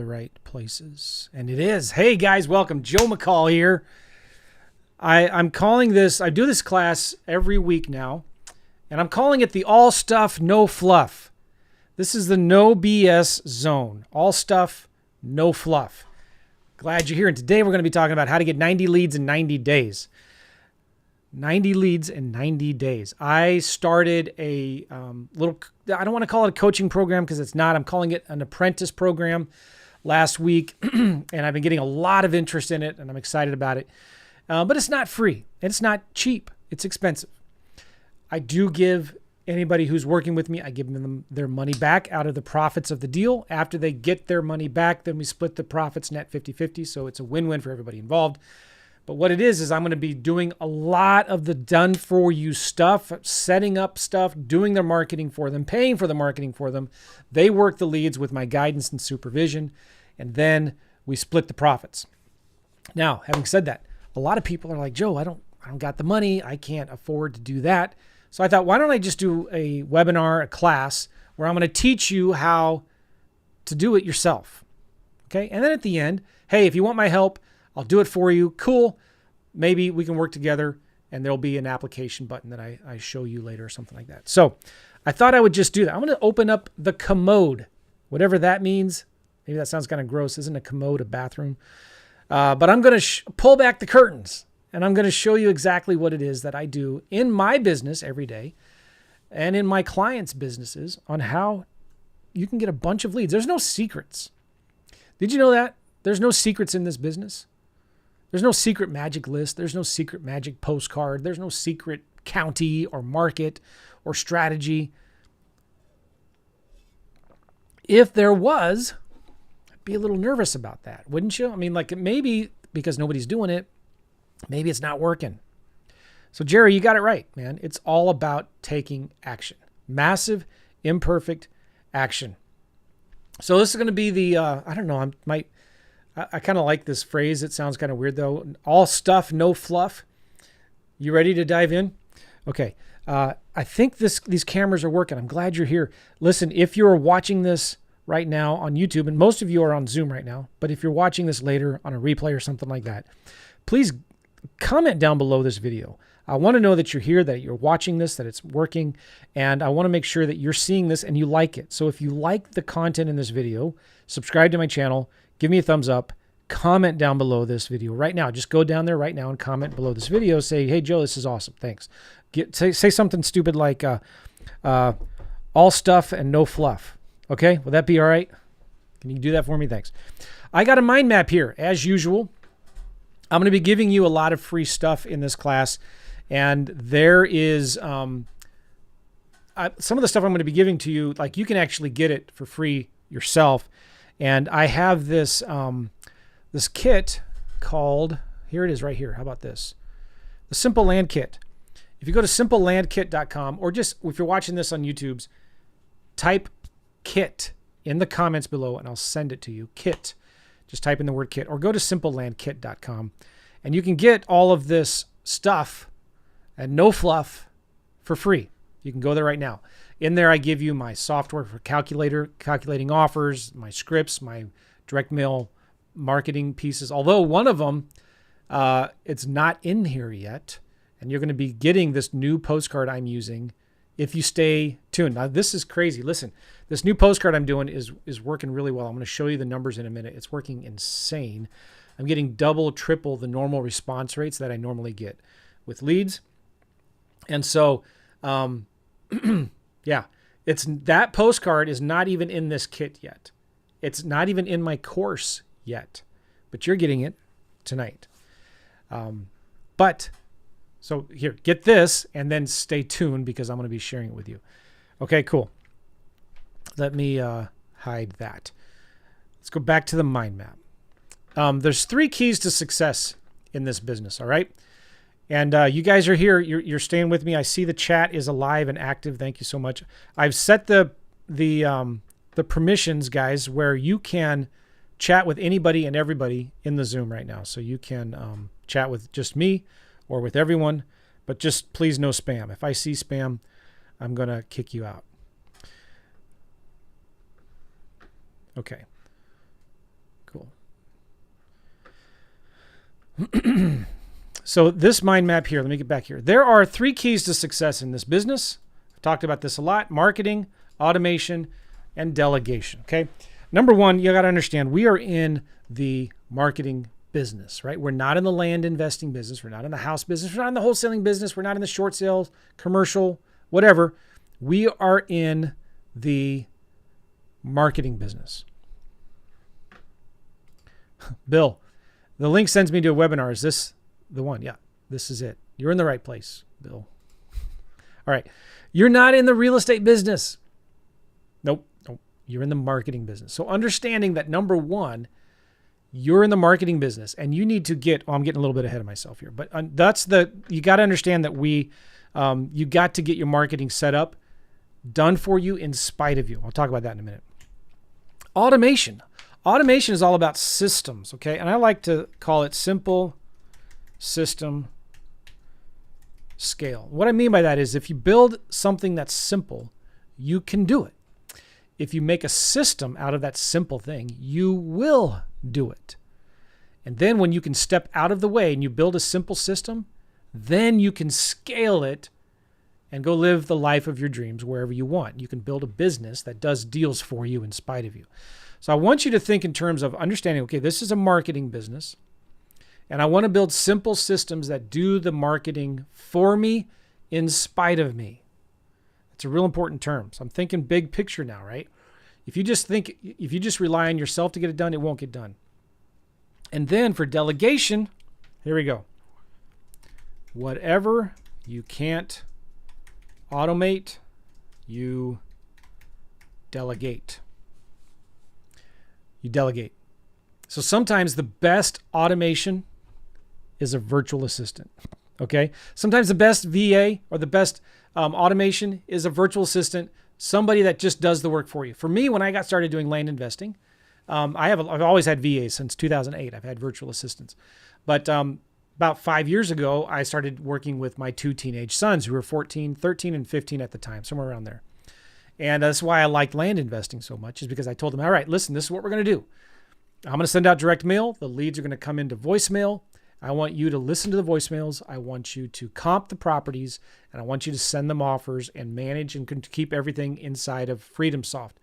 the right places. And it is. Hey guys, welcome. Joe McCall here. I'm calling this, I do this class every week now, and I'm calling it the all stuff, no fluff. This is the no BS zone. All stuff, no fluff. Glad you're here. And today we're going to be talking about how to get 90 leads in 90 days. 90 leads in 90 days. I started a little, I don't want to call it a coaching program because it's not. I'm calling it an apprentice program last week. And I've been getting a lot of interest in it and I'm excited about it. But it's not free and it's not cheap. It's expensive. I do give anybody who's working with me, I give them their money back out of the profits of the deal. After they get their money back, then we split the profits net 50-50. So it's a win-win for everybody involved. But what it is I'm going to be doing a lot of the done for you stuff, setting up stuff, doing their marketing for them, paying for the marketing for them. They work the leads with my guidance and supervision, and then we split the profits. Now, having said that, a lot of people are like, Joe, I don't got the money. I can't afford to do that. So I thought, why don't I just do a webinar, a class where I'm going to teach you how to do it yourself. Okay. And then at the end, hey, if you want my help, I'll do it for you. Cool. Maybe we can work together and there'll be an application button that I show you later or something like that. So I thought I would just do that. I'm going to open up the commode, whatever that means. Maybe that sounds kind of gross. Isn't a commode a bathroom? But I'm going to pull back the curtains and I'm going to show you exactly what it is that I do in my business every day and in my clients' businesses on how you can get a bunch of leads. There's no secrets. Did you know that? There's no secrets in this business. There's no secret magic list. There's no secret magic postcard. There's no secret county or market or strategy. If there was, I'd be a little nervous about that, wouldn't you? I mean, like maybe because nobody's doing it, maybe it's not working. So Jerry, you got it right, man. It's all about taking action. Massive, imperfect action. So this is going to be the, I don't know, I kind of like this phrase. It sounds kind of weird though. All stuff, no fluff. You ready to dive in? Okay. I think these cameras are working. I'm glad you're here. Listen, if you're watching this right now on YouTube, and most of you are on Zoom right now, but if you're watching this later on a replay or something like that, please comment down below this video. I want to know that you're here, that you're watching this, that it's working, and I want to make sure that you're seeing this and you like it. So if you like the content in this video, subscribe to my channel, give me a thumbs up, comment down below this video right now. Just go down there right now and comment below this video. Say, hey, Joe, this is awesome. Thanks. Say something stupid like all stuff and no fluff. Okay, will that be all right? Can you do that for me? Thanks. I got a mind map here, as usual. I'm going to be giving you a lot of free stuff in this class. And there is some of the stuff I'm going to be giving to you, like you can actually get it for free yourself. And I have this this kit called, here it is right here. How about this? The Simple Land Kit. If you go to simplelandkit.com or just if you're watching this on YouTube's, type kit in the comments below and I'll send it to you. Kit. Just type in the word kit or go to simplelandkit.com and you can get all of this stuff and no fluff for free. You can go there right now. In there, I give you my software for calculating offers, my scripts, my direct mail marketing pieces. Although one of them, it's not in here yet. And you're going to be getting this new postcard I'm using if you stay tuned. Now, this is crazy. Listen, this new postcard I'm doing is working really well. I'm going to show you the numbers in a minute. It's working insane. I'm getting double, triple the normal response rates that I normally get with leads. And so, yeah, that postcard is not even in this kit yet. It's not even in my course yet, but you're getting it tonight. So here, get this and then stay tuned because I'm going to be sharing it with you. Okay, cool. Let me hide that. Let's go back to the mind map. There's 3 keys to success in this business. All right. And you guys are here. You're staying with me. I see the chat is alive and active. Thank you so much. I've set the permissions, guys, where you can chat with anybody and everybody in the Zoom right now. So you can chat with just me or with everyone, but just please no spam. If I see spam, I'm going to kick you out. Okay. Cool. So this mind map here, let me get back here. There are 3 keys to success in this business. I've talked about this a lot: marketing, automation, and delegation. Okay. Number 1, you got to understand we are in the marketing business, right? We're not in the land investing business. We're not in the house business. We're not in the wholesaling business. We're not in the short sales, commercial, whatever. We are in the marketing business. Bill, the link sends me to a webinar. Is this the one? Yeah, this is it. You're in the right place, Bill. All right. You're not in the real estate business. Nope. You're in the marketing business. So understanding that, number 1, you're in the marketing business and you need to get, I'm getting a little bit ahead of myself here, but you got to understand that you got to get your marketing set up, done for you in spite of you. I'll talk about that in a minute. Automation. Automation is all about systems, okay? And I like to call it simple system scale. What I mean by that is if you build something that's simple, you can do it. If you make a system out of that simple thing, you will do it. And then when you can step out of the way and you build a simple system, then you can scale it and go live the life of your dreams wherever you want. You can build a business that does deals for you in spite of you. So I want you to think in terms of understanding, okay, this is a marketing business, and I want to build simple systems that do the marketing for me in spite of me. It's a real important term. So I'm thinking big picture now, right? If you just rely on yourself to get it done, it won't get done. And then for delegation, here we go. Whatever you can't automate, you delegate. You delegate. So sometimes the best automation is a virtual assistant. Okay. Sometimes the best VA or the best automation is a virtual assistant, somebody that just does the work for you. For me, when I got started doing land investing, I've always had VAs since 2008. I've had virtual assistants, but about 5 years ago, I started working with my 2 teenage sons who were 13 and 15 at the time, somewhere around there. And that's why I liked land investing so much, is because I told them, all right, listen, this is what we're going to do. I'm going to send out direct mail. The leads are going to come into voicemail. I want you to listen to the voicemails. I want you to comp the properties, and I want you to send them offers and manage and keep everything inside of FreedomSoft.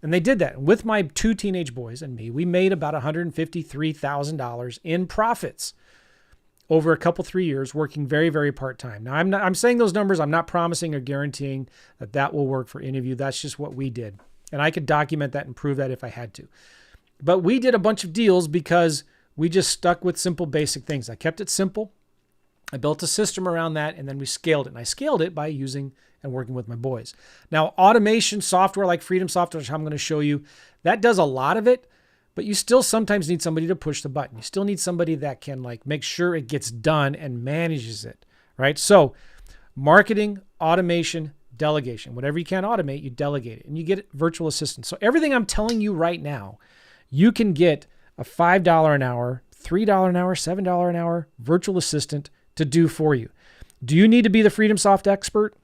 And they did that. With my 2 teenage boys and me, we made about $153,000 in profits over a couple, 3 years, working very, very part-time. Now, I'm saying those numbers. I'm not promising or guaranteeing that will work for any of you. That's just what we did. And I could document that and prove that if I had to. But we did a bunch of deals because we just stuck with simple, basic things. I kept it simple. I built a system around that, and then we scaled it. And I scaled it by using and working with my boys. Now, automation software like FreedomSoft, which I'm going to show you, that does a lot of it. But you still sometimes need somebody to push the button. You still need somebody that can make sure it gets done and manages it, right? So marketing, automation, delegation. Whatever you can't automate, you delegate it, and you get virtual assistants. So everything I'm telling you right now, you can get a $5 an hour, $3 an hour, $7 an hour virtual assistant to do for you. Do you need to be the FreedomSoft expert?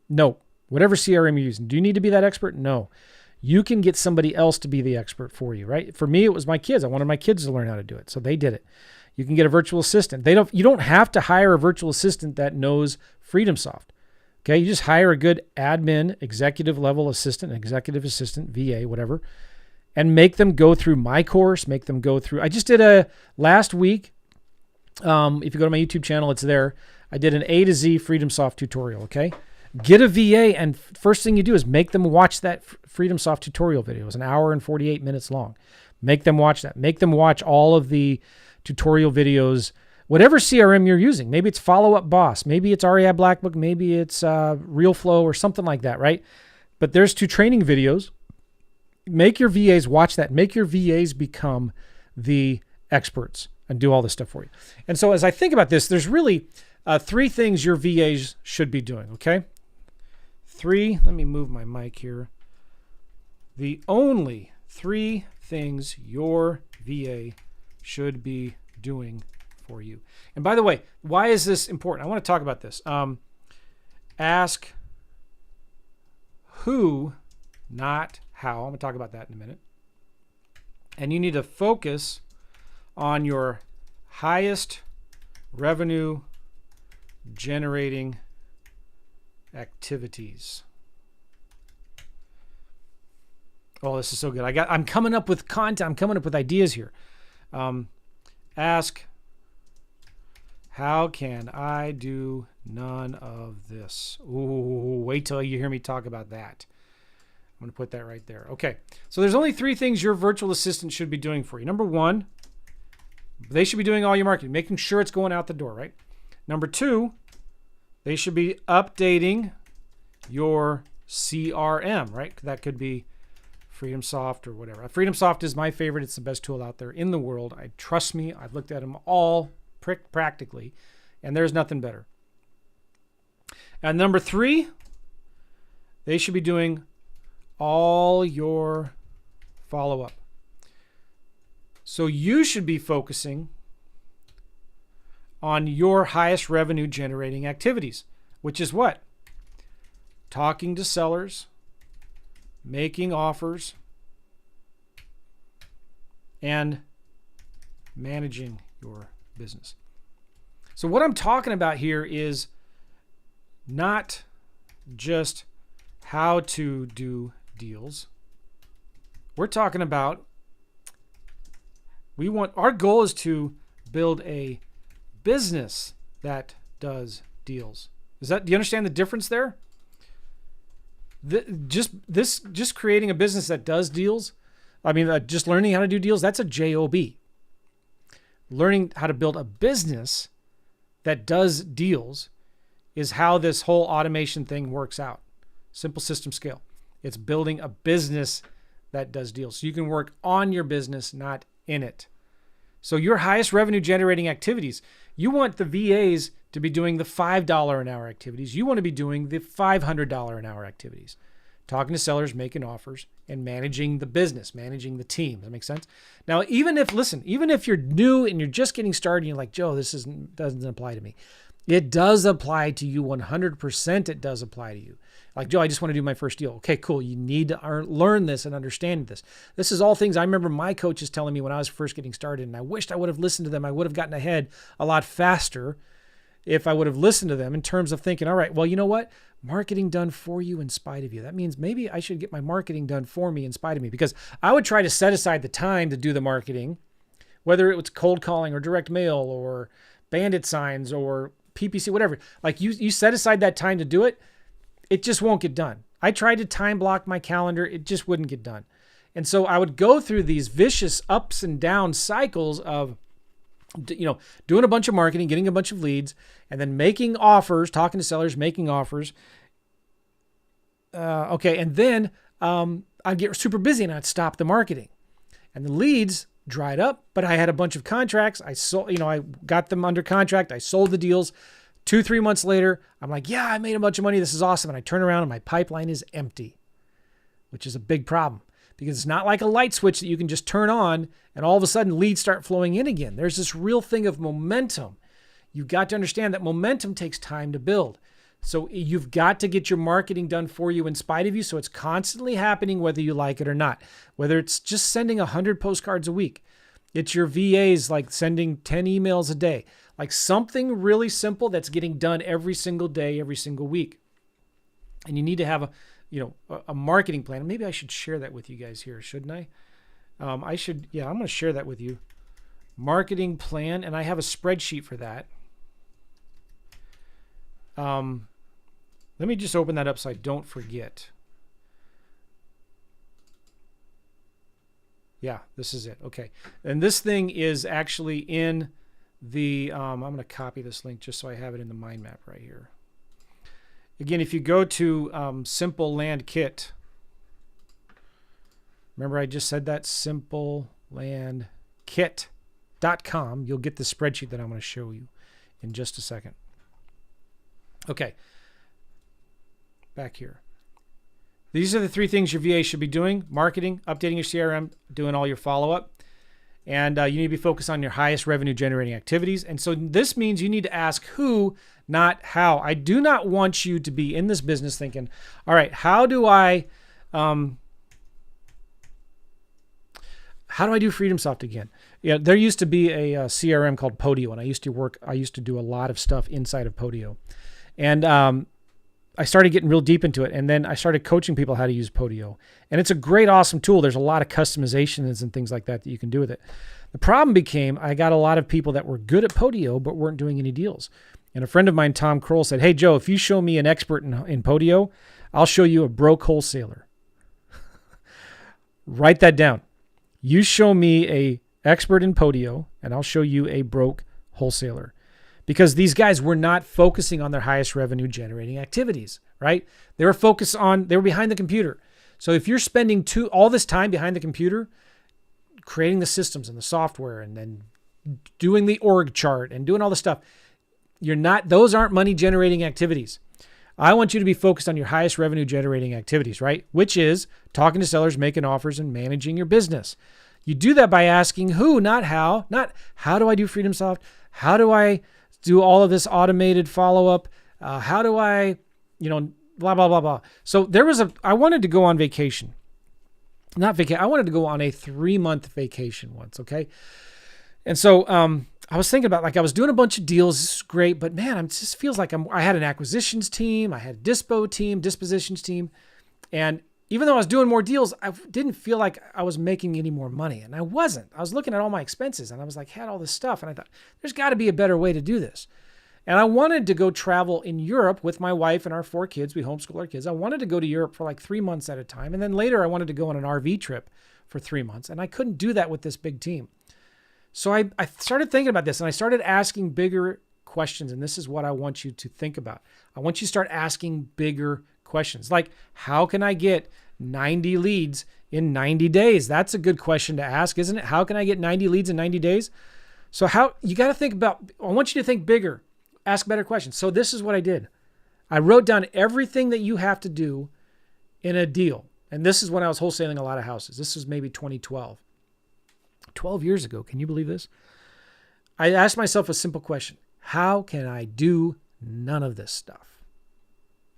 No. Whatever CRM you're using. Do you need to be that expert? No. You can get somebody else to be the expert for you, right? For me, it was my kids. I wanted my kids to learn how to do it, so they did it. You can get a virtual assistant. You don't have to hire a virtual assistant that knows FreedomSoft. Okay, you just hire a good admin, executive level assistant, executive assistant, VA, whatever, and make them go through my course. Make them go through. I just did last week. If you go to my YouTube channel, it's there. I did an A to Z FreedomSoft tutorial. Okay. Get a VA, and first thing you do is make them watch that FreedomSoft tutorial video. It was 1 hour and 48 minutes long. Make them watch that. Make them watch all of the tutorial videos, whatever CRM you're using. Maybe it's Follow Up Boss. Maybe it's REI Blackbook. Maybe it's RealFlow or something like that, right? But there's 2 training videos. Make your VAs watch that. Make your VAs become the experts and do all this stuff for you. And so as I think about this, there's really 3 things your VAs should be doing, okay? 3, let me move my mic here. The only 3 things your VA should be doing for you. And by the way, why is this important? I want to talk about this. Ask who, not how. I'm going to talk about that in a minute. And you need to focus on your highest revenue generating activities. Oh, this is so good. I'm coming up with content. I'm coming up with ideas here. Ask, how can I do none of this? Ooh, wait till you hear me talk about that. I'm going to put that right there. Okay. So there's only 3 things your virtual assistant should be doing for you. Number 1, they should be doing all your marketing, making sure it's going out the door, right? Number 2, they should be updating your CRM, right? That could be Freedomsoft or whatever. Freedomsoft is my favorite. It's the best tool out there in the world. Trust me, I've looked at them all practically, and there's nothing better. And number 3, they should be doing all your follow-up. So you should be focusing on your highest revenue generating activities, which is what? Talking to sellers, making offers, and managing your business. So what I'm talking about here is not just how to do deals. We're talking about, our goal is to build a business that does deals. Do you understand the difference there? Just creating a business that does deals, just learning how to do deals, that's a job. Learning how to build a business that does deals is how this whole automation thing works out. Simple system scale. It's building a business that does deals. So you can work on your business, not in it. So your highest revenue generating activities, you want the VAs to be doing the $5 an hour activities. You want to be doing the $500 an hour activities. Talking to sellers, making offers, and managing the business, managing the team. Does that make sense? Now, even if you're new and you're just getting started and you're like, Joe, this doesn't apply to me. It does apply to you 100%. It does apply to you. Like, Joe, I just want to do my first deal. Okay, cool. You need to learn this and understand this. This is all things I remember my coaches telling me when I was first getting started, and I wished I would have listened to them. I would have gotten ahead a lot faster if I would have listened to them in terms of thinking, all right, well, you know what? Marketing done for you in spite of you. That means maybe I should get my marketing done for me in spite of me, because I would try to set aside the time to do the marketing, whether it was cold calling or direct mail or bandit signs or PPC, whatever. Like you set aside that time to do it. It just won't get done. I tried to time block my calendar. It just wouldn't get done. And so I would go through these vicious ups and down cycles of, doing a bunch of marketing, getting a bunch of leads, and then making offers, talking to sellers, making offers. And then I'd get super busy and I'd stop the marketing. And the leads dried up, but I had a bunch of contracts. I sold, I got them under contract. I sold the deals. 2-3 months later, I'm like, yeah, I made a bunch of money. This is awesome. And I turn around and my pipeline is empty, which is a big problem because it's not like a light switch that you can just turn on and all of a sudden leads start flowing in again. There's this real thing of momentum. You've got to understand that momentum takes time to build. So you've got to get your marketing done for you in spite of you. So it's constantly happening whether you like it or not, whether it's just sending 100 postcards a week. It's your VAs like sending 10 emails a day, like something really simple that's getting done every single day, every single week. And you need to have a marketing plan. Maybe I should share that with you guys here, shouldn't I? I'm going to share that with you. Marketing plan, and I have a spreadsheet for that. Let me just open that up so I don't forget. Yeah, this is it. Okay. And this thing is actually in the, I'm going to copy this link just so I have it in the mind map right here. Again, if you go to Simple Land Kit, remember I just said that, simplelandkit.com, you'll get the spreadsheet that I'm going to show you in just a second. Okay. Back here. These are the 3 things your VA should be doing: marketing, updating your CRM, doing all your follow-up. And you need to be focused on your highest revenue generating activities. And so this means you need to ask who, not how. I do not want you to be in this business thinking, all right, how do I how do I do Freedomsoft again? Yeah, there used to be a CRM called Podio, and I used to do a lot of stuff inside of Podio. And I started getting real deep into it, and then I started coaching people how to use Podio. And it's a great, awesome tool. There's a lot of customizations and things like that you can do with it. The problem became I got a lot of people that were good at Podio but weren't doing any deals. And a friend of mine, Tom Kroll, said, hey, Joe, if you show me an expert in Podio, I'll show you a broke wholesaler. Write that down. You show me a expert in Podio, and I'll show you a broke wholesaler. Because these guys were not focusing on their highest revenue generating activities, right? They were behind the computer. So if you're spending all this time behind the computer, creating the systems and the software and then doing the org chart and doing all the stuff, those aren't money generating activities. I want you to be focused on your highest revenue generating activities, right? Which is talking to sellers, making offers, and managing your business. You do that by asking who, not how. Not how do I do Freedomsoft? How do I do all of this automated follow-up? How do I, blah, blah, blah, blah. So I wanted to go on vacation. I wanted to go on a 3-month vacation once, okay? And so I was thinking about, I was doing a bunch of deals. This is great, but man, it just feels like I had an acquisitions team. I had a dispositions team. And even though I was doing more deals, I didn't feel like I was making any more money. And I wasn't. I was looking at all my expenses and I was had all this stuff. And I thought, there's got to be a better way to do this. And I wanted to go travel in Europe with my wife and our 4 kids. We homeschool our kids. I wanted to go to Europe for 3 months at a time. And then later I wanted to go on an RV trip for 3 months. And I couldn't do that with this big team. So I started thinking about this and I started asking bigger questions. And this is what I want you to think about. I want you to start asking bigger questions. Like, how can I get 90 leads in 90 days? That's a good question to ask, isn't it? How can I get 90 leads in 90 days? So you got to think about, I want you to think bigger, ask better questions. So this is what I did. I wrote down everything that you have to do in a deal. And this is when I was wholesaling a lot of houses. This was maybe 2012. 12 years ago. Can you believe this? I asked myself a simple question. How can I do none of this stuff?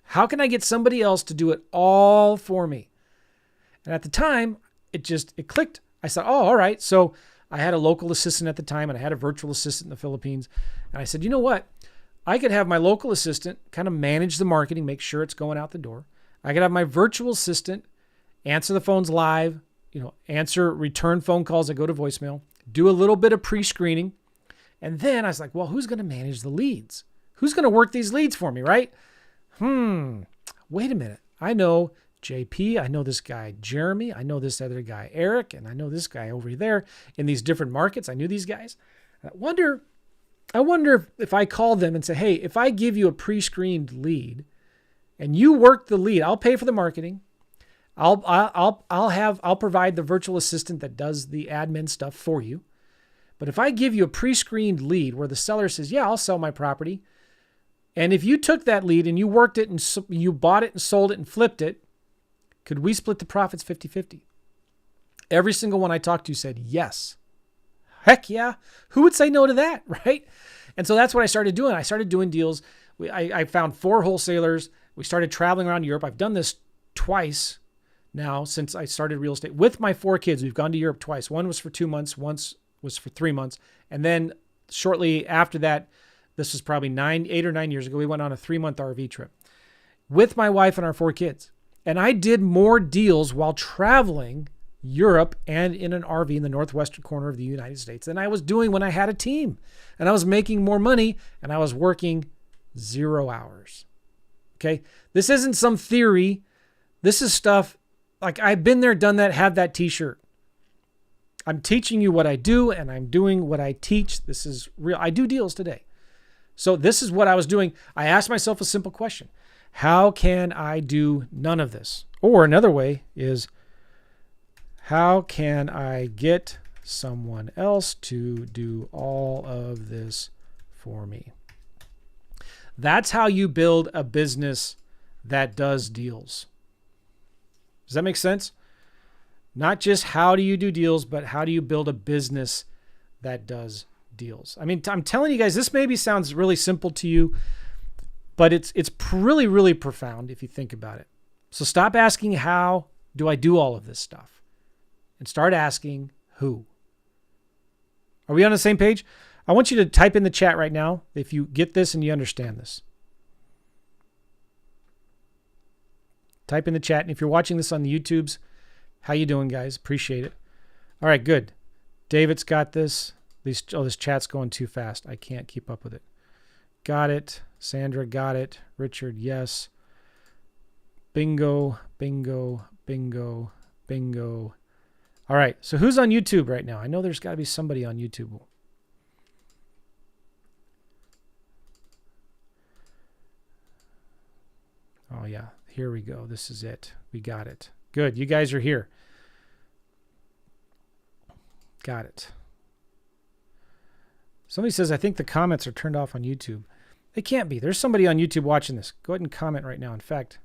How can I get somebody else to do it all for me? And at the time, it clicked. I said, oh, all right. So I had a local assistant at the time and I had a virtual assistant in the Philippines. And I said, you know what? I could have my local assistant kind of manage the marketing, make sure it's going out the door. I could have my virtual assistant answer the phones live, answer return phone calls that go to voicemail, do a little bit of pre-screening. And then I was like, well, who's going to manage the leads? Who's going to work these leads for me, right? Wait a minute. I know JP. I know this guy, Jeremy. I know this other guy, Eric. And I know this guy over there in these different markets. I knew these guys. I wonder if I call them and say, hey, if I give you a pre-screened lead and you work the lead, I'll pay for the marketing. I'll provide the virtual assistant that does the admin stuff for you. But if I give you a pre-screened lead where the seller says, yeah, I'll sell my property. And if you took that lead and you worked it and you bought it and sold it and flipped it, could we split the profits 50-50? Every single one I talked to said yes. Heck yeah. Who would say no to that, right? And so that's what I started doing. I started doing deals. I found 4 wholesalers. We started traveling around Europe. I've done this twice now since I started real estate. With my 4 kids, we've gone to Europe twice. One was for 2 months. Once was for 3 months. And then shortly after that, this was probably 8 or 9 years ago, we went on a 3-month RV trip with my wife and our 4 kids. And I did more deals while traveling Europe and in an RV in the northwestern corner of the United States than I was doing when I had a team. And I was making more money and I was working 0 hours. Okay. This isn't some theory. This is stuff like I've been there, done that, have that t-shirt. I'm teaching you what I do and I'm doing what I teach. This is real. I do deals today. So this is what I was doing. I asked myself a simple question. How can I do none of this? Or another way is, how can I get someone else to do all of this for me? That's how you build a business that does deals. Does that make sense? Not just how do you do deals, but how do you build a business that does deals? I mean, I'm telling you guys, this maybe sounds really simple to you, but it's really, really profound if you think about it. So stop asking, how do I do all of this stuff? And start asking, Who? Are we on the same page? I want you to type in the chat right now if you get this and you understand this. Type in the chat. And if you're watching this on the YouTubes, how you doing, guys? Appreciate it. All right, good. David's got this. This chat's going too fast. I can't keep up with it. Got it. Sandra got it. Richard, yes. Bingo, bingo, bingo, bingo. All right, so who's on YouTube right now? I know there's got to be somebody on YouTube. Oh, yeah. Here we go. This is it. We got it. Good. You guys are here. Got it. Somebody says, I think the comments are turned off on YouTube. They can't be. There's somebody on YouTube watching this. Go ahead and comment right now. In fact,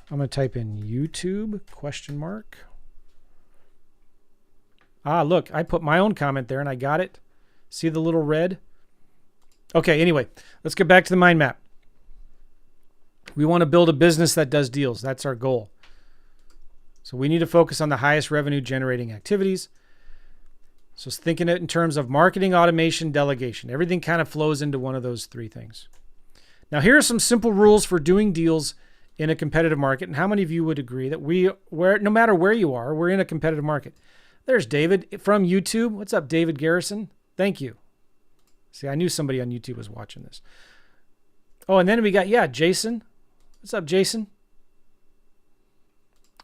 I'm going to type in YouTube ? Ah, look, I put my own comment there and I got it. See the little red? Okay, anyway, let's get back to the mind map. We want to build a business that does deals. That's our goal. So we need to focus on the highest revenue generating activities. So thinking it in terms of marketing, automation, delegation. Everything kind of flows into one of those three things. Now, here are some simple rules for doing deals in a competitive market. And how many of you would agree that no matter where you are, we're in a competitive market? There's David from YouTube. What's up, David Garrison? Thank you. See, I knew somebody on YouTube was watching this. Oh, and then we got, Jason. What's up, Jason?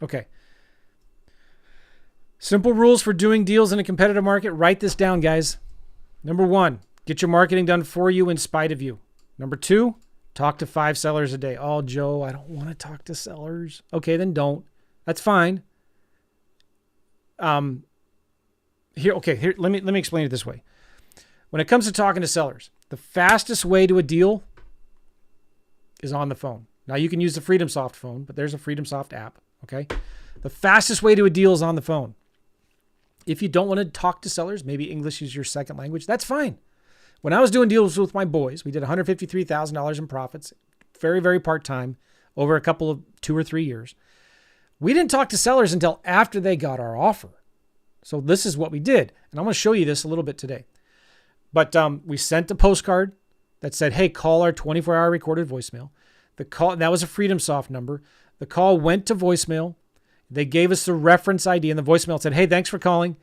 Okay. Simple rules for doing deals in a competitive market. Write this down, guys. Number 1, get your marketing done for you in spite of you. Number 2, talk to 5 sellers a day. Oh, Joe, I don't want to talk to sellers. Okay, then don't. That's fine. Here, let me explain it this way. When it comes to talking to sellers, the fastest way to a deal is on the phone. Now, you can use the Freedomsoft phone, but there's a Freedomsoft app, okay? The fastest way to a deal is on the phone. If you don't want to talk to sellers, maybe English is your second language, that's fine. When I was doing deals with my boys, we did $153,000 in profits, very, very part-time, over a couple of 2 or 3 years. We didn't talk to sellers until after they got our offer. So this is what we did. And I'm going to show you this a little bit today. But we sent a postcard that said, hey, call our 24-hour recorded voicemail. That was a Freedomsoft number. The call went to voicemail. They gave us the reference ID, and the voicemail said, hey, thanks for calling.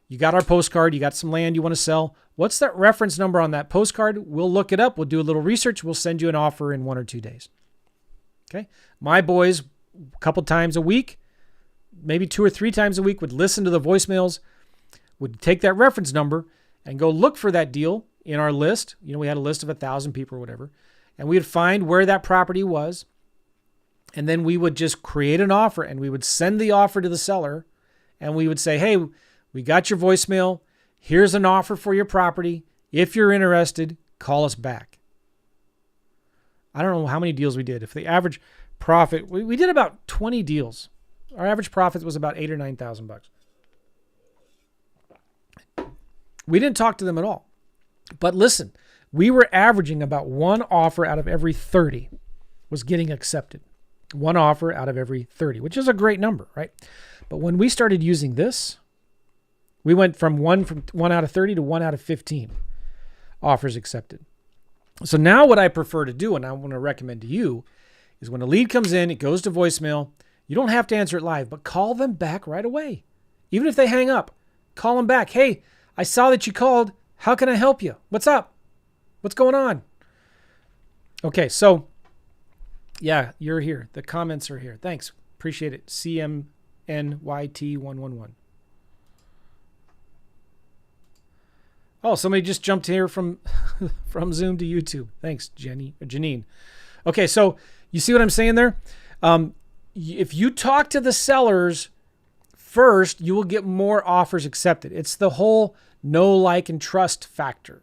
You got our postcard. You got some land you want to sell. What's that reference number on that postcard? We'll look it up. We'll do a little research. We'll send you an offer in 1 or 2 days. Okay. My boys, a couple times a week, maybe 2 or 3 times a week, would listen to the voicemails, would take that reference number and go look for that deal in our list. You know, we had a list of 1,000 people or whatever, and we would find where that property was. And then we would just create an offer, and we would send the offer to the seller, and we would say, hey, we got your voicemail. Here's an offer for your property. If you're interested, call us back. I don't know how many deals we did. If the average profit, we did about 20 deals. Our average profit was about $8,000 or $9,000. We didn't talk to them at all. But listen, we were averaging about 1 offer out of every 30 was getting accepted. 1 offer out of every 30, which is a great number, right? But when we started using this, we went from 1 out of 30 to 1 out of 15 offers accepted. So now what I prefer to do, and I want to recommend to you, is when a lead comes in, it goes to voicemail. You don't have to answer it live, but call them back right away. Even if they hang up, call them back. Hey, I saw that you called. How can I help you? What's up? What's going on? Okay, so yeah, you're here. The comments are here. Thanks. Appreciate it. CMNYT111. Oh, somebody just jumped here from Zoom to YouTube. Thanks, Janine. Okay, so you see what I'm saying there? If you talk to the sellers first, you will get more offers accepted. It's the whole know, like, and trust factor.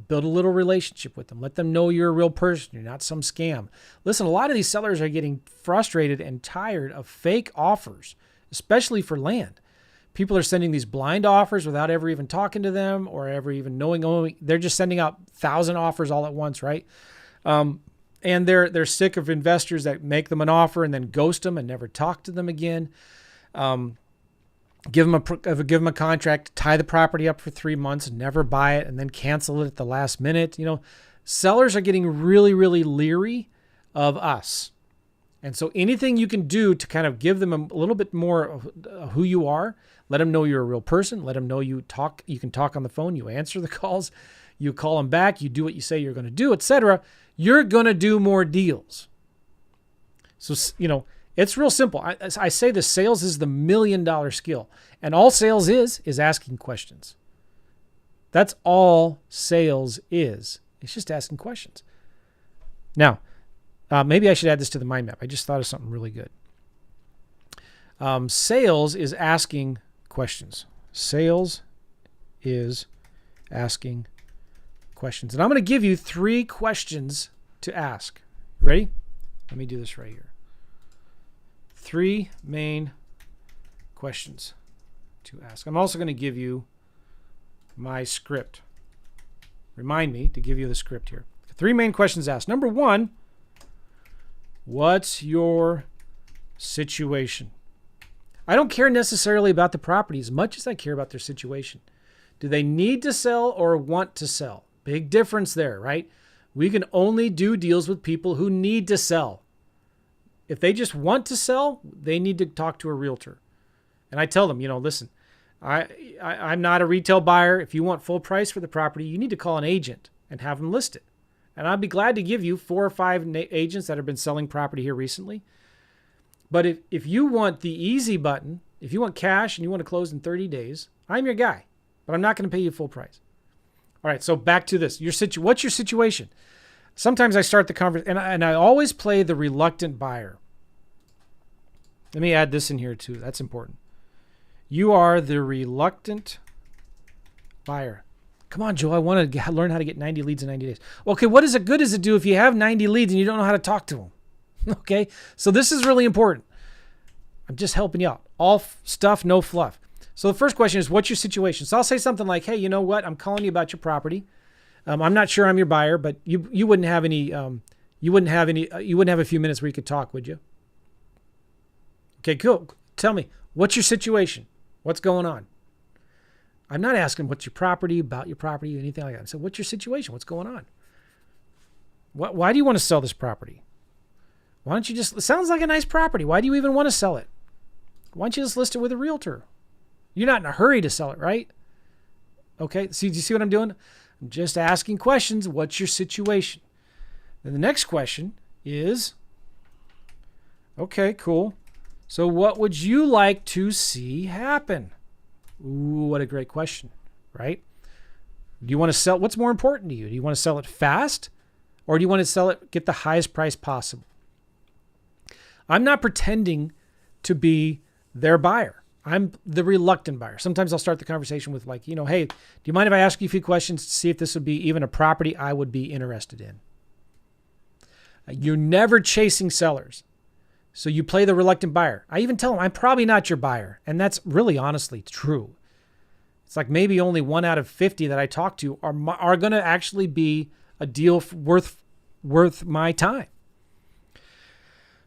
Build a little relationship with them. Let them know you're a real person. You're not some scam. Listen, a lot of these sellers are getting frustrated and tired of fake offers, especially for land. People are sending these blind offers without ever even talking to them or ever even knowing. They're just sending out 1,000 offers all at once, right? And they're sick of investors that make them an offer and then ghost them and never talk to them again. give them a contract, tie the property up for 3 months, never buy it, and then cancel it at the last minute. Sellers are getting really, really leery of us. And so anything you can do to kind of give them a little bit more of who you are, let them know you're a real person, let them know you can talk on the phone, you answer the calls, you call them back, you do what you say you're going to do, etc. You're going to do more deals. So, it's real simple. I say this, sales is the $1 million skill. And all sales is asking questions. That's all sales is. It's just asking questions. Now, maybe I should add this to the mind map. I just thought of something really good. Sales is asking questions. Sales is asking questions. And I'm going to give you 3 questions to ask. Ready? Let me do this right here. 3 main questions to ask. I'm also going to give you my script. Remind me to give you the script here. 3 main questions asked. Number 1, what's your situation? I don't care necessarily about the property as much as I care about their situation. Do they need to sell or want to sell? Big difference there, right? We can only do deals with people who need to sell. If they just want to sell, they need to talk to a realtor. And I tell them, listen, I'm not a retail buyer. If you want full price for the property, you need to call an agent and have them list it. And I'd be glad to give you 4 or 5 agents that have been selling property here recently. But if you want the easy button, if you want cash and you want to close in 30 days, I'm your guy. But I'm not going to pay you full price. All right, so back to this. What's your situation? Sometimes I start the conversation, and I always play the reluctant buyer. Let me add this in here too. That's important. You are the reluctant buyer. Come on, Joe. I want to learn how to get 90 leads in 90 days. Okay, what is it good does it do if you have 90 leads and you don't know how to talk to them? Okay, so this is really important. I'm just helping you out. All stuff, no fluff. So the first question is, what's your situation? So I'll say something like, hey, you know what? I'm calling you about your property. I'm not sure I'm your buyer, but you wouldn't have any. You wouldn't have a few minutes where you could talk, would you? Okay, cool. Tell me, what's your situation? What's going on? I'm not asking what's your property, about your property, anything like that. I said, what's your situation? What's going on? Why do you want to sell this property? Why don't you just, it sounds like a nice property. Why do you even want to sell it? Why don't you just list it with a realtor? You're not in a hurry to sell it, right? Okay, do you see what I'm doing? I'm just asking questions. What's your situation? Then the next question is, okay, cool. So what would you like to see happen? Ooh, what a great question, right? Do you want to sell? What's more important to you? Do you want to sell it fast, or do you want to sell it, get the highest price possible? I'm not pretending to be their buyer. I'm the reluctant buyer. Sometimes I'll start the conversation with like, hey, do you mind if I ask you a few questions to see if this would be even a property I would be interested in? You're never chasing sellers. So you play the reluctant buyer. I even tell them, I'm probably not your buyer. And that's really honestly true. It's like maybe only 1 out of 50 that I talk to are going to actually be a deal worth my time.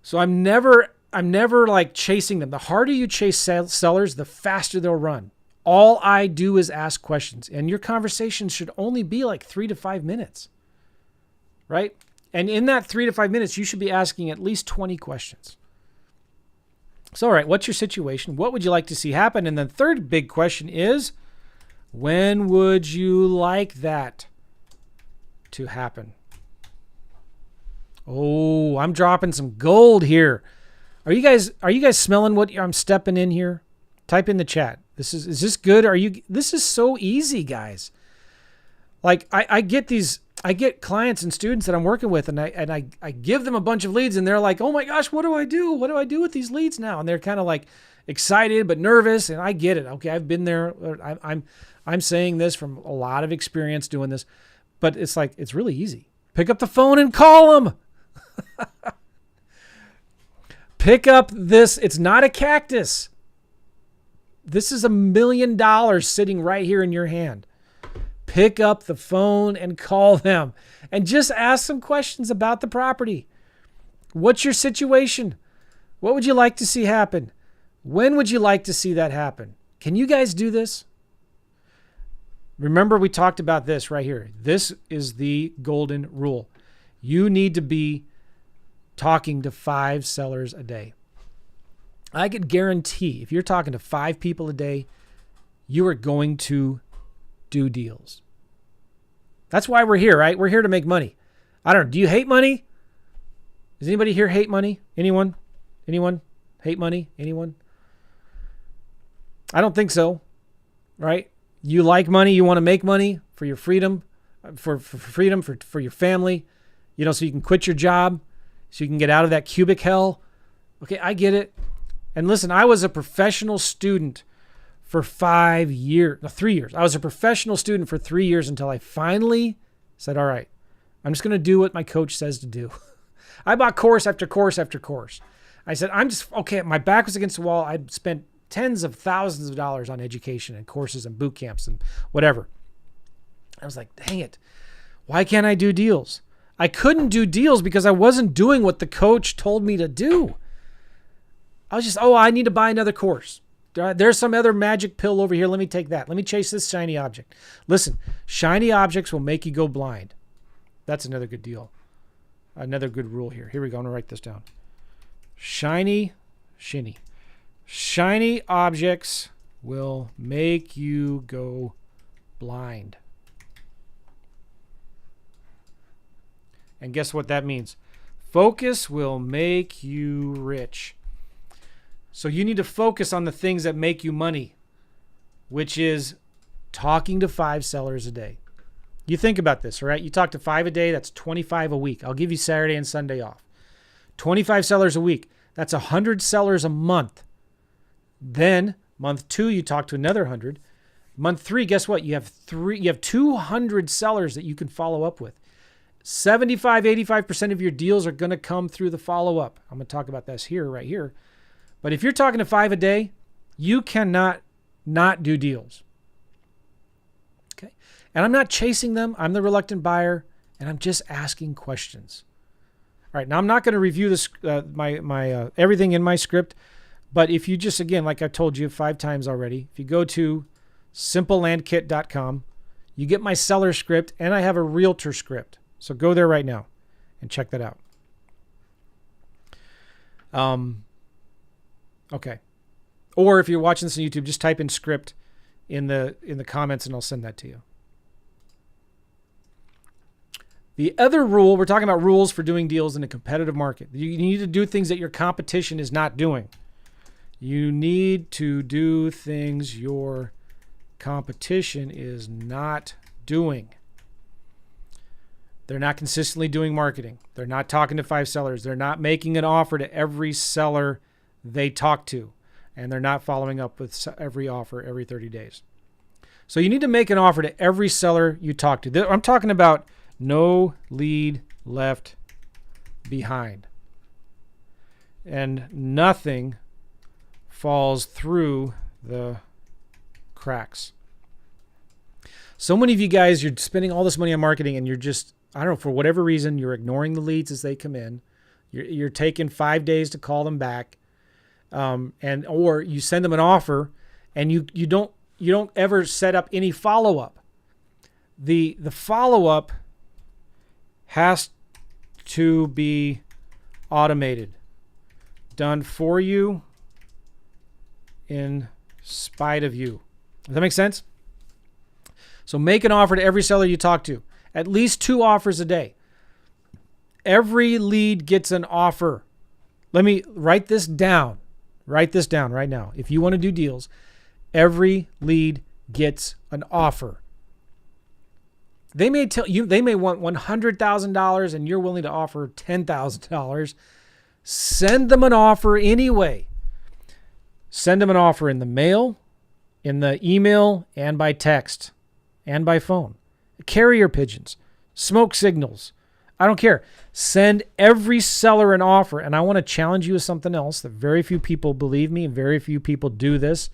So I'm never like chasing them. The harder you chase sellers, the faster they'll run. All I do is ask questions. And your conversation should only be like 3 to 5 minutes, right? And in that 3 to 5 minutes, you should be asking at least 20 questions. So, all right, what's your situation? What would you like to see happen? And then third big question is, when would you like that to happen? Oh, I'm dropping some gold here. Are you guys smelling what I'm stepping in here? Type in the chat. Is this good? This is so easy, guys. Like I get clients and students that I'm working with, and I give them a bunch of leads, and they're like, "Oh my gosh, what do I do? What do I do with these leads now?" And they're kind of like excited but nervous, and I get it. Okay, I've been there. I'm saying this from a lot of experience doing this, but it's like it's really easy. Pick up the phone and call them. Pick up this. It's not a cactus. This is $1 million sitting right here in your hand. Pick up the phone and call them and just ask some questions about the property. What's your situation? What would you like to see happen? When would you like to see that happen? Can you guys do this? Remember, we talked about this right here. This is the golden rule. You need to be talking to 5 sellers a day. I could guarantee if you're talking to 5 people a day, you are going to do deals. That's why we're here, right? We're here to make money. I don't know. Do you hate money? Does anybody here hate money? Anyone? Anyone hate money? Anyone? I don't think so, right? You like money. You want to make money for your freedom, for freedom, for your family, so you can quit your job, so you can get out of that cubic hell. Okay, I get it. And listen, I was a professional student for 3 years. I was a professional student for 3 years until I finally said, all right, I'm just going to do what my coach says to do. I bought course after course after course. I said, okay, my back was against the wall. I'd spent tens of thousands of dollars on education and courses and boot camps and whatever. I was like, dang it. Why can't I do deals? I couldn't do deals because I wasn't doing what the coach told me to do. I was just, I need to buy another course. There's some other magic pill over here. Let me take that. Let me chase this shiny object. Listen, shiny objects will make you go blind. That's another good deal. Another good rule here. Here we go. I'm going to write this down. Shiny objects will make you go blind. And guess what that means? Focus will make you rich. So you need to focus on the things that make you money, which is talking to 5 sellers a day. You think about this, all right? You talk to 5 a day, that's 25 a week. I'll give you Saturday and Sunday off. 25 sellers a week. That's 100 sellers a month. Then month 2, you talk to another 100. Month 3, guess what? You have 200 sellers that you can follow up with. 85% of your deals are going to come through the follow-up. I'm going to talk about this right here. But if you're talking to 5 a day, you cannot not do deals. Okay. And I'm not chasing them. I'm the reluctant buyer, and I'm just asking questions. All right. Now I'm not going to review this, my everything in my script, but if you just, again, like I told you 5 times already, if you go to simplelandkit.com, you get my seller script, and I have a realtor script. So go there right now and check that out. Okay. Or if you're watching this on YouTube, just type in script in the comments and I'll send that to you. The other rule, we're talking about rules for doing deals in a competitive market. You need to do things that your competition is not doing. You need to do things your competition is not doing. They're not consistently doing marketing. They're not talking to 5 sellers. They're not making an offer to every seller they talk to. And they're not following up with every offer every 30 days. So you need to make an offer to every seller you talk to. I'm talking about no lead left behind. And nothing falls through the cracks. So many of you guys, you're spending all this money on marketing and you're just, I don't know, for whatever reason, you're ignoring the leads as they come in. You're taking 5 days to call them back. Or you send them an offer and you don't ever set up any follow-up. The follow-up has to be automated, done for you in spite of you. Does that make sense? So make an offer to every seller you talk to. At least 2 offers a day. Every lead gets an offer. Let me write this down. Write this down right now. If you want to do deals, every lead gets an offer. They may tell you they may want $100,000 and you're willing to offer $10,000. Send them an offer anyway. Send them an offer in the mail, in the email, and by text, and by phone. Carrier pigeons, smoke signals. I don't care. Send every seller an offer. And I want to challenge you with something else that very few people believe me and very few people do this.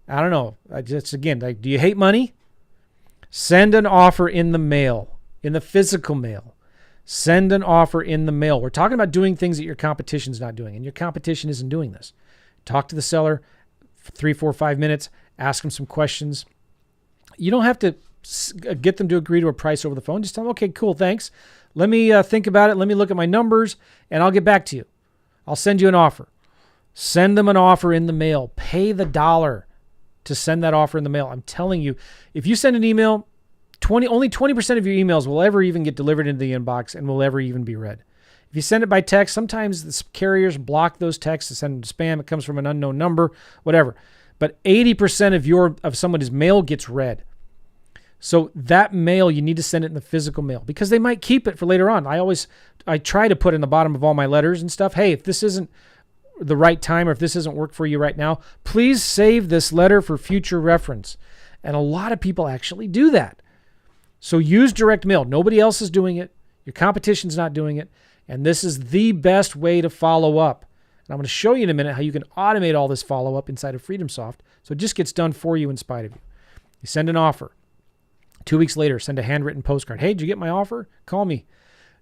I don't know. Do you hate money? Send an offer in the mail, in the physical mail. Send an offer in the mail. We're talking about doing things that your competition's not doing, and your competition isn't doing this. Talk to the seller for 3, 4, 5 minutes. ask them some questions. You don't have to get them to agree to a price over the phone. Just tell them, okay, cool, thanks. Let me think about it. Let me look at my numbers, and I'll get back to you. I'll send you an offer. Send them an offer in the mail. Pay the $1 to send that offer in the mail. I'm telling you, if you send an email, only 20% of your emails will ever even get delivered into the inbox and will ever even be read. If you send it by text, sometimes the carriers block those texts and send them to spam. It comes from an unknown number, whatever. But 80% of somebody's mail gets read. So that mail, you need to send it in the physical mail because they might keep it for later on. I try to put in the bottom of all my letters and stuff, hey, if this isn't the right time or if this doesn't work for you right now, please save this letter for future reference. And a lot of people actually do that. So use direct mail. Nobody else is doing it. Your competition's not doing it. And this is the best way to follow up. And I'm going to show you in a minute how you can automate all this follow-up inside of FreedomSoft so it just gets done for you in spite of you. You send an offer. 2 weeks later, send a handwritten postcard. Hey, did you get my offer? Call me.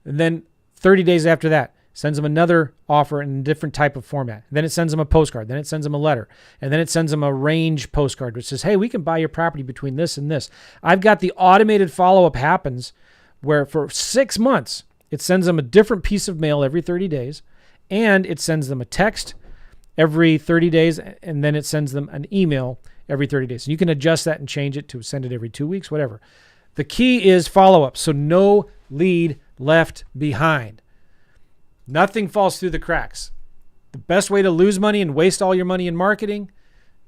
And then 30 days after that, sends them another offer in a different type of format. Then it sends them a postcard. Then it sends them a letter. And then it sends them a range postcard, which says, hey, we can buy your property between this and this. I've got the automated follow-up happens where for 6 months, it sends them a different piece of mail every 30 days. And it sends them a text every 30 days. And then it sends them an email every 30 days. And you can adjust that and change it to send it every 2 weeks, whatever. The key is follow-up. So no lead left behind. Nothing falls through the cracks. The best way to lose money and waste all your money in marketing,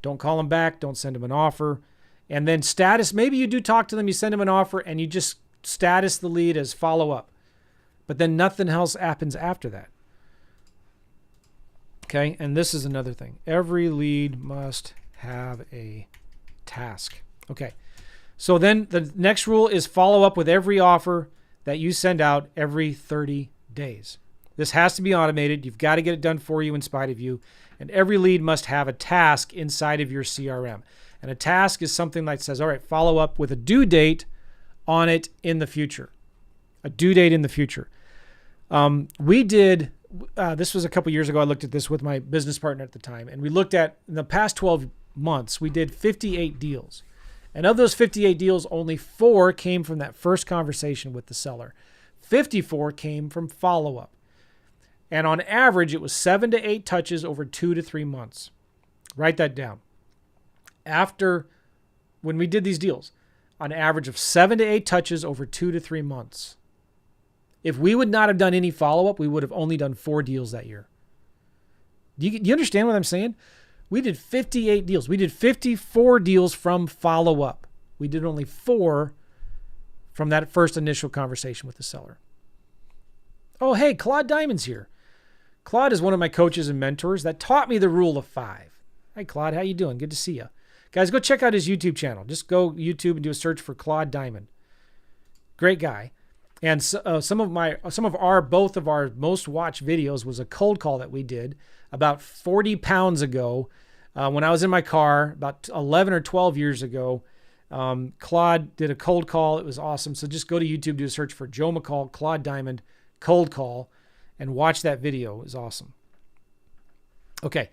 don't call them back, don't send them an offer. And then status, maybe you do talk to them, you send them an offer, and you just status the lead as follow-up. But then nothing else happens after that. Okay, and this is another thing. Every lead must have a task. Okay, so then the next rule is follow up with every offer that you send out every 30 days. This has to be automated. You've got to get it done for you in spite of you. And every lead must have a task inside of your CRM. And a task is something that says, all right, follow up with a due date on it in the future. A due date in the future. We did, this was a couple years ago, I looked at this with my business partner at the time. And we looked at, in the past 12 months, we did 58 deals. And of those 58 deals, only 4 came from that first conversation with the seller. 54 came from follow-up. And on average, it was 7 to 8 touches over 2 to 3 months. Write that down. When we did these deals, on average of 7 to 8 touches over 2 to 3 months. If we would not have done any follow-up, we would have only done 4 deals that year. Do you understand what I'm saying? We did 58 deals. We did 54 deals from follow-up. We did only 4 from that first initial conversation with the seller. Oh, hey, Claude Diamond's here. Claude is one of my coaches and mentors that taught me the rule of 5. Hi, Claude. How you doing? Good to see you. Guys, go check out his YouTube channel. Just go YouTube and do a search for Claude Diamond. Great guy. And both of our most watched videos was a cold call that we did about 40 pounds ago when I was in my car about 11 or 12 years ago. Claude did a cold call. It was awesome. So just go to YouTube, do a search for Joe McCall, Claude Diamond, cold call, and watch that video. It was awesome. Okay.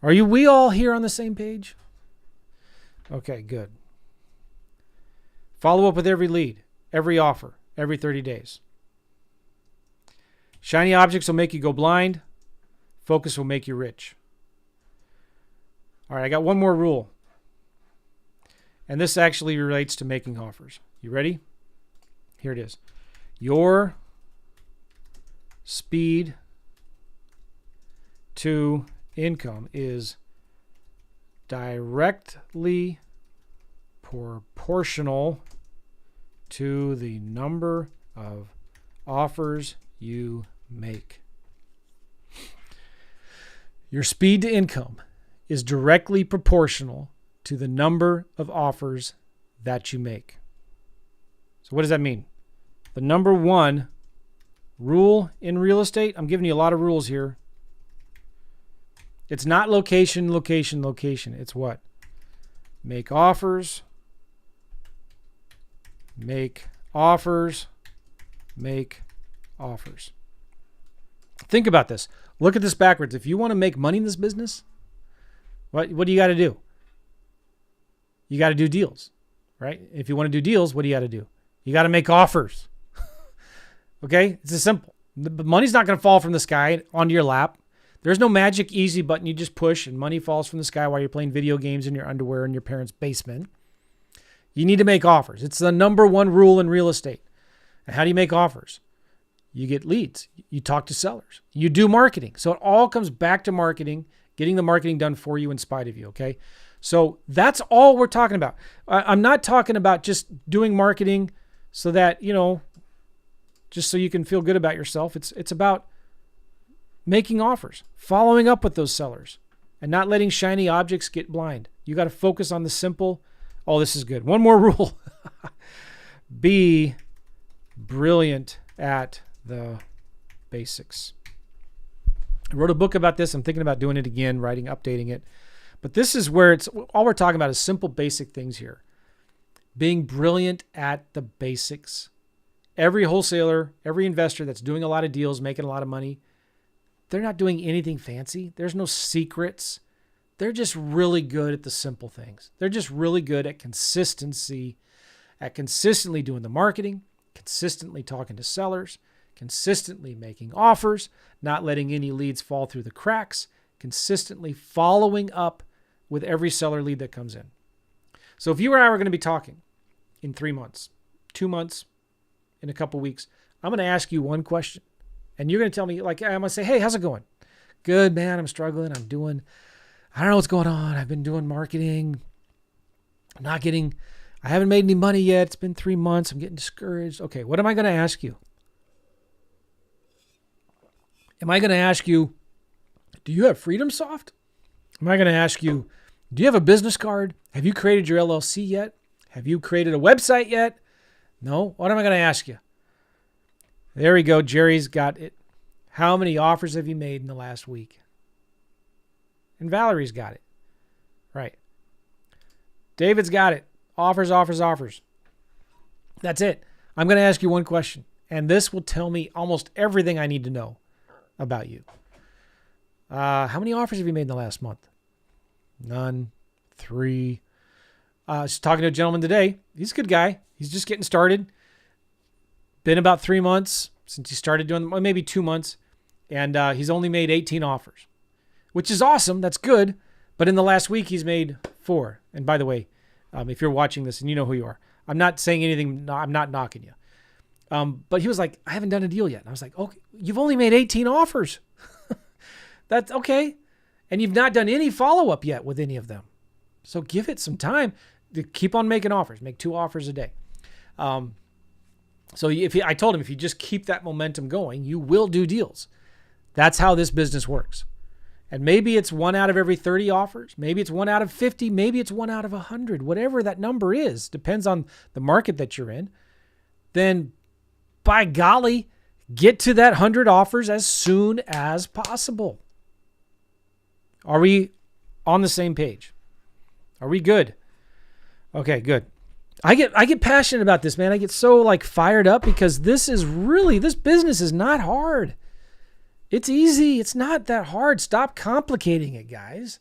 Are we all here on the same page? Okay, good. Follow up with every lead, every offer, every 30 days. Shiny objects will make you go blind. Focus will make you rich. All right, I got one more rule. And this actually relates to making offers. You ready? Here it is. Your speed to income is directly proportional to the number of offers you make. Your speed to income is directly proportional to the number of offers that you make. So what does that mean? The number 1 rule in real estate, I'm giving you a lot of rules here. It's not location, location, location. It's what? Make offers, make offers, make offers. Think about this. Look at this backwards. If you want to make money in this business, what do you got to do? you got to do deals, right? If you want to do deals, what do you got to do? You got to make offers. Okay? It's as simple. The money's not going to fall from the sky onto your lap. There's no magic easy button you just push and money falls from the sky while you're playing video games in your underwear in your parents' basement. You need to make offers. It's the number one rule in real estate. And how do you make offers? You get leads. You talk to sellers. You do marketing. So it all comes back to marketing, getting the marketing done for you in spite of you, okay? So that's all we're talking about. I'm not talking about just doing marketing so that, just so you can feel good about yourself. It's about making offers, following up with those sellers, and not letting shiny objects get blind. You got to focus on the simple. Oh, this is good. One more rule. Be brilliant at the basics. I wrote a book about this. I'm thinking about doing it again, updating it. But this is where all we're talking about is simple, basic things here. Being brilliant at the basics. Every wholesaler, every investor that's doing a lot of deals, making a lot of money, they're not doing anything fancy. There's no secrets. They're just really good at the simple things. They're just really good at consistency, at consistently doing the marketing, consistently talking to sellers, consistently making offers, not letting any leads fall through the cracks, consistently following up with every seller lead that comes in. So if you and I were going to be talking in 3 months, 2 months, in a couple weeks, I'm going to ask you one question. And you're going to tell me, I'm going to say, hey, how's it going? Good, man. I'm struggling. I don't know what's going on. I've been doing marketing. I haven't made any money yet. It's been 3 months. I'm getting discouraged. Okay, what am I going to ask you? Am I going to ask you, do you have Freedomsoft? Am I going to ask you, do you have a business card? Have you created your LLC yet? Have you created a website yet? No? What am I going to ask you? There we go. Jerry's got it. How many offers have you made in the last week? And Valerie's got it. Right. David's got it. Offers, offers, offers. That's it. I'm going to ask you one question, and this will tell me almost everything I need to know about you. How many offers have you made in the last month? None. 3. I was talking to a gentleman today. He's a good guy. He's just getting started. Been about 3 months since he started doing, maybe 2 months, and he's only made 18 offers, which is awesome. That's good. But in the last week, he's made 4. And by the way, if you're watching this and you know who you are, I'm not saying anything. I'm not knocking you. But he was like, I haven't done a deal yet. And I was like, okay, you've only made 18 offers. That's okay. And you've not done any follow-up yet with any of them. So give it some time to keep on making offers. Make 2 offers a day. So I told him, if you just keep that momentum going, you will do deals. That's how this business works. And maybe it's 1 out of every 30 offers. Maybe it's 1 out of 50. Maybe it's 1 out of 100. Whatever that number is, depends on the market that you're in. Then, by golly, get to that 100 offers as soon as possible. Are we on the same page? Are we good? Okay, good. I get passionate about this, man. I get so fired up because this business is not hard. It's easy. It's not that hard. Stop complicating it, guys.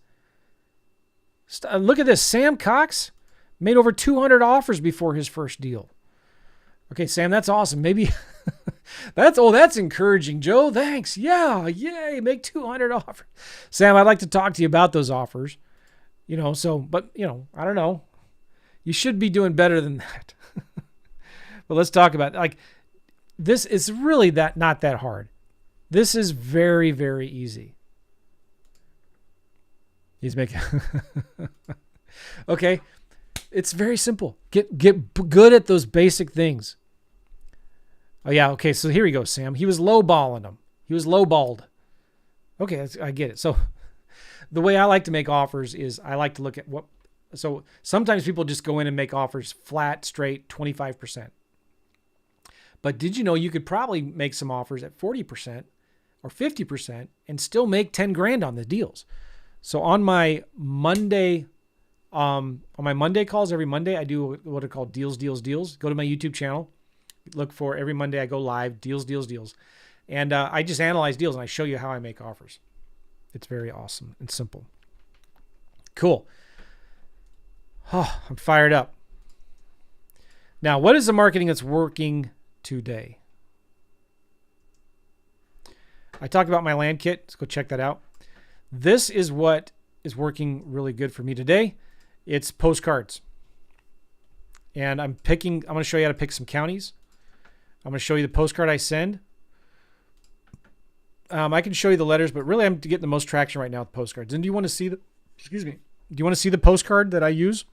Look at this. Sam Cox made over 200 offers before his first deal. Okay, Sam, that's awesome. Maybe that's encouraging. Joe, thanks. Yeah, yay, make 200 offers. Sam, I'd like to talk to you about those offers. But I don't know. You should be doing better than that. But let's talk about this is really not that hard. This is very, very easy. He's making okay. It's very simple. Get good at those basic things. Oh yeah, okay. So here we go, Sam. He was lowballing them. He was lowballed. Okay, I get it. So the way I like to make offers is I like to look at so sometimes people just go in and make offers flat, straight, 25%. But did you know you could probably make some offers at 40% or 50% and still make 10 grand on the deals? So on my Monday calls every Monday, I do what are called deals. Go to my YouTube channel. Look for every Monday I go live, deals. And I just analyze deals and I show you how I make offers. It's very awesome and simple. Cool. Oh, I'm fired up. Now, what is the marketing that's working today? I talked about my land kit. Let's go check that out. This is what is working really good for me today. It's postcards. And I'm going to show you how to pick some counties. I'm going to show you the postcard I send. I can show you the letters, but really I'm getting the most traction right now with postcards. And do you want to see do you want to see the postcard that I use?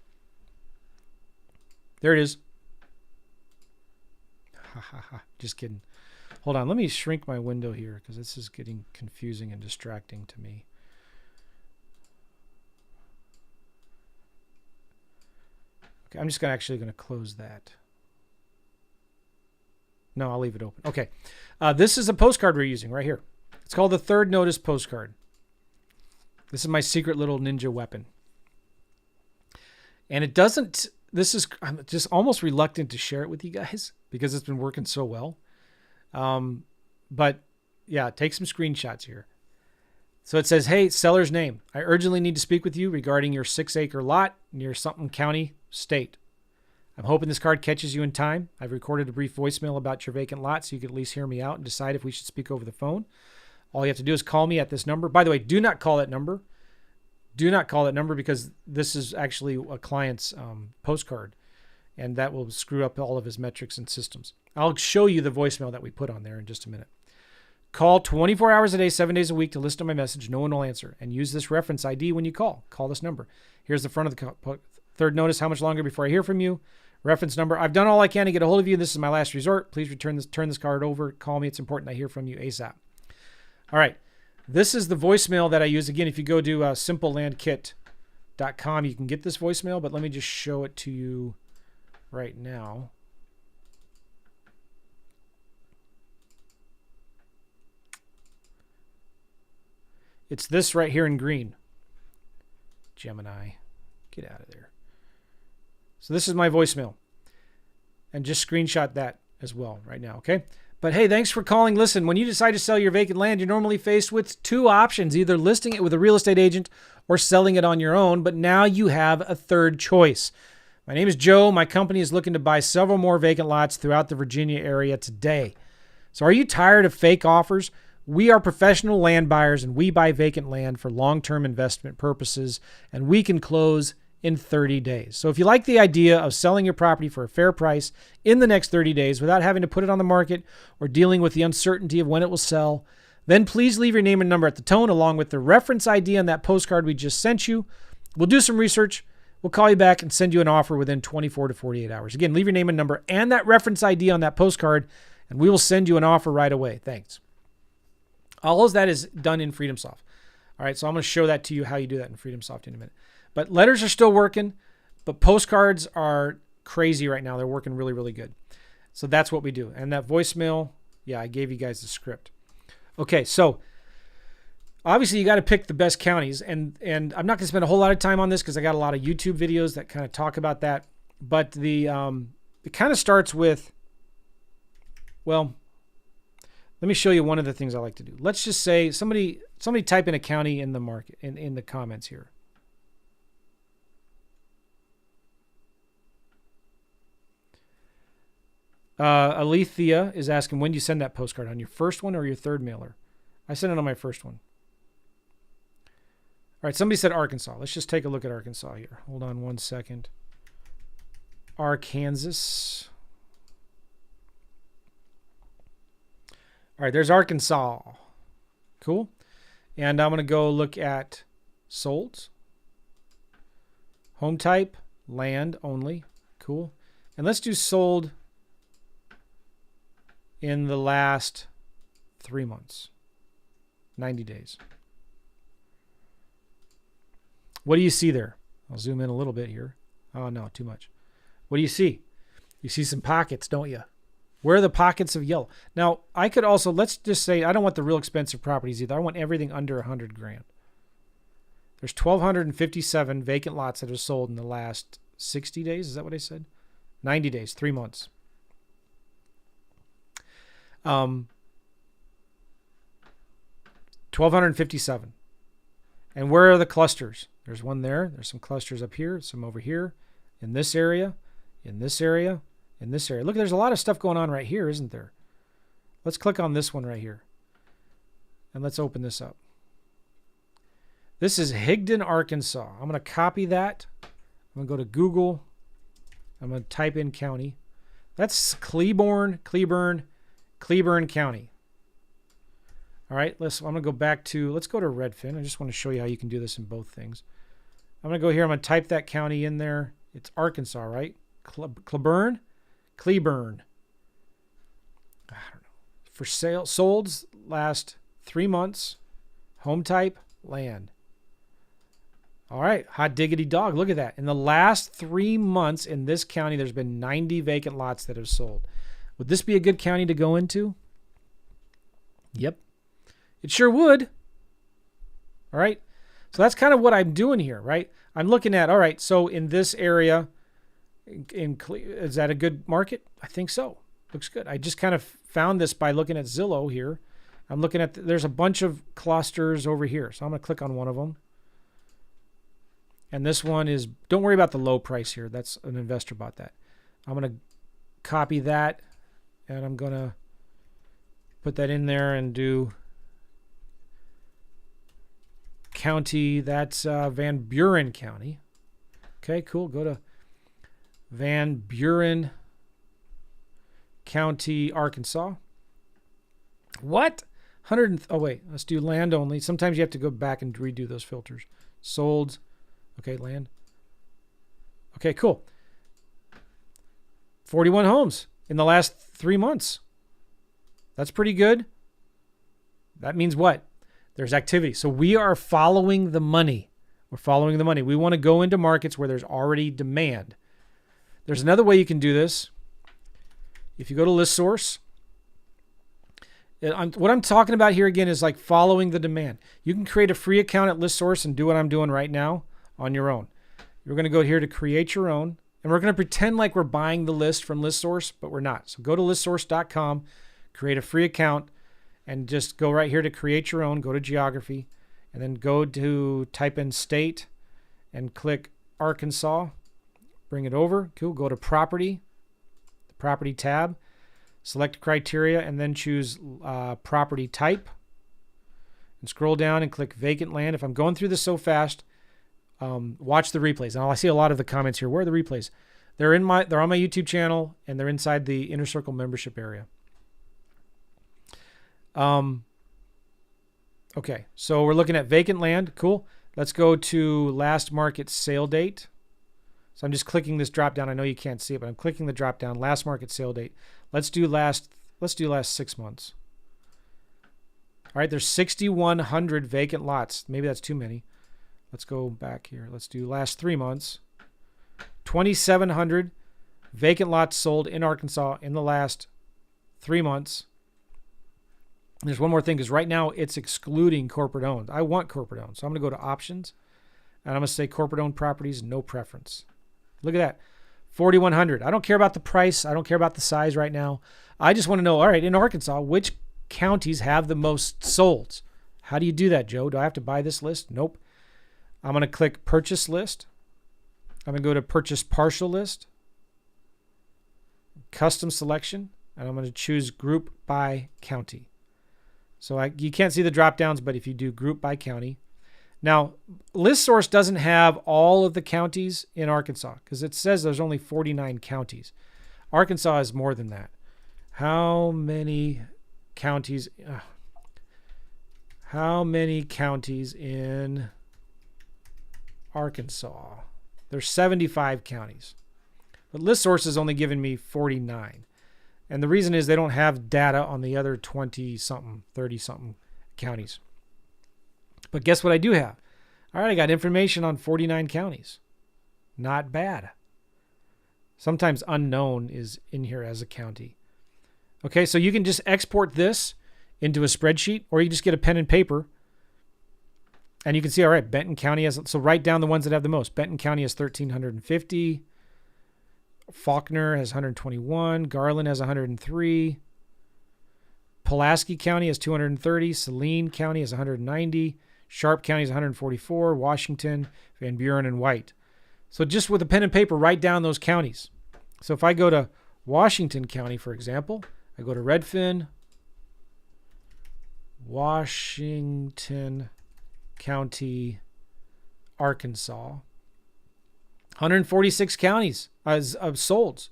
There it is. Just kidding. Hold on. Let me shrink my window here because this is getting confusing and distracting to me. Okay, I'm just actually going to close that. No, I'll leave it open. Okay. This is a postcard we're using right here. It's called the Third Notice Postcard. This is my secret little ninja weapon. And it doesn't, I'm just almost reluctant to share it with you guys because it's been working so well. But yeah, take some screenshots here. So it says, hey, seller's name. I urgently need to speak with you regarding your 6-acre lot near something county, state. I'm hoping this card catches you in time. I've recorded a brief voicemail about your vacant lot so you can at least hear me out and decide if we should speak over the phone. All you have to do is call me at this number. By the way, do not call that number. Do not call that number because this is actually a client's postcard, and that will screw up all of his metrics and systems. I'll show you the voicemail that we put on there in just a minute. Call 24 hours a day, 7 days a week to listen to my message. No one will answer. And use this reference ID when you call. Call this number. Here's the front of the third notice. How much longer before I hear from you? Reference number. I've done all I can to get a hold of you. This is my last resort. Please turn this card over. Call me. It's important I hear from you ASAP. All right. This is the voicemail that I use. Again, if you go to simplelandkit.com, you can get this voicemail, but let me just show it to you right now. It's this right here in green. Gemini, get out of there. So this is my voicemail. And just screenshot that as well right now, okay? But hey, thanks for calling. Listen, when you decide to sell your vacant land, you're normally faced with two options, either listing it with a real estate agent or selling it on your own. But now you have a third choice. My name is Joe. My company is looking to buy several more vacant lots throughout the Virginia area today. So are you tired of fake offers? We are professional land buyers and we buy vacant land for long-term investment purposes, and we can close in 30 days. So if you like the idea of selling your property for a fair price in the next 30 days without having to put it on the market or dealing with the uncertainty of when it will sell, then please leave your name and number at the tone along with the reference ID on that postcard we just sent you. We'll do some research. We'll call you back and send you an offer within 24 to 48 hours. Again, leave your name and number and that reference ID on that postcard, and we will send you an offer right away. Thanks. All of that is done in FreedomSoft. All right, so I'm going to show that to you how you do that in FreedomSoft in a minute. But letters are still working, but postcards are crazy right now. They're working really, really good. So that's what we do. And that voicemail, yeah, I gave you guys the script. Okay, so obviously you got to pick the best counties. And I'm not going to spend a whole lot of time on this because I got a lot of YouTube videos that kind of talk about that. But it kind of starts with, well, let me show you one of the things I like to do. Let's just say somebody type in a county in the market in the comments here. Alethea is asking, when do you send that postcard? On your first one or your third mailer? I sent it on my first one. All right, somebody said Arkansas. Let's just take a look at Arkansas here. Hold on one second. Arkansas. All right, there's Arkansas. Cool. And I'm going to go look at solds. Home type, land only. Cool. And let's do sold in the last 3 months, 90 days. What do you see there? I'll zoom in a little bit here. Oh, no, too much. What do you see? You see some pockets, don't you? Where are the pockets of yellow? Now, I could also, let's just say, I don't want the real expensive properties either. I want everything under 100 grand. There's 1,257 vacant lots that are sold in the last 60 days. Is that what I said? 90 days, 3 months. 1,257. And where are the clusters? There's one there. There's some clusters up here, some over here, in this area, in this area, in this area. Look, there's a lot of stuff going on right here, isn't there? Let's click on this one right here. And let's open this up. This is Higdon, Arkansas. I'm going to copy that. I'm going to go to Google. I'm going to type in county. That's Cleburne County. All right, I'm going to go back to, let's go to Redfin. I just want to show you how you can do this in both things. I'm going to go here. I'm going to type that county in there. It's Arkansas, right? Cleburne. I don't know. For sale, sold last 3 months. Home type, land. All right, hot diggity dog. Look at that. In the last 3 months in this county, there's been 90 vacant lots that have sold. Would this be a good county to go into? Yep, it sure would. All right, so that's kind of what I'm doing here, right? I'm looking at, all right, so in this area, is that a good market? I think so. Looks good. I just kind of found this by looking at Zillow here. I'm looking at, there's a bunch of clusters over here. So I'm going to click on one of them. And this one is, don't worry about the low price here. That's an investor bought that. I'm going to copy that and I'm going to put that in there and do county. That's Van Buren County. Okay, cool. Go to Van Buren County, Arkansas. What? Oh, wait. Let's do land only. Sometimes you have to go back and redo those filters. Sold. Okay, land. Okay, cool. 41 homes in the last 3 months. That's pretty good. That means what? There's activity. So we are following the money. We're following the money. We want to go into markets where there's already demand. There's another way you can do this. If you go to list source, what I'm talking about here again is like following the demand. You can create a free account at list source and do what I'm doing right now on your own. You're going to go here to create your own, and we're going to pretend like we're buying the list from list source, but we're not. So go to listsource.com, create a free account, and just go right here to create your own. Go to geography, and then go to type in state and click Arkansas. Bring it over. Cool. Go to property, the property tab, select criteria, and then choose property type. And scroll down and click vacant land. If I'm going through this so fast, watch the replays. Now I see a lot of the comments here. Where are the replays? They're on my YouTube channel and they're inside the Inner Circle membership area. Okay, so we're looking at vacant land. Cool. Let's go to last market sale date. So I'm just clicking this drop down. I know you can't see it, but I'm clicking the drop down. Last market sale date. Let's do last 6 months. All right, there's 6,100 vacant lots. Maybe that's too many. Let's go back here. Let's do last 3 months. 2,700 vacant lots sold in Arkansas in the last 3 months. And there's one more thing, because right now it's excluding corporate owned. I want corporate owned. So I'm going to go to options and I'm going to say corporate owned properties, no preference. Look at that. 4,100. I don't care about the price. I don't care about the size right now. I just want to know, all right, in Arkansas, which counties have the most solds? How do you do that, Joe? Do I have to buy this list? Nope. I'm going to click purchase list. I'm going to go to purchase partial list, custom selection, and I'm going to choose group by county. So you can't see the drop downs, but if you do group by county. Now, ListSource doesn't have all of the counties in Arkansas because it says there's only 49 counties. Arkansas is more than that. How many counties? How many counties in Arkansas? There's 75 counties, but ListSource has only given me 49. And the reason is they don't have data on the other 20-something, 30-something counties. But guess what I do have? All right, I got information on 49 counties. Not bad. Sometimes unknown is in here as a county. Okay, so you can just export this into a spreadsheet, or you just get a pen and paper. And you can see, all right, Benton County has, so write down the ones that have the most. Benton County has 1,350. Faulkner has 121. Garland has 103. Pulaski County has 230. Saline County has 190. Sharp County is 144. Washington, Van Buren, and White. So just with a pen and paper, write down those counties. So if I go to Washington County, for example, I go to Redfin, Washington County, Arkansas. 146 counties of solds,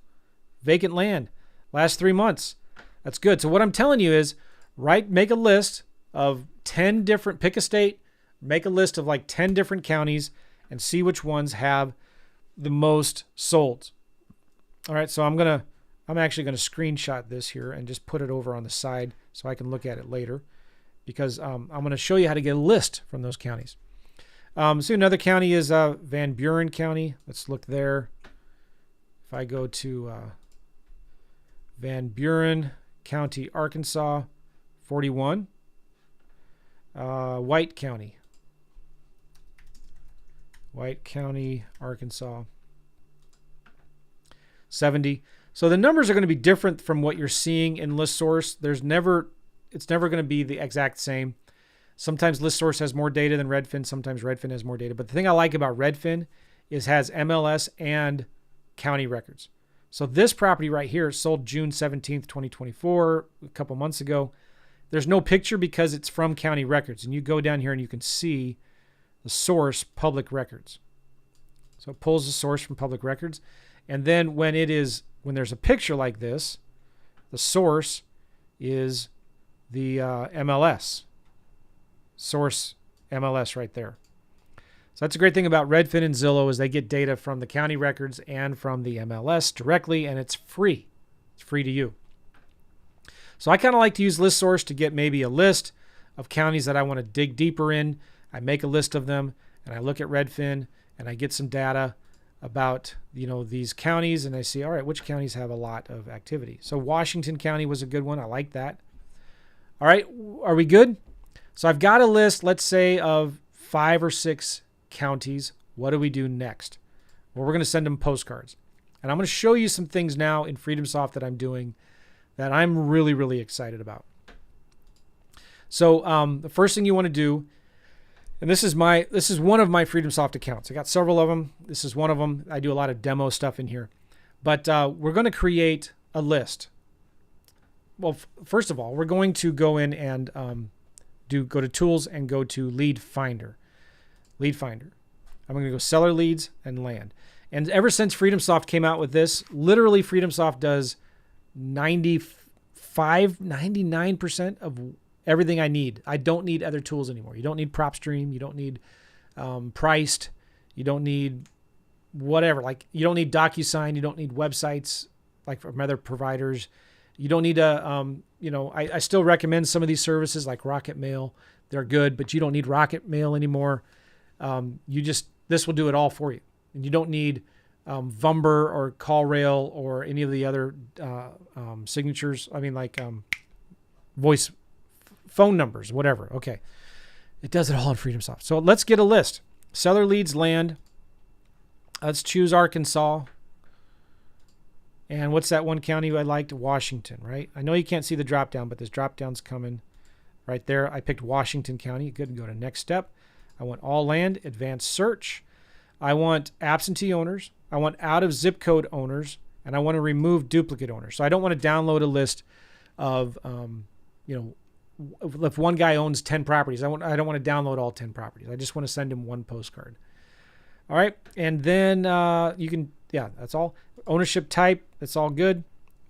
vacant land, last 3 months. That's good. So what I'm telling you is, make a list of 10 different, pick a state, make a list of like 10 different counties and see which ones have the most solds. All right, so I'm actually gonna screenshot this here and just put it over on the side so I can look at it later, because I'm gonna show you how to get a list from those counties. So another county is Van Buren County. Let's look there. If I go to Van Buren County, Arkansas, 41. White County, Arkansas, 70. So the numbers are going to be different from what you're seeing in ListSource. It's never going to be the exact same. Sometimes ListSource has more data than Redfin. Sometimes Redfin has more data. But the thing I like about Redfin is has MLS and county records. So this property right here sold June 17th, 2024, a couple months ago. There's no picture because it's from county records. And you go down here and you can see the source, public records. So it pulls the source from public records. And then when there's a picture like this, the source is the MLS. Source MLS right there. So that's a great thing about Redfin and Zillow is they get data from the county records and from the MLS directly, and it's free. It's free to you. So I kind of like to use ListSource to get maybe a list of counties that I want to dig deeper in. I make a list of them, and I look at Redfin, and I get some data about these counties, and I see, all right, which counties have a lot of activity. So Washington County was a good one. I like that. All right, are we good? So I've got a list, let's say, of 5 or 6 counties. What do we do next? Well, we're going to send them postcards. And I'm going to show you some things now in FreedomSoft that I'm doing that I'm really, really excited about. So the first thing you want to do, and this is one of my FreedomSoft accounts. I got several of them. This is one of them. I do a lot of demo stuff in here. But we're going to create a list. Well, first of all, we're going to go in and go to Tools and go to Lead Finder. Lead Finder. I'm going to go Seller Leads and Land. And ever since FreedomSoft came out with this, literally FreedomSoft does 99% of everything I need. I don't need other tools anymore. You don't need PropStream. You don't need Priced. You don't need whatever. Like, you don't need DocuSign. You don't need websites like from other providers. You don't need I still recommend some of these services like Rocket Mail. They're good, but you don't need Rocket Mail anymore. This will do it all for you. And you don't need Vumber or CallRail or any of the other signatures. I mean, like voice phone numbers, whatever. Okay. It does it all in FreedomSoft. So let's get a list. Seller Leads, Land. Let's choose Arkansas. And what's that one county I liked? Washington, right? I know you can't see the drop down, but this drop down's coming right there. I picked Washington County. Good. Go to next step. I want all land, advanced search. I want absentee owners. I want out of zip code owners, and I want to remove duplicate owners. So I don't want to download a list of, if one guy owns 10 properties, I don't want to download all 10 properties. I just want to send him one postcard. All right. And then that's all. Ownership type, that's all good.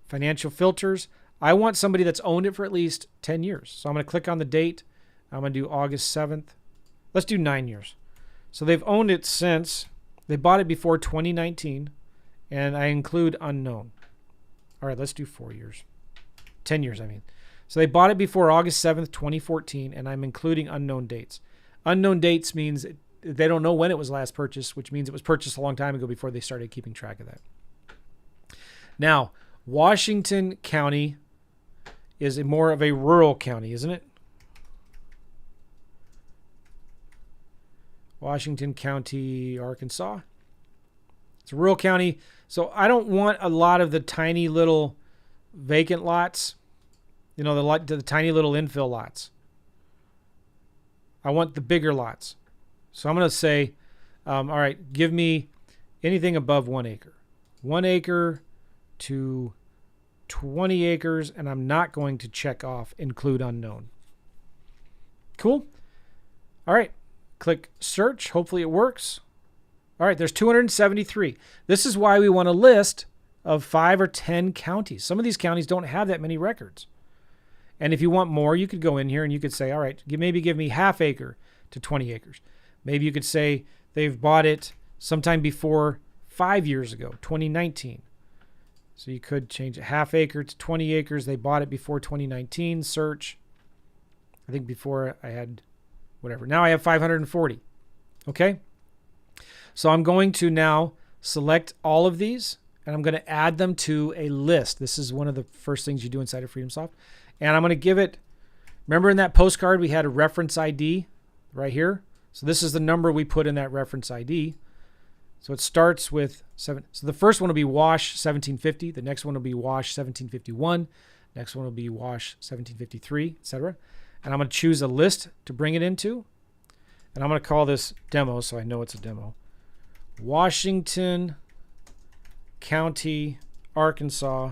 Financial filters. I want somebody that's owned it for at least 10 years. So I'm going to click on the date. I'm going to do August 7th. Let's do 9 years. So they've owned it since, they bought it before 2019, and I include unknown. All right, let's do 4 years. 10 years, I mean. So they bought it before August 7th, 2014, and I'm including unknown dates. Unknown dates means they don't know when it was last purchased, which means it was purchased a long time ago before they started keeping track of that. Now, Washington County is more of a rural county, isn't it? Washington County, Arkansas. It's a rural county. So I don't want a lot of the tiny little vacant lots, the tiny little infill lots. I want the bigger lots. So I'm going to say, all right, give me anything above 1 acre. 1 acre to 20 acres, and I'm not going to check off include unknown. Cool. All right, click search. Hopefully it works. All right, there's 273. This is why we want a list of 5 or 10 counties. Some of these counties don't have that many records. And if you want more, you could go in here and you could say, all right, maybe give me ½ acre to 20 acres. Maybe you could say they've bought it sometime before 5 years ago, 2019. So you could change it ½ acre to 20 acres. They bought it before 2019. Search. I think before I had whatever. Now I have 540. Okay. So I'm going to now select all of these and I'm going to add them to a list. This is one of the first things you do inside of FreedomSoft. And I'm going to give it, remember in that postcard we had a reference ID right here. So this is the number we put in that reference ID. So it starts with 7. So the first one will be wash 1750. The next one will be wash 1751. Next one will be wash 1753, etc. And I'm going to choose a list to bring it into. And I'm going to call this demo so I know it's a demo. Washington County, Arkansas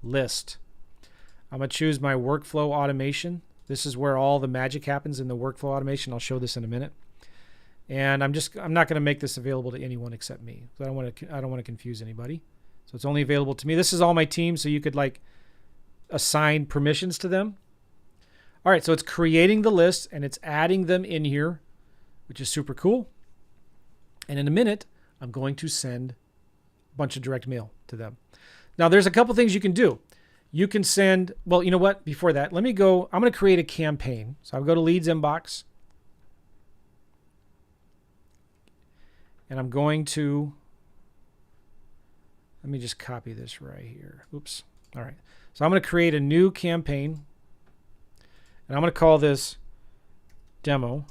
list. I'm going to choose my workflow automation. This is where all the magic happens in the workflow automation. I'll show this in a minute. And I'm not going to make this available to anyone except me. So I don't want to confuse anybody. So it's only available to me. This is all my team, so you could like assign permissions to them. All right, so it's creating the list and it's adding them in here, which is super cool. And in a minute, I'm going to send a bunch of direct mail to them. Now, there's a couple things you can do. You can send, well, you know what? Before that, let me go. I'm going to create a campaign. So I'll go to Leads Inbox. And I'm going to, let me just copy this right here. Oops. All right. So I'm going to create a new campaign. And I'm going to call this demo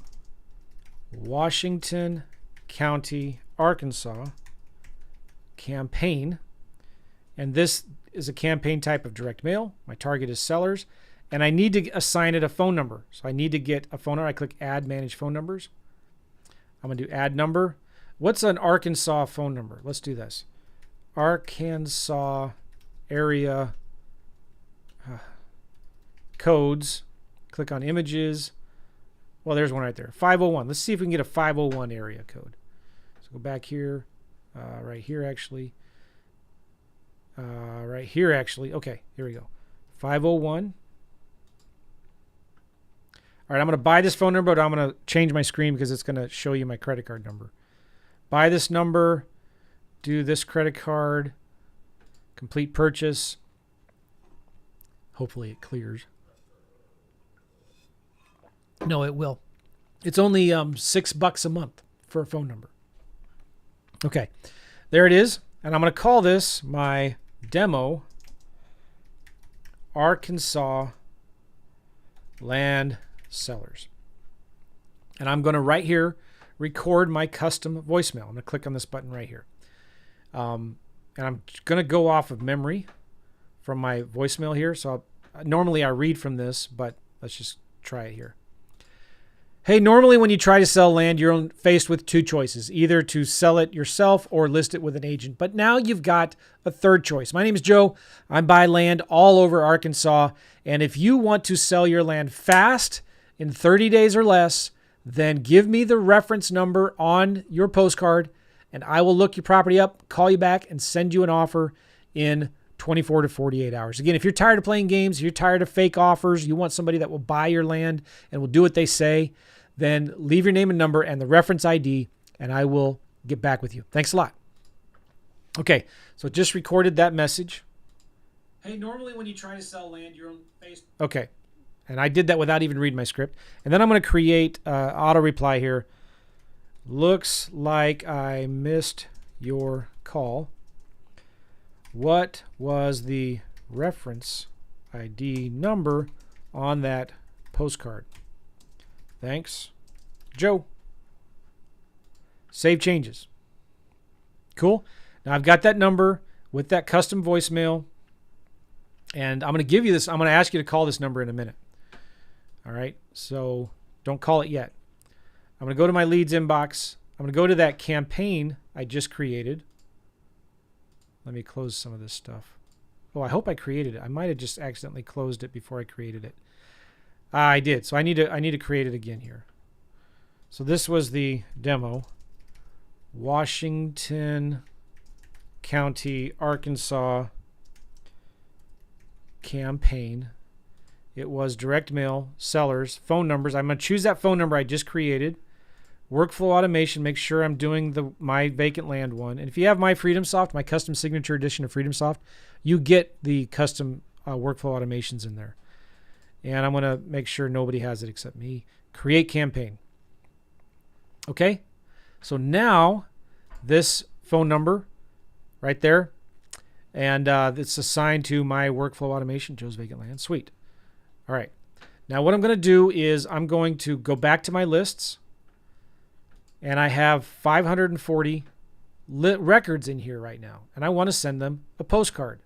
Washington County, Arkansas campaign. And this is a campaign type of direct mail. My target is sellers. And I need to assign it a phone number. So I need to get a phone number. I click Add Manage Phone Numbers. I'm going to do Add Number. What's an Arkansas phone number? Let's do this. Arkansas area codes. Click on images. Well, there's one right there. 501. Let's see if we can get a 501 area code. So go back here. Right here, actually. Right here, actually. Okay, here we go. 501. All right, I'm going to buy this phone number, but I'm going to change my screen because it's going to show you my credit card number. Buy this number. Do this credit card. Complete purchase. Hopefully it clears. No, it will. It's only $6 a month for a phone number. Okay, there it is. And I'm going to call this my demo Arkansas land sellers. And I'm going to right here record my custom voicemail. I'm going to click on this button right here. And I'm going to go off of memory from my voicemail here. So normally I read from this, but let's just try it here. Hey, normally when you try to sell land, you're faced with two choices, either to sell it yourself or list it with an agent. But now you've got a third choice. My name is Joe. I buy land all over Arkansas. And if you want to sell your land fast in 30 days or less, then give me the reference number on your postcard and I will look your property up, call you back, and send you an offer in 24 to 48 hours. Again, if you're tired of playing games, you're tired of fake offers, you want somebody that will buy your land and will do what they say, then leave your name and number and the reference ID, and I will get back with you. Thanks a lot. Okay, so just recorded that message. Hey, normally when you try to sell land, you're on Facebook. Okay, and I did that without even reading my script. And then I'm going to create auto reply here. Looks like I missed your call. What was the reference ID number on that postcard? Thanks, Joe. Save changes. Cool. Now I've got that number with that custom voicemail, and I'm going to give you this. I'm going to ask you to call this number in a minute. All right. So don't call it yet. I'm going to go to my leads inbox. I'm going to go to that campaign I just created. Let me close some of this stuff. Oh, I hope I created it. I might have just accidentally closed it before I created it. I did. So I need to create it again here. So this was the demo. Washington County, Arkansas campaign. It was direct mail, sellers, phone numbers. I'm going to choose that phone number I just created. Workflow automation, make sure I'm doing my vacant land one. And if you have my FreedomSoft, my custom signature edition of FreedomSoft, you get the custom workflow automations in there. And I'm going to make sure nobody has it except me. Create campaign. Okay, so now this phone number right there, and it's assigned to my workflow automation, Joe's Vacant Land. Sweet. All right. Now what I'm going to do is I'm going to go back to my lists, and I have 540 records in here right now, and I want to send them a postcard.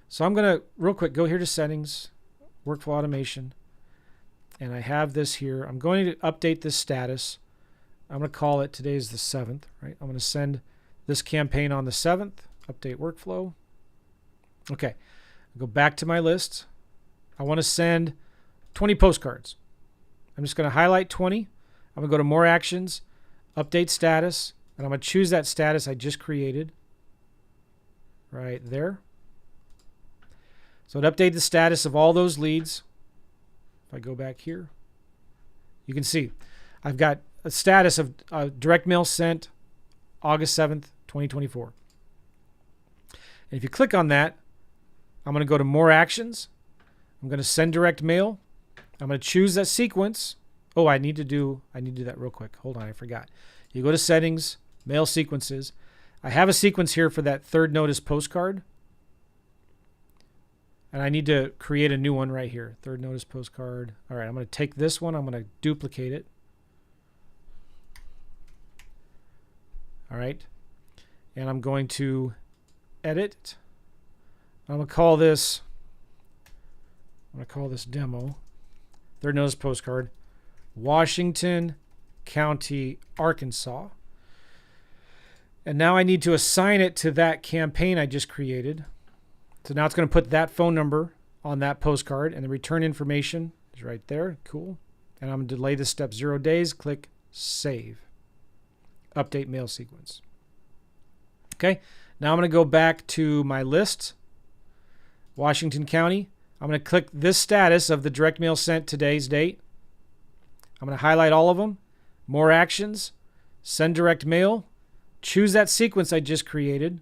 So I'm going to real quick go here to settings, workflow automation, and I have this here. I'm going to update this status. I'm going to call it, today's the 7th, right? I'm going to send this campaign on the 7th, update workflow. Okay, go back to my list. I want to send 20 postcards. I'm just going to highlight 20. I'm going to go to more actions, update status, and I'm going to choose that status I just created right there. So it updated the status of all those leads. If I go back here, you can see I've got a status of direct mail sent August 7th, 2024. And if you click on that, I'm going to go to more actions. I'm going to send direct mail. I'm going to choose that sequence. Oh, I need to do that real quick. Hold on, I forgot. You go to settings, mail sequences. I have a sequence here for that third notice postcard. And I need to create a new one right here. Third notice postcard. All right, I'm going to take this one. I'm going to duplicate it. All right. And I'm going to edit. I'm going to call this demo. Third notice postcard. Washington County, Arkansas. And now I need to assign it to that campaign I just created. So now it's going to put that phone number on that postcard, and the return information is right there. Cool. And I'm going to delay this step 0 days. Click Save. Update mail sequence. Okay. Now I'm going to go back to my list. Washington County. I'm going to click this status of the direct mail sent today's date. I'm going to highlight all of them. More actions. Send direct mail. Choose that sequence I just created.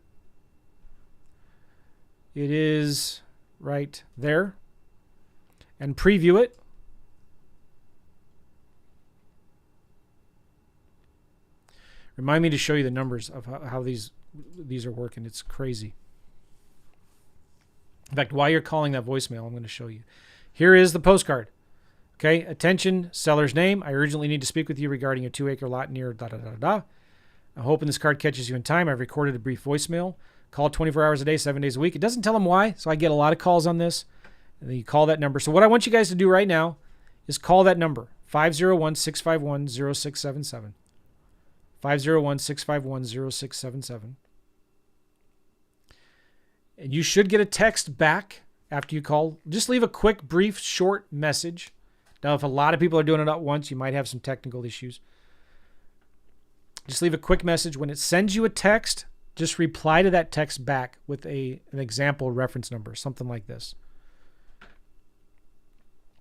It is right there. And preview it. Remind me to show you the numbers of how these are working. It's crazy. In fact, while you're calling that voicemail, I'm going to show you. Here is the postcard. Okay, attention, seller's name. I urgently need to speak with you regarding a 2-acre lot near da-da-da-da. I'm hoping this card catches you in time. I've recorded a brief voicemail. Call 24 hours a day, 7 days a week. It doesn't tell them why, so I get a lot of calls on this. And then you call that number. So what I want you guys to do right now is call that number, 501-651-0677. 501-651-0677. And you should get a text back after you call. Just leave a quick, brief, short message. Now, if a lot of people are doing it at once, you might have some technical issues. Just leave a quick message. When it sends you a text, just reply to that text back with an example reference number, something like this.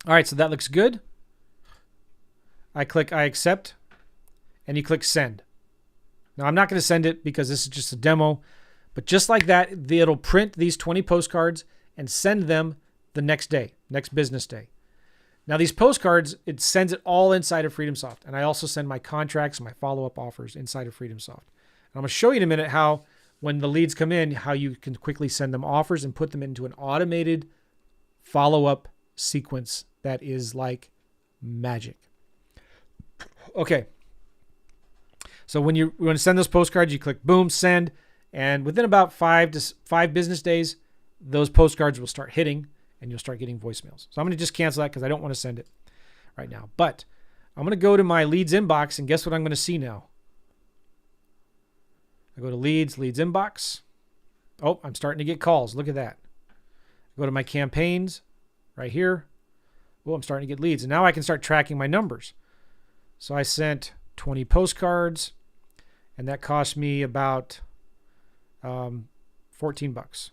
All right, so that looks good. I click I accept, and you click send. Now, I'm not going to send it because this is just a demo, but just like that, it'll print these 20 postcards and send them the next day, next business day. Now, these postcards, it sends it all inside of FreedomSoft, and I also send my contracts and my follow-up offers inside of FreedomSoft. And I'm going to show you in a minute how, when the leads come in, how you can quickly send them offers and put them into an automated follow-up sequence that is like magic. Okay. So when you want to send those postcards, you click boom, send, and within about 5 business days, those postcards will start hitting and you'll start getting voicemails. So I'm going to just cancel that because I don't want to send it right now. But I'm going to go to my leads inbox, and guess what I'm going to see now? I go to leads inbox. Oh, I'm starting to get calls. Look at that. Go to my campaigns right here. Oh, I'm starting to get leads. And now I can start tracking my numbers. So I sent 20 postcards, and that cost me about 14 bucks.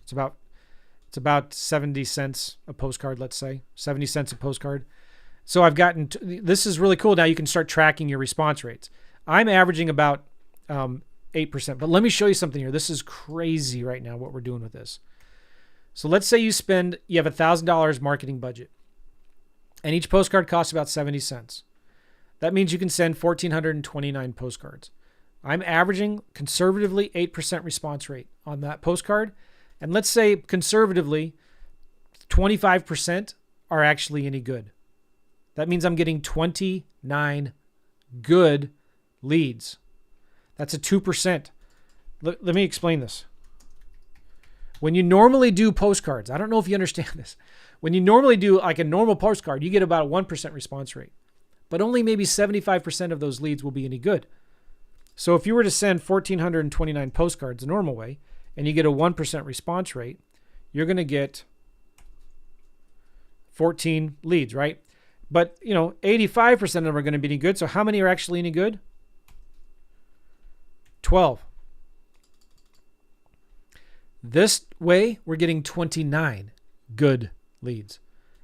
It's about 70 cents a postcard, let's say. 70 cents a postcard. So I've gotten, this is really cool. Now you can start tracking your response rates. I'm averaging about 8%. But let me show you something here. This is crazy right now what we're doing with this. So let's say you have $1,000 marketing budget, and each postcard costs about 70 cents. That means you can send 1,429 postcards. I'm averaging conservatively 8% response rate on that postcard. And let's say conservatively 25% are actually any good. That means I'm getting 29 good leads. That's a 2%. Let me explain this. When you normally do postcards, I don't know if you understand this. When you normally do like a normal postcard, you get about a 1% response rate. But only maybe 75% of those leads will be any good. So if you were to send 1,429 postcards the normal way, and you get a 1% response rate, you're going to get 14 leads, right? But, 85% of them are going to be any good. So how many are actually any good? 12. This way, we're getting 29 good leads.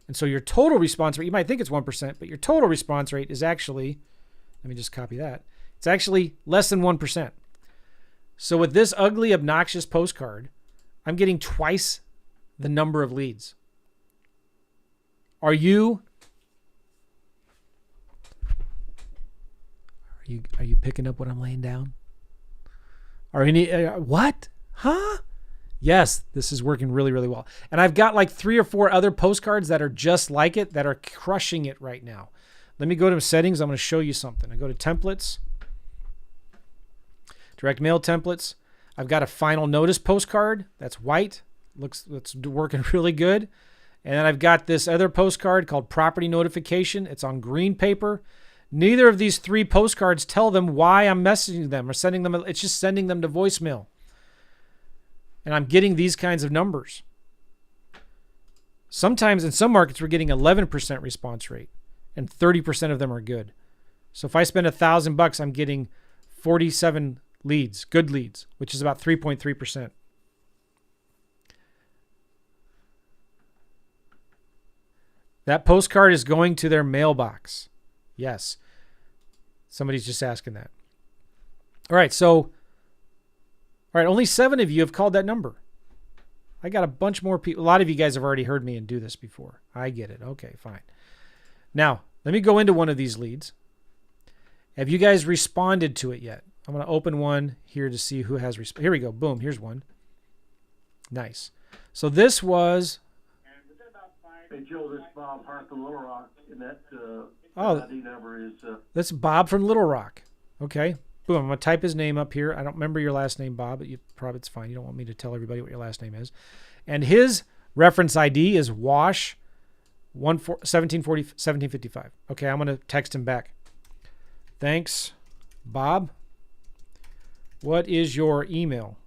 And so your total response rate, you might think it's 1%, but your total response rate is actually, let me just copy that. It's actually less than 1%. So with this ugly, obnoxious postcard, I'm getting twice the number of leads. Are you picking up what I'm laying down? Are any what? Huh? Yes, this is working really, really well. And I've got like 3 or 4 other postcards that are just like it that are crushing it right now. Let me go to settings. I'm going to show you something. I go to templates. Direct mail templates. I've got a final notice postcard that's white. It's working really good. And then I've got this other postcard called property notification. It's on green paper. Neither of these 3 postcards tell them why I'm messaging them or sending them. It's just sending them to voicemail. And I'm getting these kinds of numbers. Sometimes in some markets, we're getting 11% response rate and 30% of them are good. So if I spend $1,000, I'm getting 47 leads, good leads, which is about 3.3%. That postcard is going to their mailbox. Yes. Somebody's just asking that. All right. So, only 7 of you have called that number. I got a bunch more people. A lot of you guys have already heard me and do this before. I get it. Okay, fine. Now, let me go into one of these leads. Have you guys responded to it yet? I'm going to open one here to see who has responded. Here we go. Boom. Here's one. Nice. So this was... Hey, Joe, this is Bob Hart from Little Rock, and that ID number is... That's Bob from Little Rock. Okay. Boom. I'm going to type his name up here. I don't remember your last name, Bob, but it's fine. You don't want me to tell everybody what your last name is. And his reference ID is WASH 1755. Okay, I'm going to text him back. Thanks, Bob. What is your email?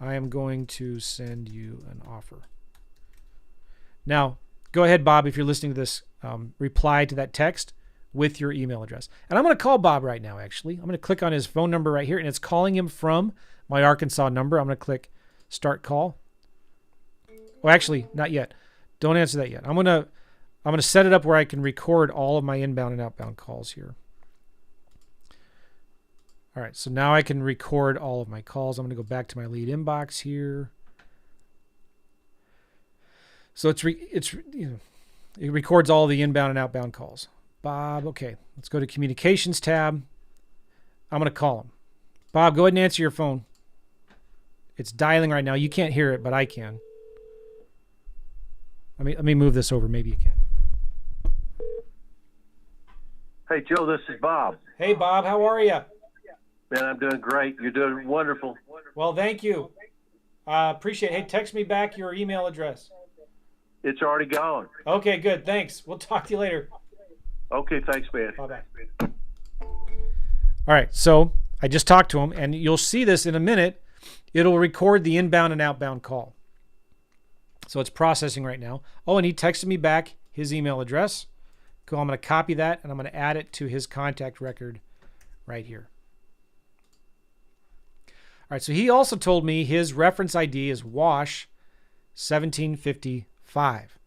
I am going to send you an offer. Now, go ahead, Bob, if you're listening to this, reply to that text with your email address. And I'm going to call Bob right now, actually. I'm going to click on his phone number right here, and it's calling him from my Arkansas number. I'm going to click Start Call. Well, actually, not yet. Don't answer that yet. I'm going to set it up where I can record all of my inbound and outbound calls here. All right, so now I can record all of my calls. I'm going to go back to my lead inbox here. So it records all the inbound and outbound calls. Bob, okay, let's go to Communications tab. I'm going to call him. Bob, go ahead and answer your phone. It's dialing right now. You can't hear it, but I can. Let me move this over. Maybe you can. Hey, Joe, this is Bob. Hey, Bob, how are you? Man, I'm doing great. You're doing wonderful. Well, thank you. Appreciate it. Hey, text me back your email address. It's already gone. Okay, good. Thanks. We'll talk to you later. Okay, thanks, man. Bye-bye. All right, so I just talked to him, and you'll see this in a minute. it'll record the inbound and outbound call. So it's processing right now. Oh, and he texted me back his email address. Cool. I'm going to copy that and I'm going to add it to his contact record right here. All right. So he also told me his reference ID is WASH 1755.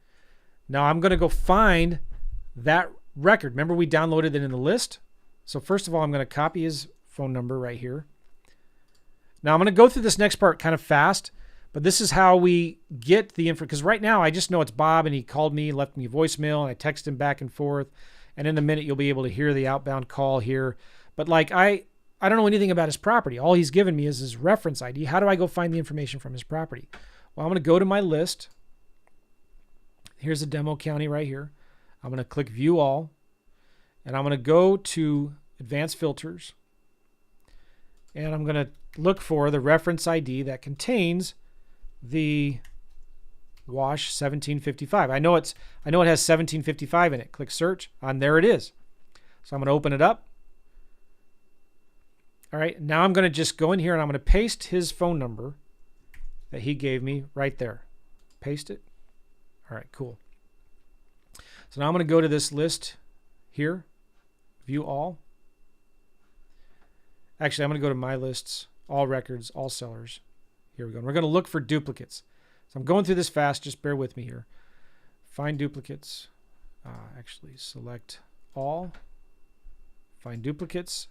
Now I'm going to go find that record. Remember we downloaded it in the list. So first of all, I'm going to copy his phone number right here. Now I'm going to go through this next part kind of fast, but this is how we get the info. Because right now I just know it's Bob and he called me, left me a voicemail, and I texted him back and forth. And in a minute you'll be able to hear the outbound call here. But like I don't know anything about his property. All he's given me is his reference ID. How do I go find the information from his property? Well, I'm going to go to my list. Here's the demo county right here. I'm going to click View All. And I'm going to go to Advanced Filters. And I'm going to look for the reference ID that contains the WASH 1755. I know it has 1755 in it. Click Search. And there it is. So I'm going to open it up. All right. Now I'm going to just go in here and I'm going to paste his phone number that he gave me right there. Paste it. All right, cool. So now I'm going to go to this list here. View all. Actually, I'm going to go to my lists, all records, all sellers. Here we go. And we're going to look for duplicates. So I'm going through this fast. Just bear with me here. Find duplicates. Actually, select all. Find duplicates.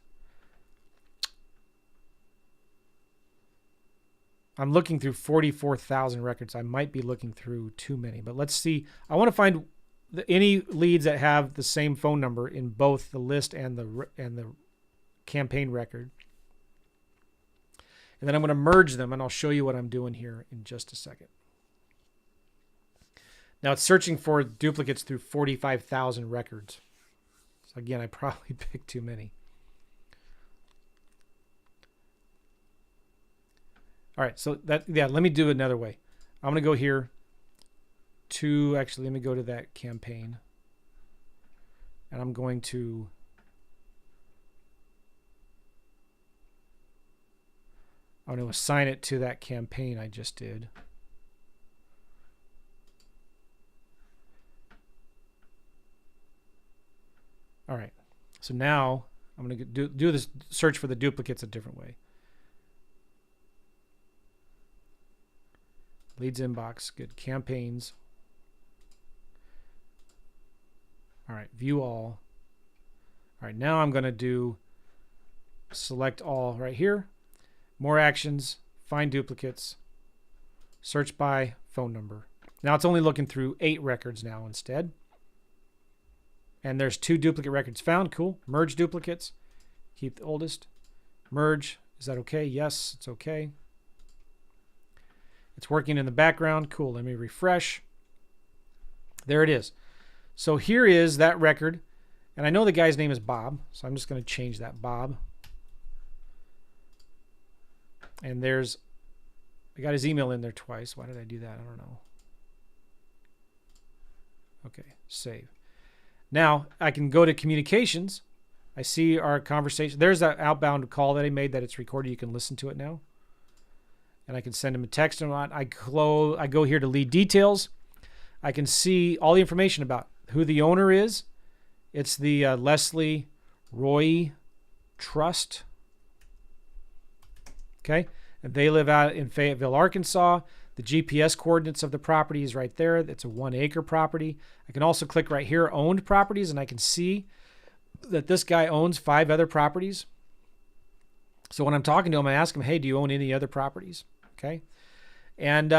I'm looking through 44,000 records. I might be looking through too many, but let's see. I want to find any leads that have the same phone number in both the list and the campaign record. And then I'm going to merge them, and I'll show you what I'm doing here in just a second. Now it's searching for duplicates through 45,000 records. So again, I probably picked too many. All right, so let me do it another way. I'm going to go here to, actually, let me go to that campaign. And I'm going to, assign it to that campaign I just did. All right, so now I'm going to do this search for the duplicates a different way. Leads inbox, good. Campaigns. All right, view all. All right, now I'm going to do select all right here. More actions, find duplicates, search by phone number. Now it's only looking through 8 records now instead. And there's 2 duplicate records found. Cool. Merge duplicates. Keep the oldest. Merge. Is that okay? Yes, it's okay. It's working in the background. Cool. Let me refresh. There it is. So here is that record. And I know the guy's name is Bob. So I'm just going to change that Bob. And I got his email in there twice. Why did I do that? I don't know. Okay. Save. Now I can go to communications. I see our conversation. There's that outbound call that I made that it's recorded. You can listen to it now. And I can send him a text or not. I go here to lead details. I can see all the information about who the owner is. It's the Leslie Roy Trust. Okay. And they live out in Fayetteville, Arkansas. The GPS coordinates of the property is right there. It's a 1-acre property. I can also click right here, owned properties, and I can see that this guy owns 5 other properties. So when I'm talking to him, I ask him, hey, do you own any other properties? Okay. And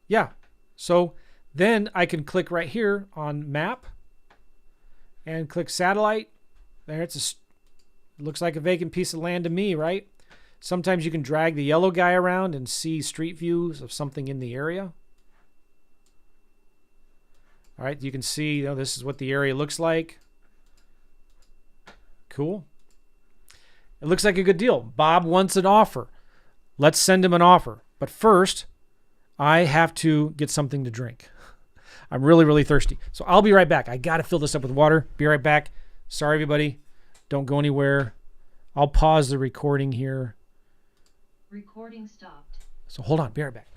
yeah. So then I can click right here on map and click satellite. There it looks like a vacant piece of land to me, right? Sometimes you can drag the yellow guy around and see street views of something in the area. All right. You can see, this is what the area looks like. Cool. It looks like a good deal. Bob wants an offer. Let's send him an offer. But first, I have to get something to drink. I'm really, really thirsty. So I'll be right back. I got to fill this up with water. Be right back. Sorry, everybody. Don't go anywhere. I'll pause the recording here. Recording stopped. So hold on, be right back.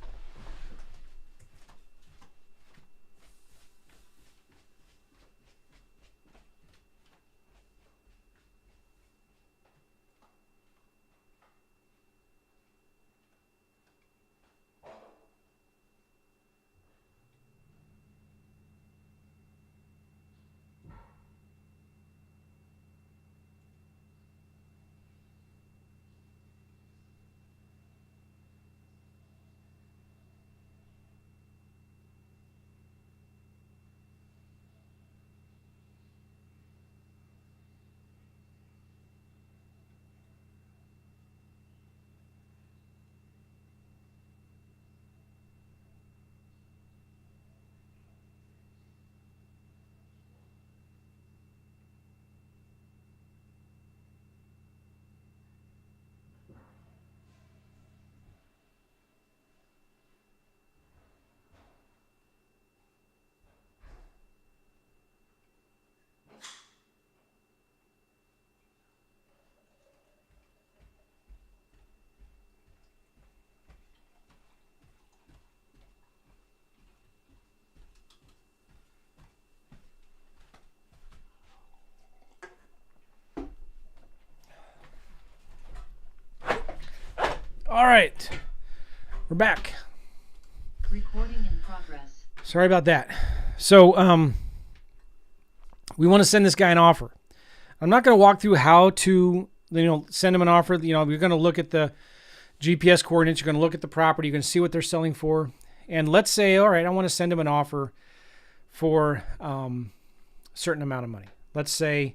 All right, we're back. Recording in progress. Sorry about that. So we want to send this guy an offer. I'm not going to walk through how to send him an offer. You're going to look at the GPS coordinates. You're going to look at the property. You're going to see what they're selling for. And let's say, all right, I want to send him an offer for a certain amount of money. Let's say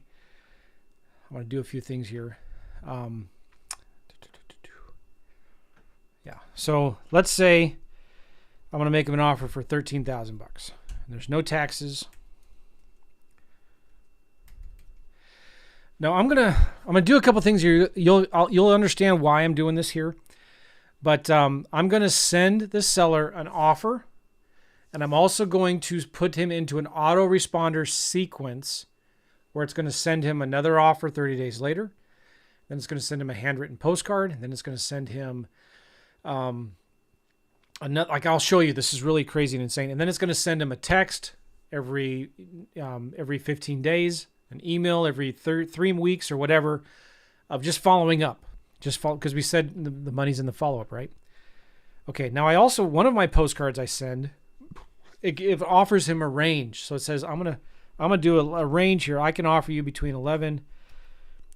I want to do a few things here. So let's say I want to make him an offer for $13,000. There's no taxes. Now I'm gonna do a couple things here. You'll understand why I'm doing this here. But I'm gonna send the seller an offer, and I'm also going to put him into an autoresponder sequence where it's going to send him another offer 30 days later. Then it's going to send him a handwritten postcard. And then it's going to send him like I'll show you, this is really crazy and insane. And then it's going to send him a text every 15 days, an email every 3 weeks or whatever, of just following up, because we said the money's in the follow-up, right? Okay. Now I also, one of my postcards I send, it offers him a range. So it says, I'm going to do a range here. I can offer you between $11,000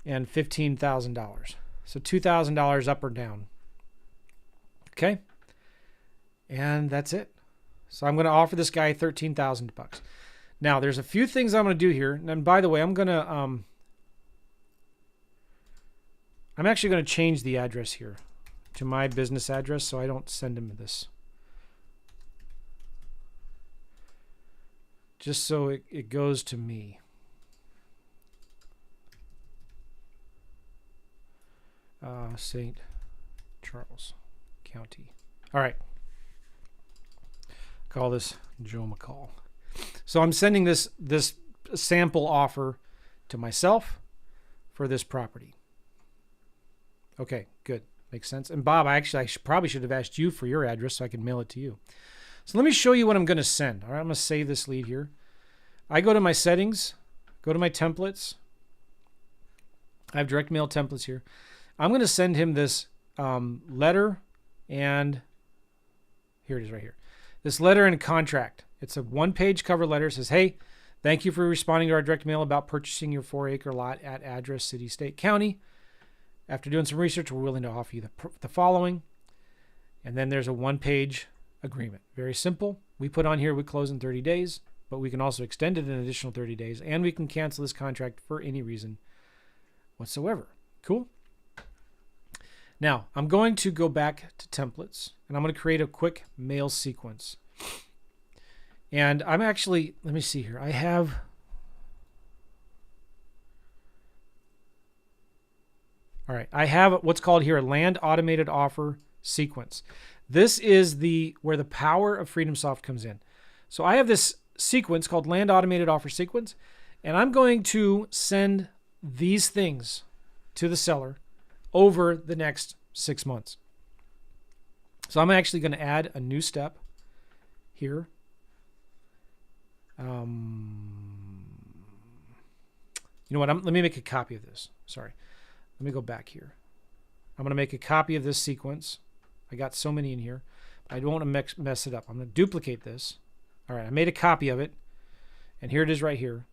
and $15,000. So $2,000 up or down. Okay. And that's it. So I'm going to offer this guy $13,000. Now there's a few things I'm going to do here. And by the way, I'm actually going to change the address here to my business address so I don't send him this. Just so it goes to me. St. Charles County. All right. Call this Joe McCall. So I'm sending this sample offer to myself for this property. Okay, good. Makes sense. And Bob, I probably should have asked you for your address so I could mail it to you. So let me show you what I'm going to send. All right, I'm going to save this lead here. I go to my settings, go to my templates. I have direct mail templates here. I'm going to send him this letter, and here it is right here. This letter and contract. It's a one-page cover letter. It says, hey, thank you for responding to our direct mail about purchasing your 4-acre lot at address, city, state, county. After doing some research, we're willing to offer you the following. And then there's a one-page agreement. Very simple. We put on here we close in 30 days, but we can also extend it an additional 30 days, and we can cancel this contract for any reason whatsoever. Cool? Now, I'm going to go back to templates, and I'm going to create a quick mail sequence. And I'm actually, let me see here. I have, all right, I have what's called here a land automated offer sequence. This is where the power of FreedomSoft comes in. So I have this sequence called land automated offer sequence, and I'm going to send these things to the seller over the next 6 months. So I'm actually going to add a new step here. You know what? Let me make a copy of this. Sorry. Let me go back here. I'm going to make a copy of this sequence. I got so many in here. I don't want to mess it up. I'm going to duplicate this. All right, I made a copy of it. And here it is right here.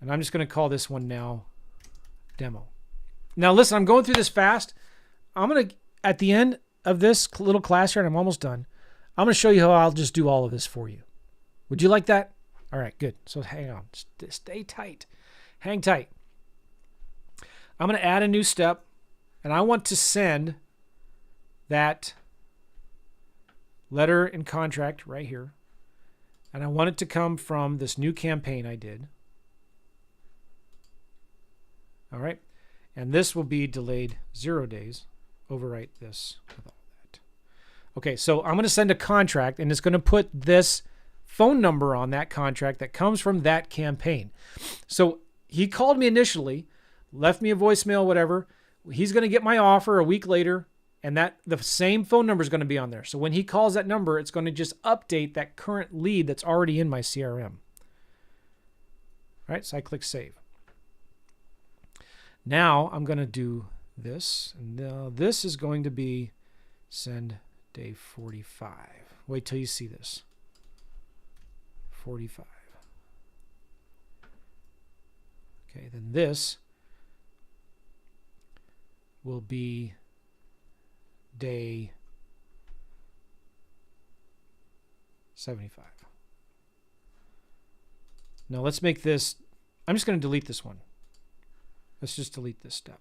And I'm just going to call this one now Demo. Now listen, I'm going through this fast. I'm going to, at the end of this little class here, and I'm almost done, I'm going to show you how I'll just do all of this for you. Would you like that? All right, good. So hang on. Stay tight. Hang tight. I'm going to add a new step, and I want to send that letter and contract right here. And I want it to come from this new campaign I did. All right. And this will be delayed 0 days. Overwrite this with all that. Okay, so I'm going to send a contract, and it's going to put this phone number on that contract that comes from that campaign. So he called me initially, left me a voicemail, whatever. He's going to get my offer a week later, and that the same phone number is going to be on there. So when he calls that number, it's going to just update that current lead that's already in my CRM. All right, so I click Save. Now I'm going to do this, and now this is going to be send day 45. Wait till you see this. 45. Okay, then this will be day 75. Now let's make this, I'm just going to delete this one. Let's just delete this step.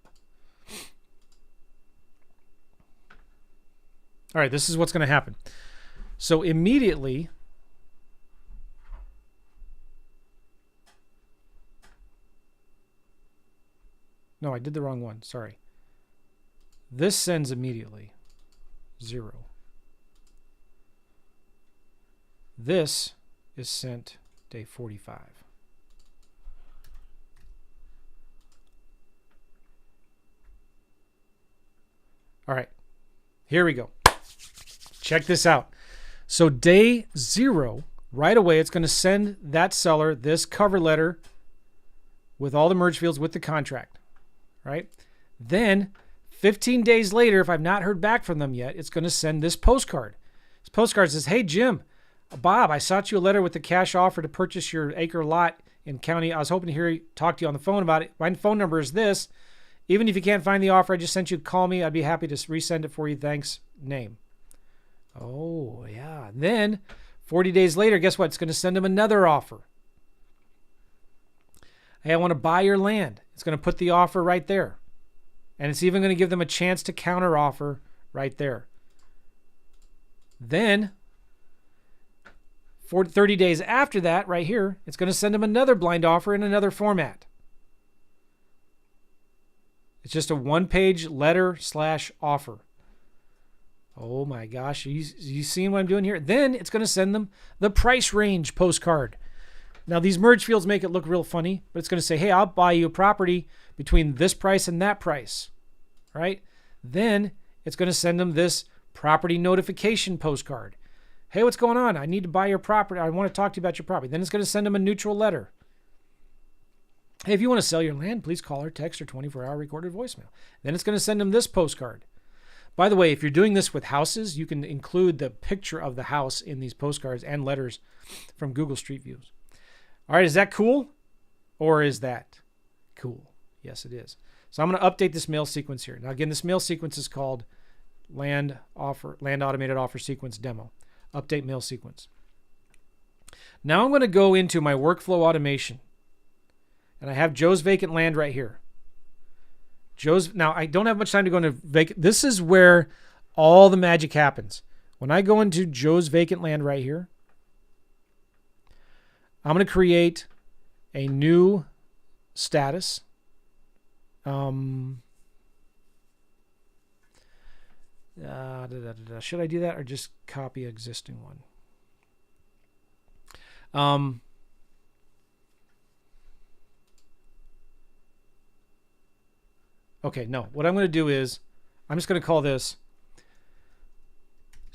All right, this is what's going to happen. So immediately, no, I did the wrong one. Sorry. This sends immediately 0. This is sent day 45. All right, here we go. Check this out. So day 0, right away, it's going to send that seller this cover letter with all the merge fields with the contract, right? Then 15 days later, if I've not heard back from them yet, it's going to send this postcard. This postcard says, hey, Jim, Bob, I sent you a letter with the cash offer to purchase your acre lot in county. I was hoping to talk to you on the phone about it. My phone number is this. Even if you can't find the offer I just sent you, call me. I'd be happy to resend it for you. Thanks. Name. Oh, yeah. And then 40 days later, guess what? It's going to send him another offer. Hey, I want to buy your land. It's going to put the offer right there. And it's even going to give them a chance to counter offer right there. Then 30 days after that, right here, it's going to send them another blind offer in another format. It's just a one-page letter/offer. Oh my gosh, you seeing what I'm doing here? Then it's going to send them the price range postcard. Now these merge fields make it look real funny, but it's going to say, hey, I'll buy you a property between this price and that price, right? Then it's going to send them this property notification postcard. Hey, what's going on? I need to buy your property. I want to talk to you about your property. Then it's going to send them a neutral letter. Hey, if you want to sell your land, please call or text or 24-hour recorded voicemail. Then it's going to send them this postcard. By the way, if you're doing this with houses, you can include the picture of the house in these postcards and letters from Google Street Views. All right, is that cool? Or is that cool? Yes, it is. So I'm going to update this mail sequence here. Now, again, this mail sequence is called Land Automated Offer Sequence Demo. Update mail sequence. Now I'm going to go into my workflow automation. And I have Joe's vacant land right here. Now, I don't have much time to go into vacant. This is where all the magic happens. When I go into Joe's vacant land right here, I'm going to create a new status. Should I do that or just copy existing one? Okay, no. What I'm going to do is I'm just going to call this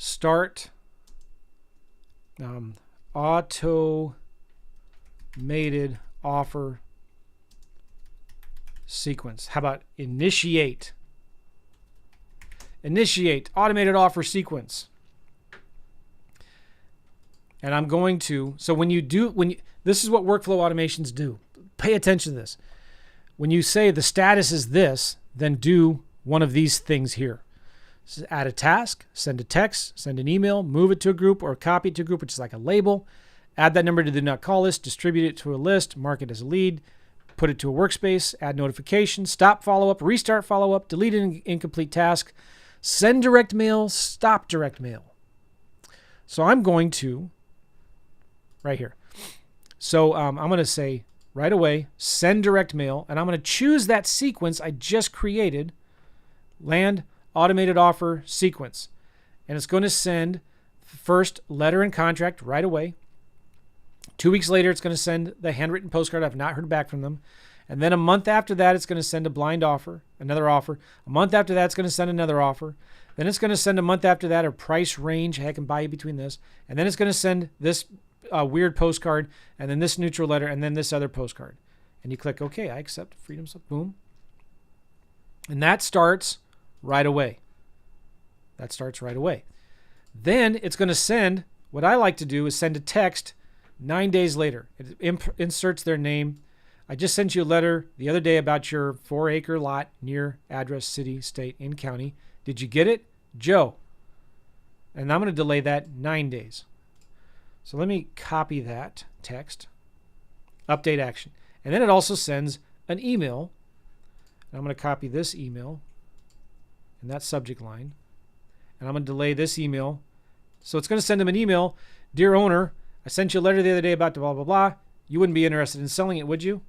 start automated offer sequence. How about initiate? Initiate automated offer sequence. And I'm going to, so this is what workflow automations do. Pay attention to this. When you say the status is this, then do one of these things here. So add a task, send a text, send an email, move it to a group or copy it to a group, which is like a label. Add that number to the do not call list, distribute it to a list, mark it as a lead, put it to a workspace, add notification, stop follow-up, restart follow-up, delete an incomplete task, send direct mail, stop direct mail. So I'm going to, right here. So I'm going to say right away, send direct mail, and I'm going to choose that sequence I just created, land automated offer sequence. And it's going to send first letter and contract right away. 2 weeks later, it's going to send the handwritten postcard. I've not heard back from them. And then a month after that, it's going to send a blind offer, another offer. A month after that, it's going to send another offer. Then it's going to send a month after that a price range. Hey, I can buy you between this. And then it's going to send this weird postcard, and then this neutral letter, and then this other postcard. And you click OK, I accept Freedomsoft. Boom. And that starts right away. That starts right away. Then it's going to send, what I like to do is send a text 9 days later. It inserts their name. I just sent you a letter the other day about your 4-acre lot near address, city, state, in county. Did you get it? Joe. And I'm going to delay that 9 days. So let me copy that text. Update action. And then it also sends an email. And I'm going to copy this email in that subject line. And I'm going to delay this email. So it's going to send them an email. Dear owner, I sent you a letter the other day about the blah, blah, blah. You wouldn't be interested in selling it, would you?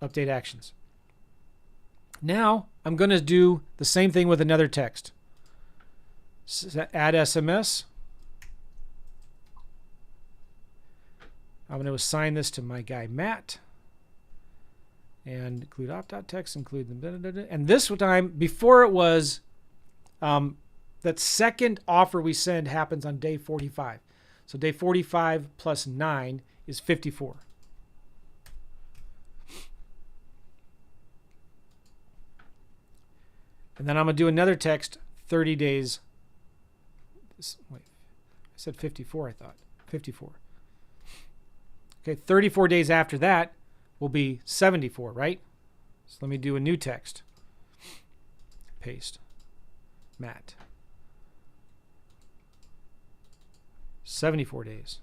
Update actions. Now I'm going to do the same thing with another text. Add SMS. I'm going to assign this to my guy, Matt. And include opt-out-text, include them. And this time, before it was, that second offer we send happens on day 45. So day 45 plus 9 is 54. And then I'm going to do another text 30 days. Wait, I said 54, I thought. 54. Okay, 34 days after that will be 74, right? So let me do a new text. Paste. Matt. 74 days.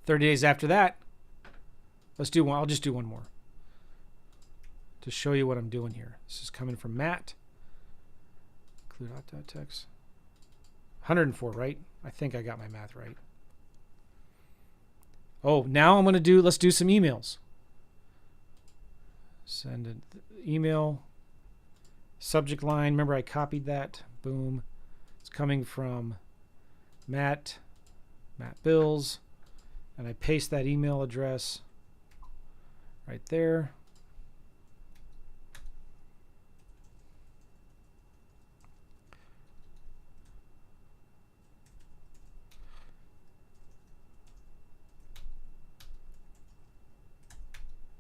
30 days after that, let's do one. I'll just do one more to show you what I'm doing here. This is coming from Matt. Include opt-out text. 104, right? I think I got my math right. Oh, now I'm going to do, let's do some emails. Send an email. Subject line. Remember I copied that. Boom. It's coming from Matt Bills. And I paste that email address right there.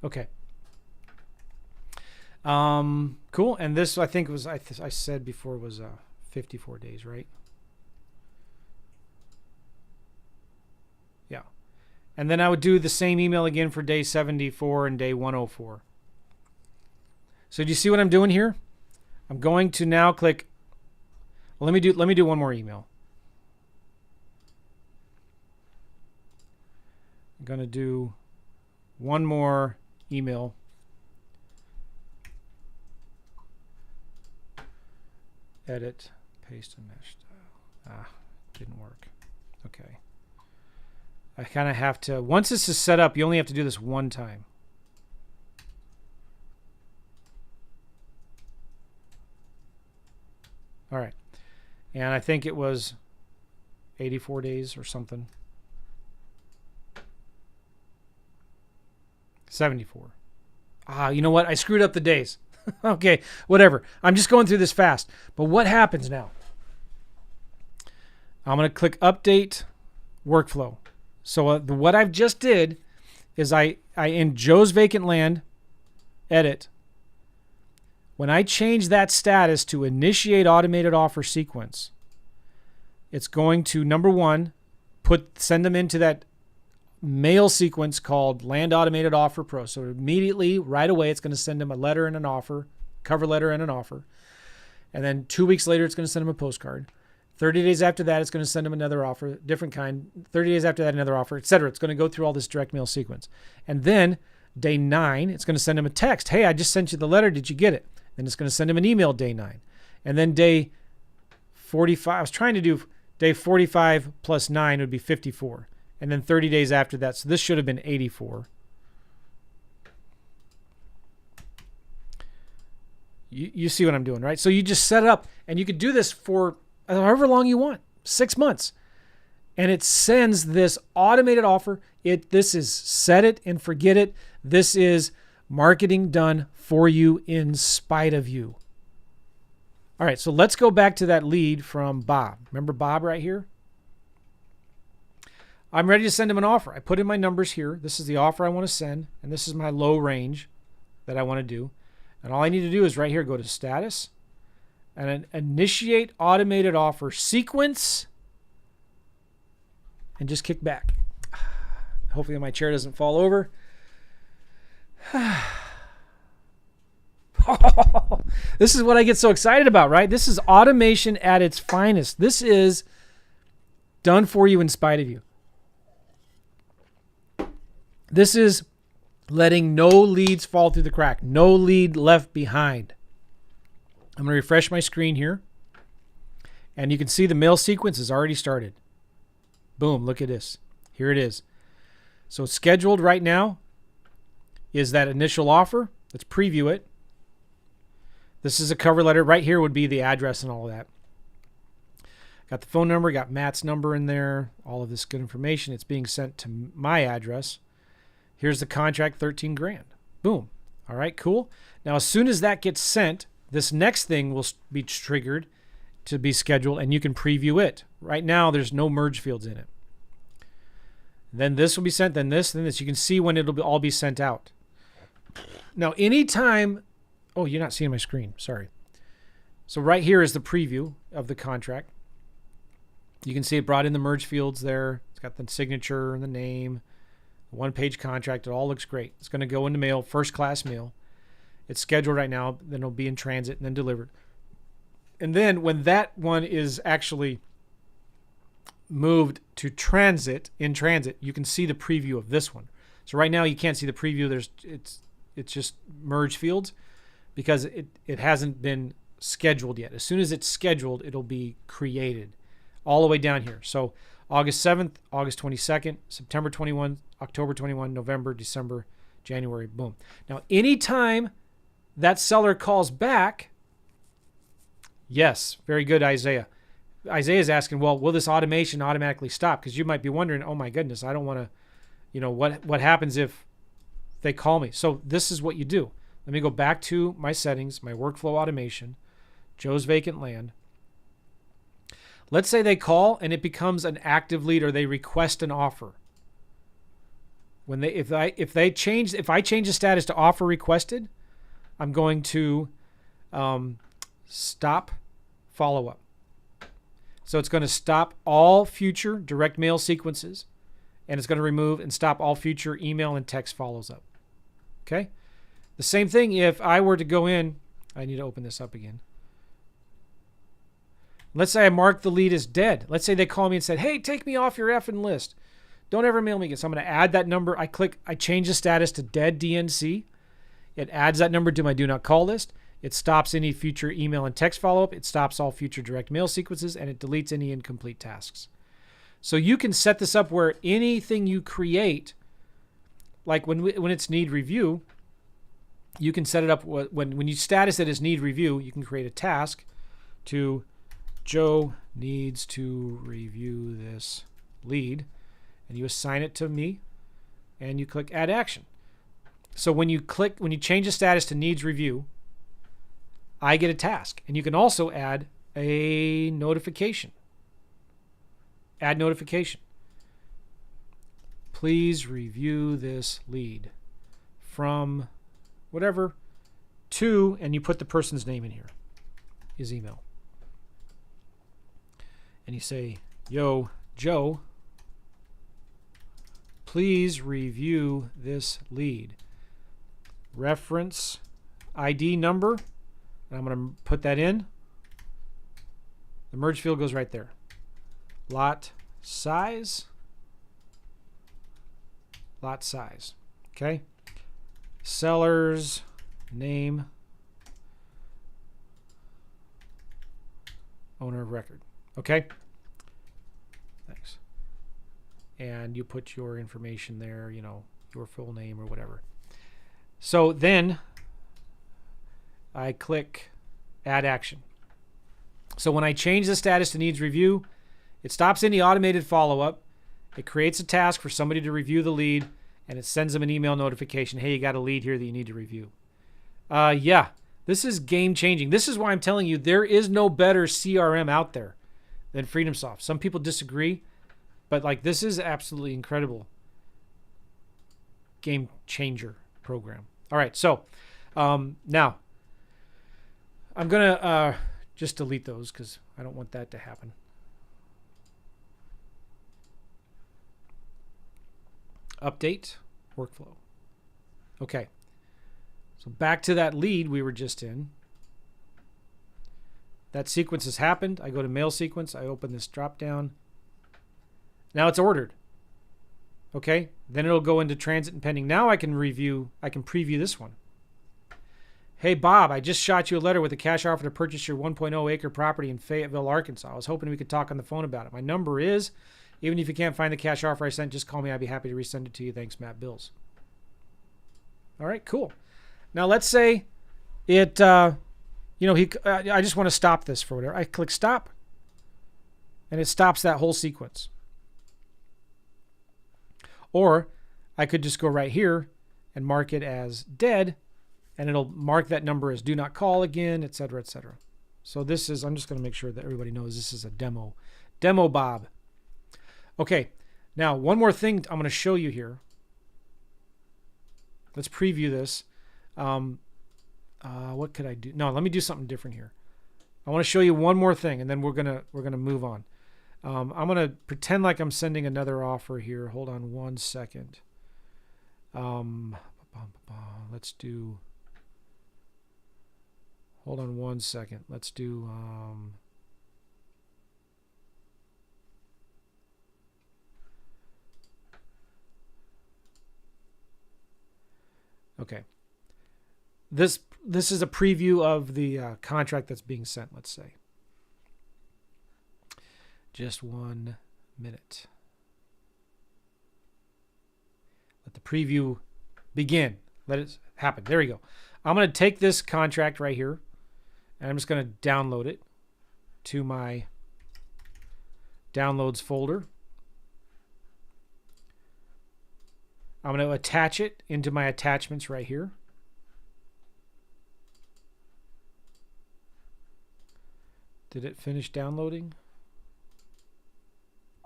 Okay. Cool. And this, I think, was, I said before, was 54 days, right? Yeah. And then I would do the same email again for day 74 and day 104. So do you see what I'm doing here? I'm going to now click. Well, let me do one more email. I'm going to do one more email. Edit, paste, and mesh style. Didn't work. Okay. I kind of have to, once this is set up, you only have to do this one time. All right. And I think it was 84 days or something. 74. You know what? I screwed up the days. Okay, whatever. I'm just going through this fast. But what happens now? I'm going to click Update Workflow. So what I've just did is I in Joe's Vacant Land edit, when I change that status to Initiate Automated Offer Sequence, it's going to, number one, send them into that mail sequence called Land Automated Offer Pro. So immediately, right away, it's going to send them a letter and an offer, cover letter and an offer. And then 2 weeks later, it's going to send them a postcard. 30 days after that, it's going to send them another offer, different kind. 30 days after that, another offer, etc. It's going to go through all this direct mail sequence. And then day 9, it's going to send them a text. Hey, I just sent you the letter. Did you get it? Then it's going to send them an email day 9. And then day 45, I was trying to do day 45 plus 9 would be 54. And then 30 days after that. So this should have been 84. You see what I'm doing, right? So you just set it up, and you could do this for however long you want, 6 months. And it sends this automated offer. This is set it and forget it. This is marketing done for you in spite of you. All right, so let's go back to that lead from Bob. Remember Bob right here? I'm ready to send him an offer. I put in my numbers here. This is the offer I want to send, and this is my low range that I want to do. And all I need to do is right here, go to Status, and then Initiate Automated Offer Sequence, and just kick back. Hopefully my chair doesn't fall over. This is what I get so excited about, right? This is automation at its finest. This is done for you in spite of you. This is letting no leads fall through the crack. No lead left behind. I'm going to refresh my screen here. And you can see the mail sequence has already started. Boom, look at this. Here it is. So scheduled right now is that initial offer. Let's preview it. This is a cover letter. Right here would be the address and all of that. Got the phone number, got Matt's number in there, all of this good information. It's being sent to my address. Here's the contract, 13 grand. Boom. All right, cool. Now, as soon as that gets sent, this next thing will be triggered to be scheduled, and you can preview it. Right now, there's no merge fields in it. Then this will be sent, then this, then this. You can see when it'll all be sent out. Now, anytime... Oh, you're not seeing my screen. Sorry. So right here is the preview of the contract. You can see it brought in the merge fields there. It's got the signature and the name. One-page contract. It all looks great. It's going to go into mail, first-class mail. It's scheduled right now. Then it'll be in transit and then delivered. And then when that one is actually moved to transit, in transit, you can see the preview of this one. So right now you can't see the preview. It's just merge fields because it hasn't been scheduled yet. As soon as it's scheduled, it'll be created all the way down here. So August 7th, August 22nd, September 21, October 21, November, December, January, boom. Now, anytime that seller calls back, yes, very good, Isaiah. Isaiah's asking, well, will this automation automatically stop? Because you might be wondering, oh my goodness, I don't want to, what happens if they call me? So this is what you do. Let me go back to my settings, my workflow automation, Joe's Vacant Land. Let's say they call and it becomes an active lead or they request an offer. When if I change the status to offer requested, I'm going to stop follow-up. So it's going to stop all future direct mail sequences, and it's going to remove and stop all future email and text follows up. Okay? The same thing if I were to go in, I need to open this up again. Let's say I mark the lead as dead. Let's say they call me and said, hey, take me off your effing list. Don't ever mail me again. So I'm going to add that number. I change the status to dead DNC. It adds that number to my do not call list. It stops any future email and text follow-up. It stops all future direct mail sequences, and it deletes any incomplete tasks. So you can set this up where anything you create, like when it's need review, you can set it up when you status it as need review, you can create a task to Joe needs to review this lead, and you assign it to me, and you click add action. So when you change the status to needs review, I get a task. And you can also add a notification. Add notification. Please review this lead from whatever to, and you put the person's name in here, his email. And you say, yo, Joe, please review this lead. Reference ID number. And I'm going to put that in. The merge field goes right there. Lot size. Lot size. Okay. Seller's name. Owner of record. Okay. Thanks. And you put your information there, you know, your full name or whatever. So then I click add action. So when I change the status to needs review, it stops any automated follow-up. It creates a task for somebody to review the lead, and it sends them an email notification. Hey, you got a lead here that you need to review. Yeah, this is game changing. This is why I'm telling you there is no better CRM out there than FreedomSoft. Some people disagree, but like this is absolutely incredible game changer program. All right, so now I'm going to just delete those because I don't want that to happen. Update workflow. Okay. So back to that lead we were just in. That sequence has happened. I go to mail sequence. I open this drop down. Now it's ordered. Okay. Then it'll go into transit and pending. Now I can preview this one. Hey, Bob, I just shot you a letter with a cash offer to purchase your 1.0 acre property in Fayetteville, Arkansas. I was hoping we could talk on the phone about it. My number is, even if you can't find the cash offer I sent, just call me. I'd be happy to resend it to you. Thanks, Matt Bills. All right, cool. Now let's say it, I just want to stop this for whatever. I click stop, and it stops that whole sequence. Or I could just go right here and mark it as dead, and it'll mark that number as do not call again, et cetera, et cetera. So this is, I'm just going to make sure that everybody knows this is a demo. Demo Bob. Okay, now one more thing I'm going to show you here. Let's preview this. What could I do? No, let me do something different here. I want to show you one more thing, and then we're gonna move on. I'm gonna pretend like I'm sending another offer here. Hold on one second. Let's do. Hold on one second. Let's do. Okay. This is a preview of the contract that's being sent, let's say. Just 1 minute. Let the preview begin. Let it happen. There we go. I'm going to take this contract right here, and I'm just going to download it to my downloads folder. I'm going to attach it into my attachments right here. Did it finish downloading?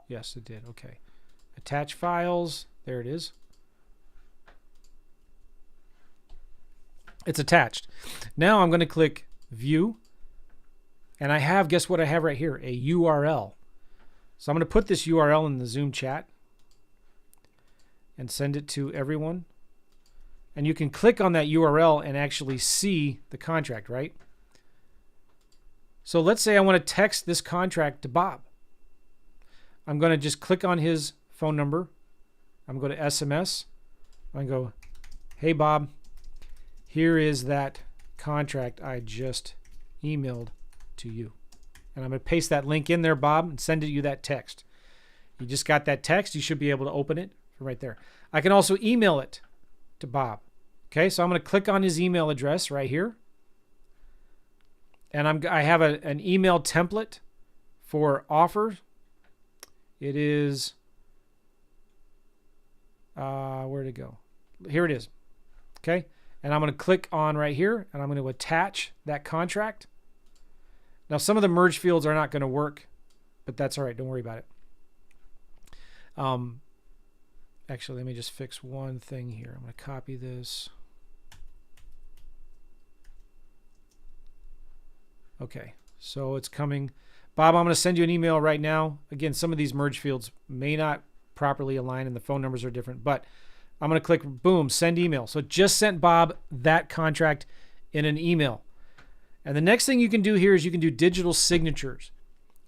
Yes, it did. Okay. Attach files. There it is. It's attached. Now I'm going to click View. And I have, guess what I have right here? A URL. So I'm going to put this URL in the Zoom chat and send it to everyone. And you can click on that URL and actually see the contract, right? So let's say I want to text this contract to Bob. I'm going to just click on his phone number. I'm going to SMS. I'm going to go, hey, Bob, here is that contract I just emailed to you. And I'm going to paste that link in there, Bob, and send you that text. You just got that text. You should be able to open it from right there. I can also email it to Bob. Okay, so I'm going to click on his email address right here. And I have an email template for offers. It is, where'd it go? Here it is. Okay. And I'm going to click on right here, and I'm going to attach that contract. Now, some of the merge fields are not going to work, but that's all right. Don't worry about it. Actually, let me just fix one thing here. I'm going to copy this. Okay, so it's coming. Bob, I'm going to send you an email right now. Again, some of these merge fields may not properly align and the phone numbers are different, but I'm going to click, boom, send email. So it just sent Bob that contract in an email. And the next thing you can do here is you can do digital signatures.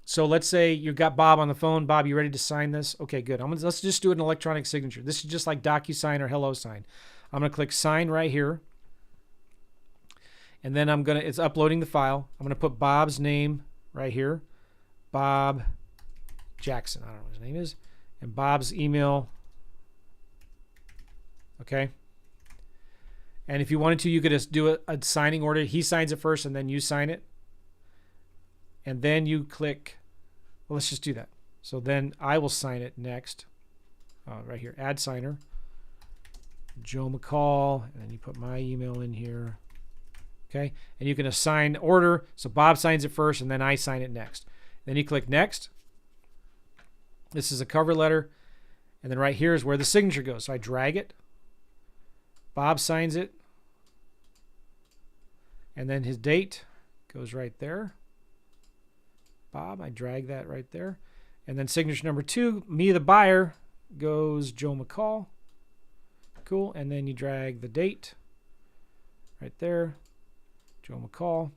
So let's say you've got Bob on the phone. Bob, you ready to sign this? Okay, good. Let's just do an electronic signature. This is just like DocuSign or HelloSign. I'm going to click sign right here. And then it's uploading the file. I'm going to put Bob's name right here. Bob Jackson. I don't know what his name is. And Bob's email. Okay. And if you wanted to, you could just do a signing order. He signs it first and then you sign it. And then you click, well, let's just do that. So then I will sign it next. Right here, add signer. Joe McCall. And then you put my email in here. Okay. And you can assign order. So Bob signs it first and then I sign it next. Then you click next. This is a cover letter. And then right here is where the signature goes. So I drag it. Bob signs it. And then his date goes right there. Bob, I drag that right there. And then signature number 2, me the buyer, goes Joe McCall. Cool. And then you drag the date right there. Joe McCall.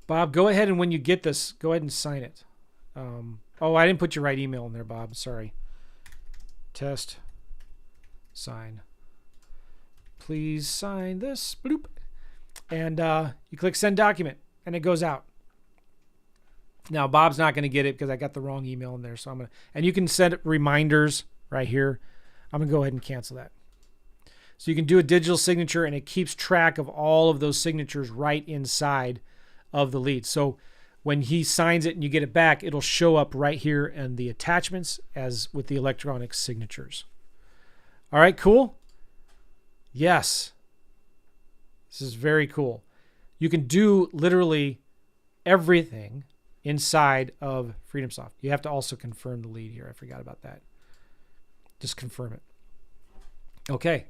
Bob, go ahead and when you get this, go ahead and sign it. Oh, I didn't put your right email in there, Bob. Sorry. Test. Sign. Please sign this. Bloop. And you click send document and it goes out. Now, Bob's not going to get it because I got the wrong email in there. So I'm going to, and you can set reminders right here. I'm going to go ahead and cancel that. So you can do a digital signature and it keeps track of all of those signatures right inside of the lead. So when he signs it and you get it back, it'll show up right here in the attachments as with the electronic signatures. All right, cool. Yes. This is very cool. You can do literally everything inside of FreedomSoft. You have to also confirm the lead here. I forgot about that. Just confirm it. Okay.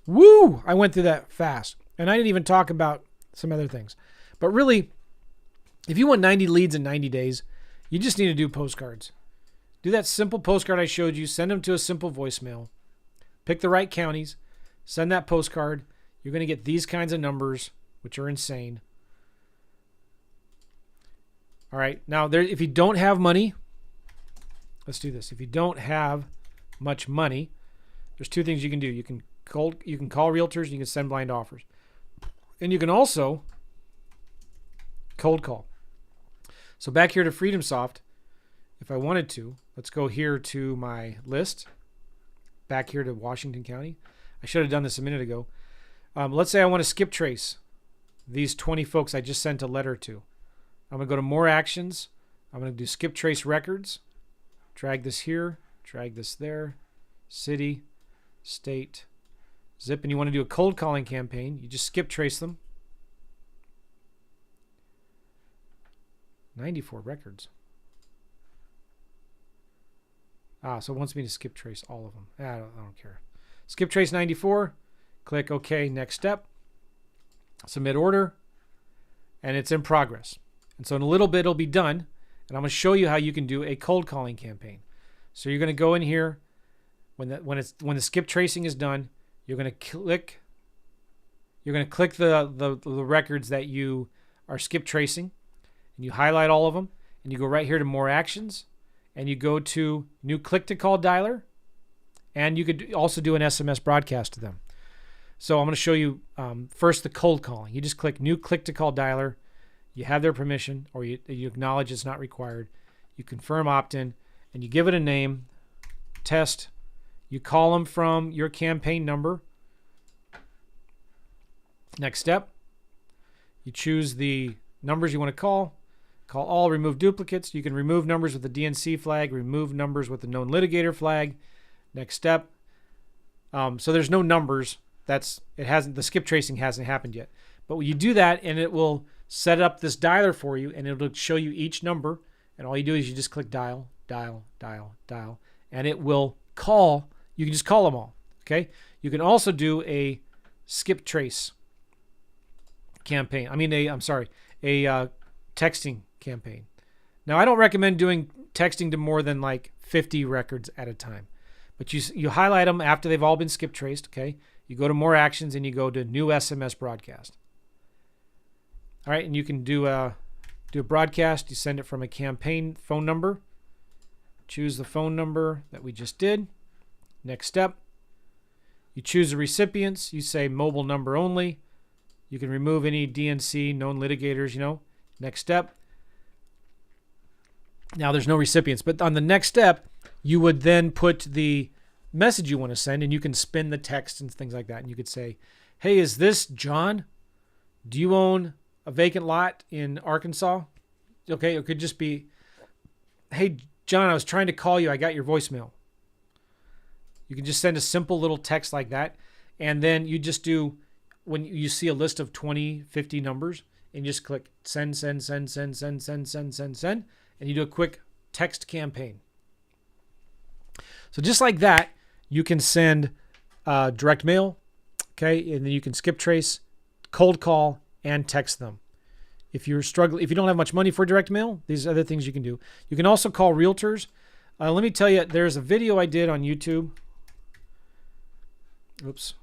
Woo! I went through that fast. And I didn't even talk about some other things. But really, if you want 90 leads in 90 days, you just need to do postcards. Do that simple postcard I showed you. Send them to a simple voicemail. Pick the right counties. Send that postcard. You're going to get these kinds of numbers, which are insane. All right. Now, if you don't have money, let's do this. If you don't have much money, there's 2 things you can do. You can call realtors and you can send blind offers. And you can also cold call. So back here to FreedomSoft, if I wanted to, let's go here to my list. Back here to Washington County. I should have done this a minute ago. Let's say I want to skip trace these 20 folks I just sent a letter to. I'm going to go to more actions. I'm going to do skip trace records. Drag this here. Drag this there. City. State. Zip. And you want to do a cold calling campaign. You just skip trace them. 94 records. So it wants me to skip trace all of them. I don't care. Skip trace 94. Click OK, next step. Submit order. And it's in progress. And so in a little bit it'll be done. And I'm going to show you how you can do a cold calling campaign. So you're going to go in here. When the skip tracing is done, you're going to click the records that you are skip tracing. And you highlight all of them. And you go right here to more actions. And you go to new click to call dialer. And you could also do an SMS broadcast to them. So I'm going to show you first the cold calling. You just click new click to call dialer. You have their permission or you acknowledge it's not required. You confirm opt-in and you give it a name, test. You call them from your campaign number. Next step, you choose the numbers you want to call Call all, remove duplicates. You can remove numbers with the DNC flag, remove numbers with the known litigator flag. Next step. So there's no numbers. The skip tracing hasn't happened yet. But when you do that, and it will set up this dialer for you, and it'll show you each number. And all you do is you just click dial, dial, dial, dial, and it will call. You can just call them all. Okay. You can also do a skip trace campaign. I mean, a texting campaign. Now, I don't recommend doing texting to more than like 50 records at a time, but you highlight them after they've all been skip traced. Okay. You go to more actions and you go to new SMS broadcast. All right. And you can do a broadcast. You send it from a campaign phone number. Choose the phone number that we just did. Next step. You choose the recipients. You say mobile number only. You can remove any DNC, known litigators, Next step. Now there's no recipients, but on the next step, you would then put the message you want to send, and you can spin the text and things like that. And you could say, hey, is this John? Do you own a vacant lot in Arkansas? Okay, it could just be, hey, John, I was trying to call you. I got your voicemail. You can just send a simple little text like that. And then you just do, when you see a list of 20, 50 numbers, and you just click send, send, send, send, send, send, send, send, send, and you do a quick text campaign. So just like that, you can send direct mail, okay, and then you can skip trace, cold call, and text them. If you're struggling, if you don't have much money for direct mail, these are other things you can do. You can also call realtors. Let me tell you, there's a video I did on YouTube. Oops.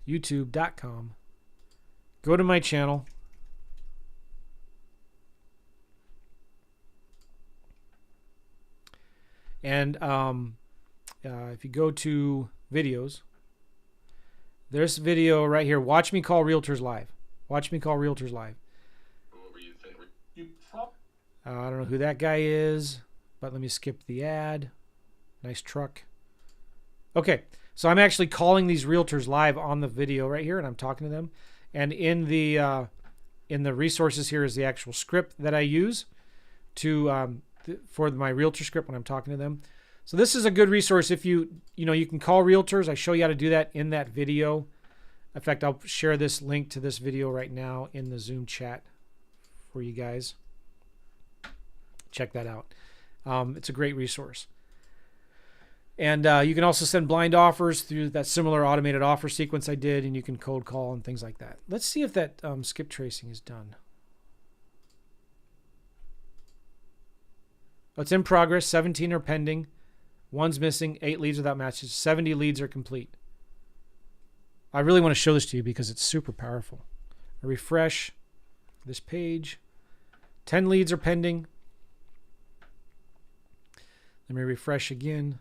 YouTube.com. Go to my channel. And if you go to videos, there's a video right here. Watch me call realtors live. Watch me call realtors live. I don't know who that guy is, but let me skip the ad. Nice truck. Okay, so I'm actually calling these realtors live on the video right here, and I'm talking to them. And in the resources here is the actual script that I use to for my realtor script when I'm talking to them. So this is a good resource if you can call realtors. I show you how to do that in that video. In fact, I'll share this link to this video right now in the Zoom chat for you guys. Check that out. It's a great resource. And you can also send blind offers through that similar automated offer sequence I did, and you can cold call and things like that. Let's see if that skip tracing is done. Oh, it's in progress. 17 are pending. 1's missing. 8 leads without matches. 70 leads are complete. I really want to show this to you because it's super powerful. I refresh this page. 10 leads are pending. Let me refresh again.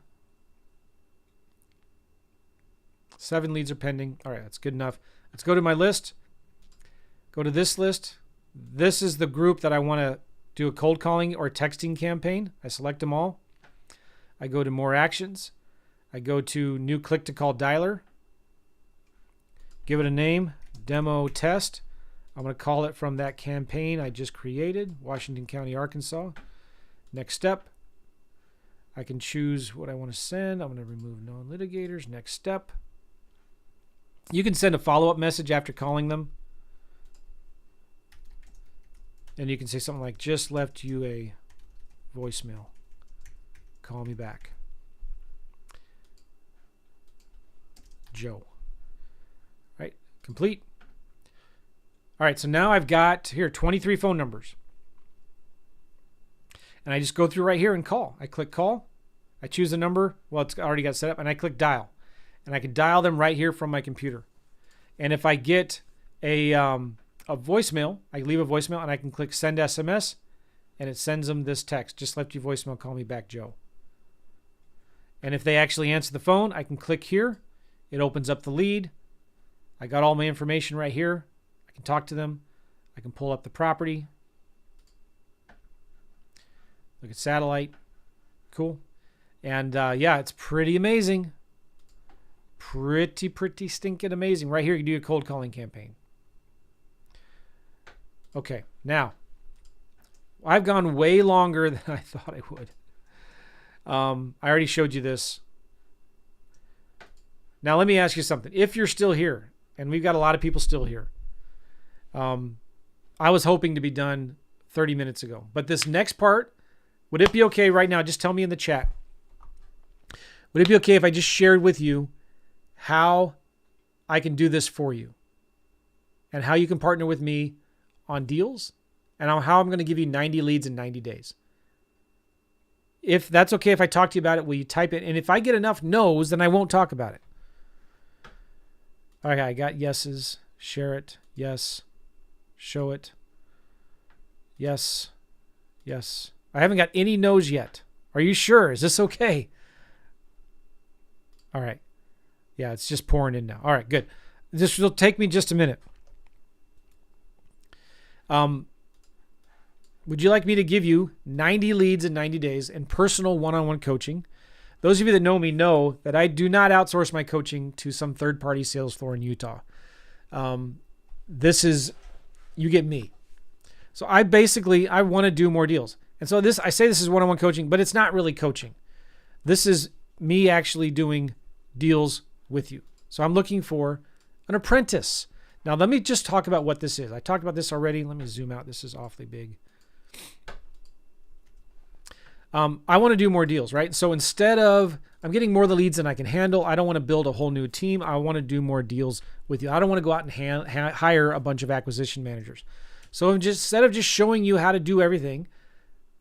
7 leads are pending. All right, that's good enough. Let's go to my list. Go to this list. This is the group that I want to do a cold calling or texting campaign. I select them all. I go to more actions. I go to new click to call dialer. Give it a name, demo test. I'm going to call it from that campaign I just created, Washington County, Arkansas. Next step. I can choose what I want to send. I'm going to remove known litigators. Next step. You can send a follow-up message after calling them. And you can say something like, just left you a voicemail. Call me back. Joe. Right, complete. All right, so now I've got here 23 phone numbers. And I just go through right here and call. I click call. I choose a number. Well, it's already got set up. And I click dial. And I can dial them right here from my computer. And if I get a voicemail, I leave a voicemail and I can click send SMS and it sends them this text. Just left you voicemail, call me back, Joe. And if they actually answer the phone, I can click here. It opens up the lead. I got all my information right here. I can talk to them. I can pull up the property. Look at satellite. Cool. And yeah, it's pretty amazing. Pretty stinking amazing. Right here, you can do a cold calling campaign. Okay, now, I've gone way longer than I thought I would. I already showed you this. Now, let me ask you something. If you're still here, and we've got a lot of people still here, I was hoping to be done 30 minutes ago. But this next part, would it be okay right now? Just tell me in the chat. Would it be okay if I just shared with you how I can do this for you and how you can partner with me on deals and how I'm going to give you 90 leads in 90 days? If that's okay, if I talk to you about it, will you type it? And if I get enough no's, then I won't talk about it. Okay, I got yeses. Share it. Yes. Show it. Yes. Yes. I haven't got any no's yet. Are you sure? Is this okay? All right. Yeah, it's just pouring in now. All right, good. This will take me just a minute. Would you like me to give you 90 leads in 90 days and personal one-on-one coaching? Those of you that know me know that I do not outsource my coaching to some third-party sales floor in Utah. This is, you get me. So I want to do more deals. And so I say this is one-on-one coaching, but it's not really coaching. This is me actually doing deals with you. So I'm looking for an apprentice. Now, let me just talk about what this is. I talked about this already. Let me zoom out. This is awfully big. I want to do more deals, right? So instead of, I'm getting more of the leads than I can handle. I don't want to build a whole new team. I want to do more deals with you. I don't want to go out and hire a bunch of acquisition managers. So instead of just showing you how to do everything,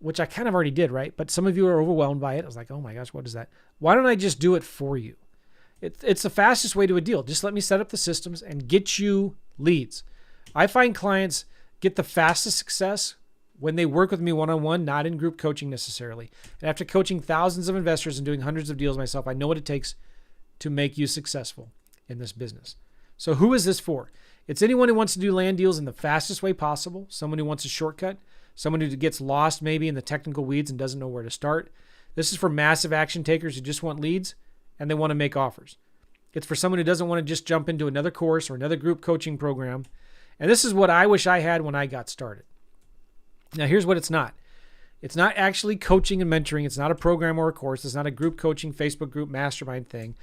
which I kind of already did, right? But some of you are overwhelmed by it. I was like, oh my gosh, what is that? Why don't I just do it for you? It's the fastest way to a deal. Just let me set up the systems and get you leads. I find clients get the fastest success when they work with me one-on-one, not in group coaching necessarily. And after coaching thousands of investors and doing hundreds of deals myself, I know what it takes to make you successful in this business. So who is this for? It's anyone who wants to do land deals in the fastest way possible, someone who wants a shortcut, someone who gets lost maybe in the technical weeds and doesn't know where to start. This is for massive action takers who just want leads and they want to make offers. It's for someone who doesn't want to just jump into another course or another group coaching program. And this is what I wish I had when I got started. Now, here's what it's not. It's not actually coaching and mentoring. It's not a program or a course. It's not a group coaching, Facebook group, mastermind thing.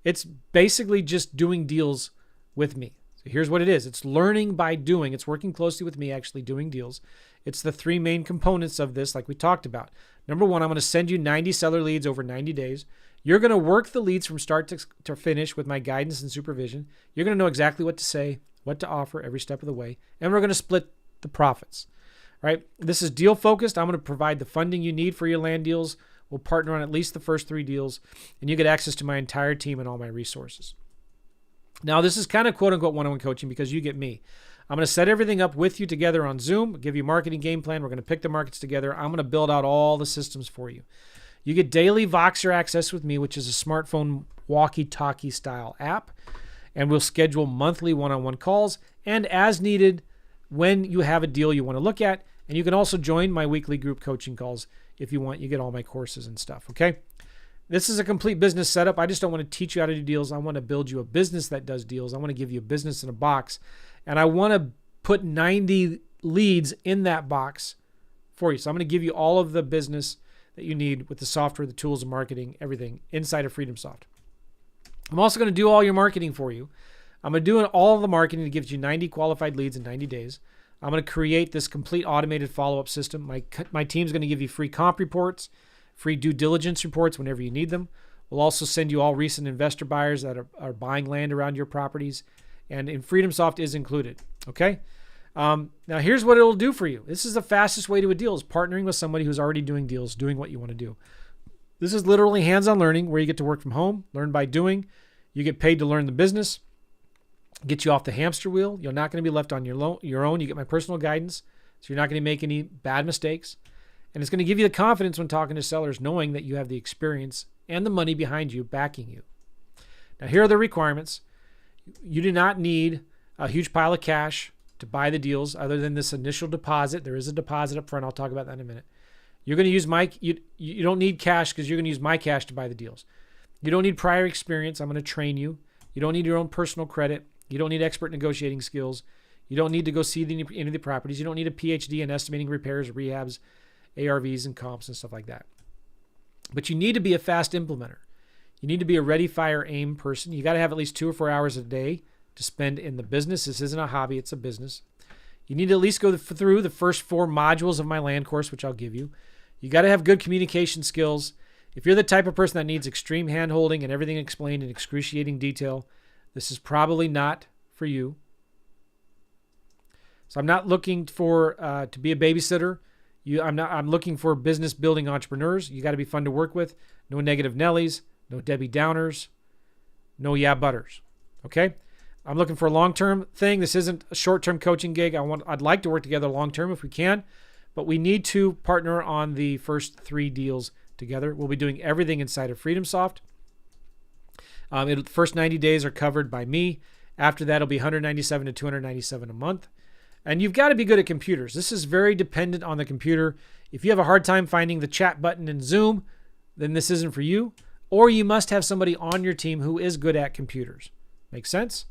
It's basically just doing deals with me. So here's what it is. It's learning by doing. It's working closely with me, actually doing deals. It's the three main components of this, like we talked about. Number one, I'm going to send you 90 seller leads over 90 days. You're going to work the leads from start to finish with my guidance and supervision. You're going to know exactly what to say, what to offer every step of the way. And we're going to split the profits. Right? This is deal focused. I'm going to provide the funding you need for your land deals. We'll partner on at least the first 3 deals, and you get access to my entire team and all my resources. Now, this is kind of quote unquote one-on-one coaching because you get me. I'm going to set everything up with you together on Zoom, give you a marketing game plan. We're going to pick the markets together. I'm going to build out all the systems for you. You get daily Voxer access with me, which is a smartphone walkie-talkie style app, and we'll schedule monthly one-on-one calls and as needed when you have a deal you want to look at. And you can also join my weekly group coaching calls if you want. You get all my courses and stuff, okay? This is a complete business setup. I just don't want to teach you how to do deals. I want to build you a business that does deals. I want to give you a business in a box. And I want to put 90 leads in that box for you. So I'm going to give you all of the business that you need with the software, the tools, the marketing, everything inside of Freedomsoft. I'm also going to do all your marketing for you. I'm going to do all of the marketing that gives you 90 qualified leads in 90 days. I'm going to create this complete automated follow-up system. My team's going to give you free comp reports, free due diligence reports whenever you need them. We'll also send you all recent investor buyers that are buying land around your properties. And in Freedomsoft is included. Okay? Now, here's what it'll do for you. This is the fastest way to a deal is partnering with somebody who's already doing deals, doing what you want to do. This is literally hands-on learning where you get to work from home, learn by doing. You get paid to learn the business. Get you off the hamster wheel. You're not going to be left on your own. You get my personal guidance, so you're not going to make any bad mistakes. And it's going to give you the confidence when talking to sellers, knowing that you have the experience and the money behind you backing you. Now, here are the requirements. You do not need a huge pile of cash to buy the deals other than this initial deposit. There is a deposit up front. I'll talk about that in a minute. You're going to use you don't need cash because you're going to use my cash to buy the deals. You don't need prior experience. I'm going to train you. You don't need your own personal credit. You don't need expert negotiating skills. You don't need to go see any of the properties. You don't need a PhD in estimating repairs, rehabs, ARVs, and comps and stuff like that. But you need to be a fast implementer. You need to be a ready, fire, aim person. You got to have at least 2 or 4 hours a day to spend in the business. This isn't a hobby, it's a business. You need to at least go through the first 4 modules of my land course, which I'll give you. You got to have good communication skills. If you're the type of person that needs extreme hand-holding and everything explained in excruciating detail, this is probably not for you. So I'm not looking for to be a babysitter. I'm looking for business building entrepreneurs. You got to be fun to work with. No negative Nellies, no Debbie Downers, no yeah butters. Okay? I'm looking for a long-term thing. This isn't a short-term coaching gig. I'd like to work together long-term if we can, but we need to partner on the first 3 deals together. We'll be doing everything inside of FreedomSoft. First 90 days are covered by me. After that, it'll be $197 to $297 a month. And you've got to be good at computers. This is very dependent on the computer. If you have a hard time finding the chat button in Zoom, then this isn't for you. Or you must have somebody on your team who is good at computers. Make sense?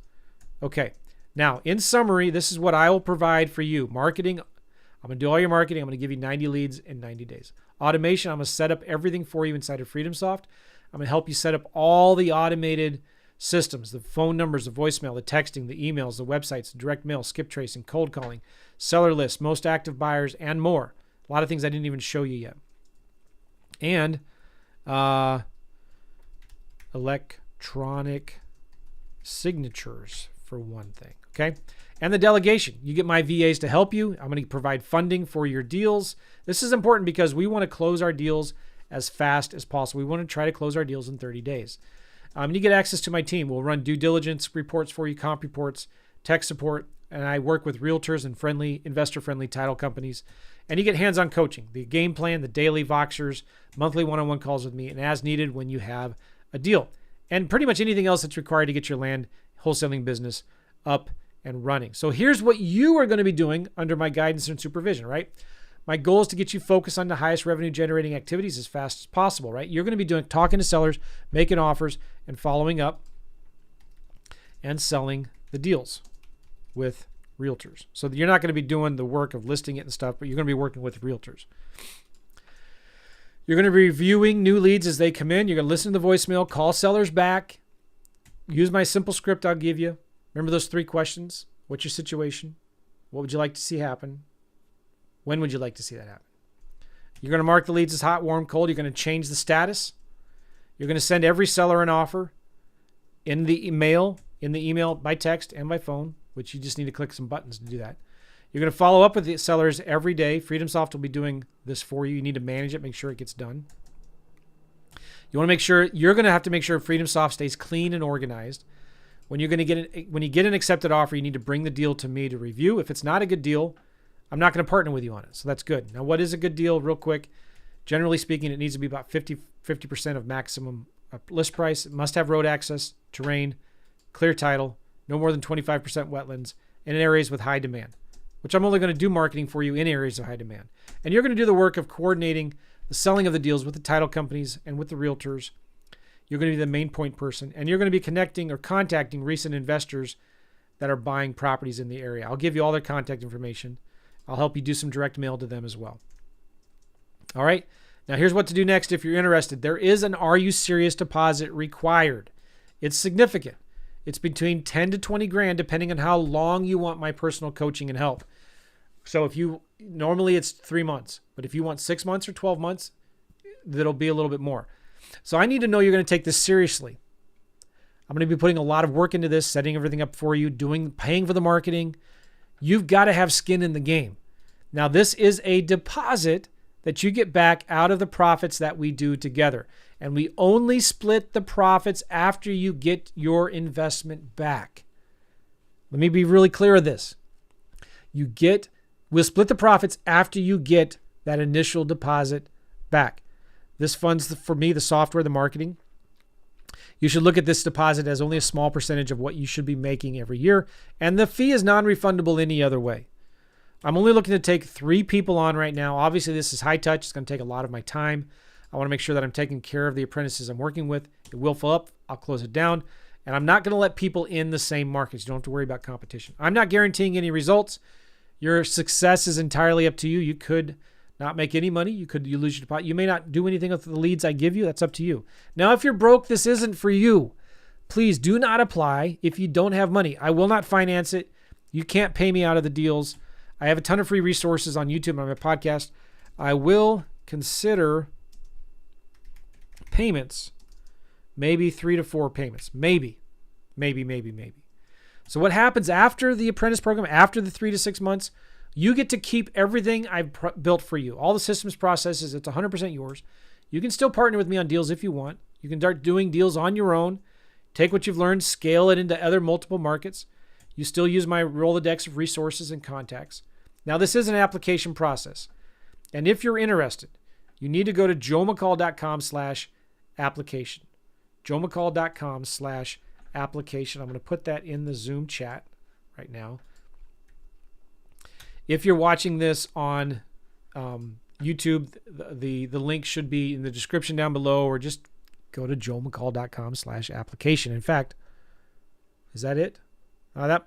Okay. Now, in summary, this is what I will provide for you. Marketing, I'm going to do all your marketing. I'm going to give you 90 leads in 90 days. Automation, I'm going to set up everything for you inside of FreedomSoft. I'm going to help you set up all the automated systems, the phone numbers, the voicemail, the texting, the emails, the websites, the direct mail, skip tracing, cold calling, seller lists, most active buyers, and more. A lot of things I didn't even show you yet. And electronic signatures for one thing, okay? And the delegation. You get my VAs to help you. I'm going to provide funding for your deals. This is important because we want to close our deals as fast as possible. We want to try to close our deals in 30 days. And you get access to my team. We'll run due diligence reports for you, comp reports, tech support, and I work with realtors and investor-friendly title companies. And you get hands-on coaching, the game plan, the daily Voxers, monthly one-on-one calls with me, and as needed when you have a deal. And pretty much anything else that's required to get your land wholesaling business up and running. So here's what you are going to be doing under my guidance and supervision, right? My goal is to get you focused on the highest revenue generating activities as fast as possible, right? You're going to be talking to sellers, making offers, and following up and selling the deals with realtors. So you're not going to be doing the work of listing it and stuff, but you're going to be working with realtors. You're going to be reviewing new leads as they come in. You're going to listen to the voicemail, call sellers back, use my simple script I'll give you. Remember those 3 questions? What's your situation? What would you like to see happen? When would you like to see that happen? You're going to mark the leads as hot, warm, cold. You're going to change the status. You're going to send every seller an offer in the email, by text, and by phone, which you just need to click some buttons to do that. You're going to follow up with the sellers every day. FreedomSoft will be doing this for you. You need to manage it, make sure it gets done. You're going to have to make sure FreedomSoft stays clean and organized. When you get an accepted offer, you need to bring the deal to me to review. If it's not a good deal, I'm not going to partner with you on it. So that's good. Now, what is a good deal? Real quick. Generally speaking, it needs to be about 50% of maximum list price. It must have road access, terrain, clear title, no more than 25% wetlands, and in areas with high demand, which I'm only going to do marketing for you in areas of high demand. And you're going to do the work of coordinating the selling of the deals with the title companies and with the realtors. You're going to be the main point person, and you're going to be connecting or contacting recent investors that are buying properties in the area. I'll give you all their contact information. I'll help you do some direct mail to them as well. All right. Now here's what to do next if you're interested. There is an Are You Serious deposit required. It's significant. It's between 10 to 20 grand depending on how long you want my personal coaching and help. So normally it's 3 months, but if you want 6 months or 12 months, that'll be a little bit more. So I need to know you're going to take this seriously. I'm going to be putting a lot of work into this, setting everything up for you, paying for the marketing. You've got to have skin in the game. Now, this is a deposit that you get back out of the profits that we do together. And we only split the profits after you get your investment back. Let me be really clear of this. We'll split the profits after you get that initial deposit back. This funds, for me, the software, the marketing. You should look at this deposit as only a small percentage of what you should be making every year. And the fee is non-refundable any other way. I'm only looking to take 3 people on right now. Obviously, this is high touch. It's going to take a lot of my time. I want to make sure that I'm taking care of the apprentices I'm working with. It will fill up. I'll close it down. And I'm not going to let people in the same markets. You don't have to worry about competition. I'm not guaranteeing any results. Your success is entirely up to you. You could not make any money. You lose your deposit. You may not do anything with the leads I give you. That's up to you. Now, if you're broke, this isn't for you. Please do not apply if you don't have money. I will not finance it. You can't pay me out of the deals. I have a ton of free resources on YouTube and on my podcast. I will consider payments, maybe 3 to 4 payments, maybe. So what happens after the apprentice program, after the 3 to 6 months, you get to keep everything I've built for you. All the systems, processes, it's 100% yours. You can still partner with me on deals if you want. You can start doing deals on your own. Take what you've learned, scale it into other multiple markets. You still use my Rolodex of resources and contacts. Now, this is an application process. And if you're interested, you need to go to joemccall.com/application. joemccall.com/application. I'm going to put that in the Zoom chat right now. If you're watching this on YouTube, the link should be in the description down below, or just go to joemccall.com/application. In fact, is that it? That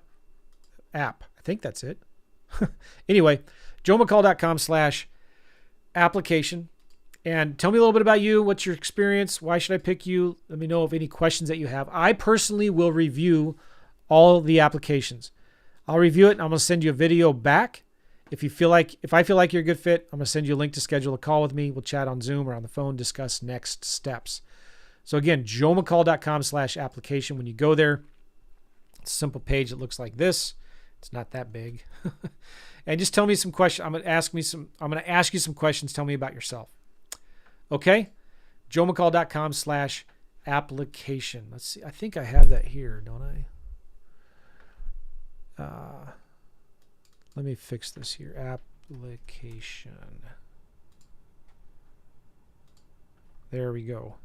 app. I think that's it. Anyway, joemccall.com/application. And tell me a little bit about you. What's your experience? Why should I pick you? Let me know of any questions that you have. I personally will review all the applications. I'll review it and I'm going to send you a video back. If I feel like you're a good fit, I'm going to send you a link to schedule a call with me. We'll chat on Zoom or on the phone, discuss next steps. So again, joemccall.com/application. When you go there, it's a simple page that looks like this. It's not that big. And just tell me some questions. I'm going to ask you some questions. Tell me about yourself. Okay? joemccall.com/application. Let's see. I think I have that here, don't I? Let me fix this here. Application. There we go.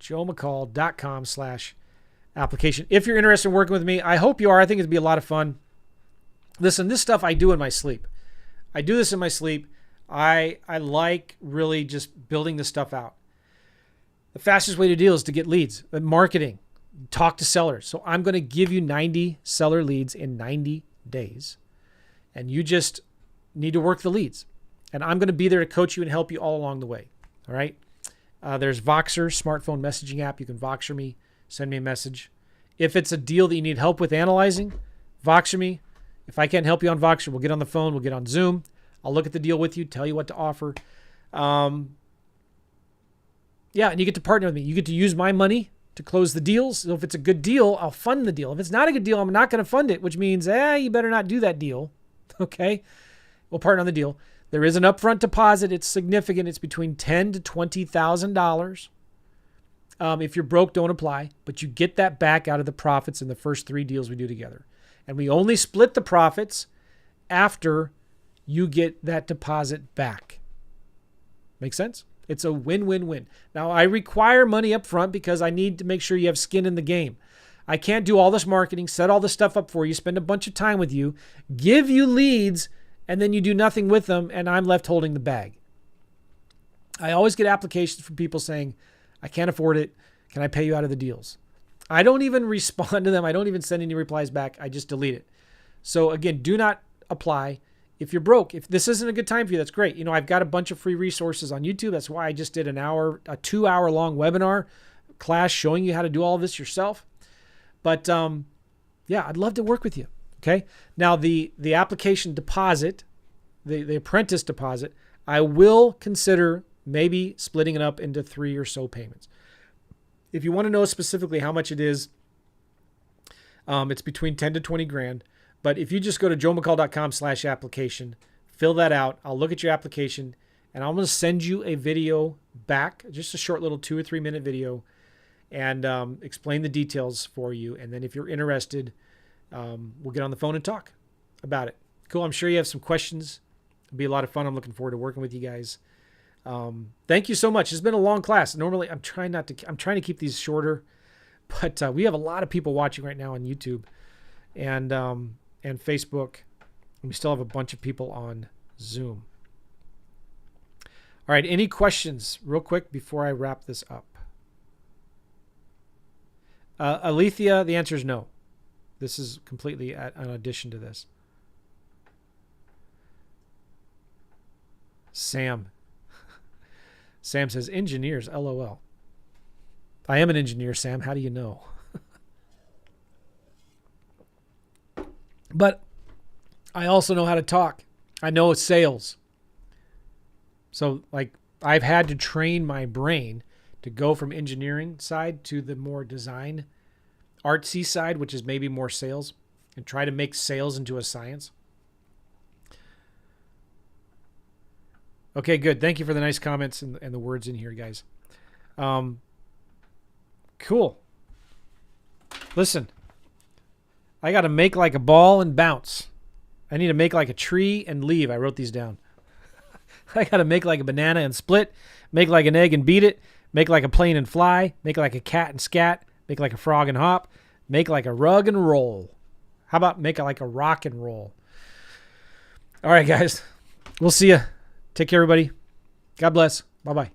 joemccall.com/application. If you're interested in working with me, I hope you are. I think it'd be a lot of fun. Listen, this stuff I do in my sleep. I do this in my sleep. I like really just building this stuff out. The fastest way to deal is to get leads, marketing, talk to sellers. So I'm going to give you 90 seller leads in 90 days. And you just need to work the leads. And I'm going to be there to coach you and help you all along the way. All right. There's Voxer, smartphone messaging app. You can Voxer me, send me a message. If it's a deal that you need help with analyzing, Voxer me. If I can't help you on Voxer, we'll get on the phone. We'll get on Zoom. I'll look at the deal with you, tell you what to offer. And you get to partner with me. You get to use my money to close the deals. So if it's a good deal, I'll fund the deal. If it's not a good deal, I'm not going to fund it, which means, you better not do that deal. Okay? We'll partner on the deal. There is an upfront deposit. It's significant. It's between $10,000 to $20,000. If you're broke, don't apply. But you get that back out of the profits in the first 3 deals we do together. And we only split the profits after you get that deposit back. Make sense? It's a win-win-win. Now, I require money up front because I need to make sure you have skin in the game. I can't do all this marketing, set all this stuff up for you, spend a bunch of time with you, give you leads, and then you do nothing with them, and I'm left holding the bag. I always get applications from people saying, I can't afford it. Can I pay you out of the deals? I don't even respond to them. I don't even send any replies back. I just delete it. So again, do not apply. If you're broke, if this isn't a good time for you, that's great. I've got a bunch of free resources on YouTube. That's why I just did a 2-hour long webinar class showing you how to do all of this yourself. But I'd love to work with you. Okay. Now the application deposit, the apprentice deposit, I will consider maybe splitting it up into 3 or so payments. If you want to know specifically how much it is, it's between 10 to 20 grand. But if you just go to joemccall.com/application, fill that out. I'll look at your application and I'm going to send you a video back, just a short little 2 or 3 minute video, and explain the details for you. And then if you're interested, we'll get on the phone and talk about it. Cool. I'm sure you have some questions. It'll be a lot of fun. I'm looking forward to working with you guys. Thank you so much. It's been a long class. Normally I'm trying to keep these shorter, but we have a lot of people watching right now on YouTube and Facebook. And we still have a bunch of people on Zoom. All right. Any questions real quick before I wrap this up? Alethea, the answer is no. This is completely an addition to this. Sam. Sam says, engineers, LOL. I am an engineer, Sam. How do you know? But I also know how to talk. I know sales. So, like, I've had to train my brain to go from engineering side to the more design, artsy side, which is maybe more sales, and try to make sales into a science. Okay, good. Thank you for the nice comments and the words in here, guys. Cool. Listen, I got to make like a ball and bounce. I need to make like a tree and leave. I wrote these down. I got to make like a banana and split, make like an egg and beat it, make like a plane and fly, make like a cat and scat, make like a frog and hop, make like a rug and roll. How about make it like a rock and roll? All right, guys. We'll see you. Take care, everybody. God bless. Bye-bye.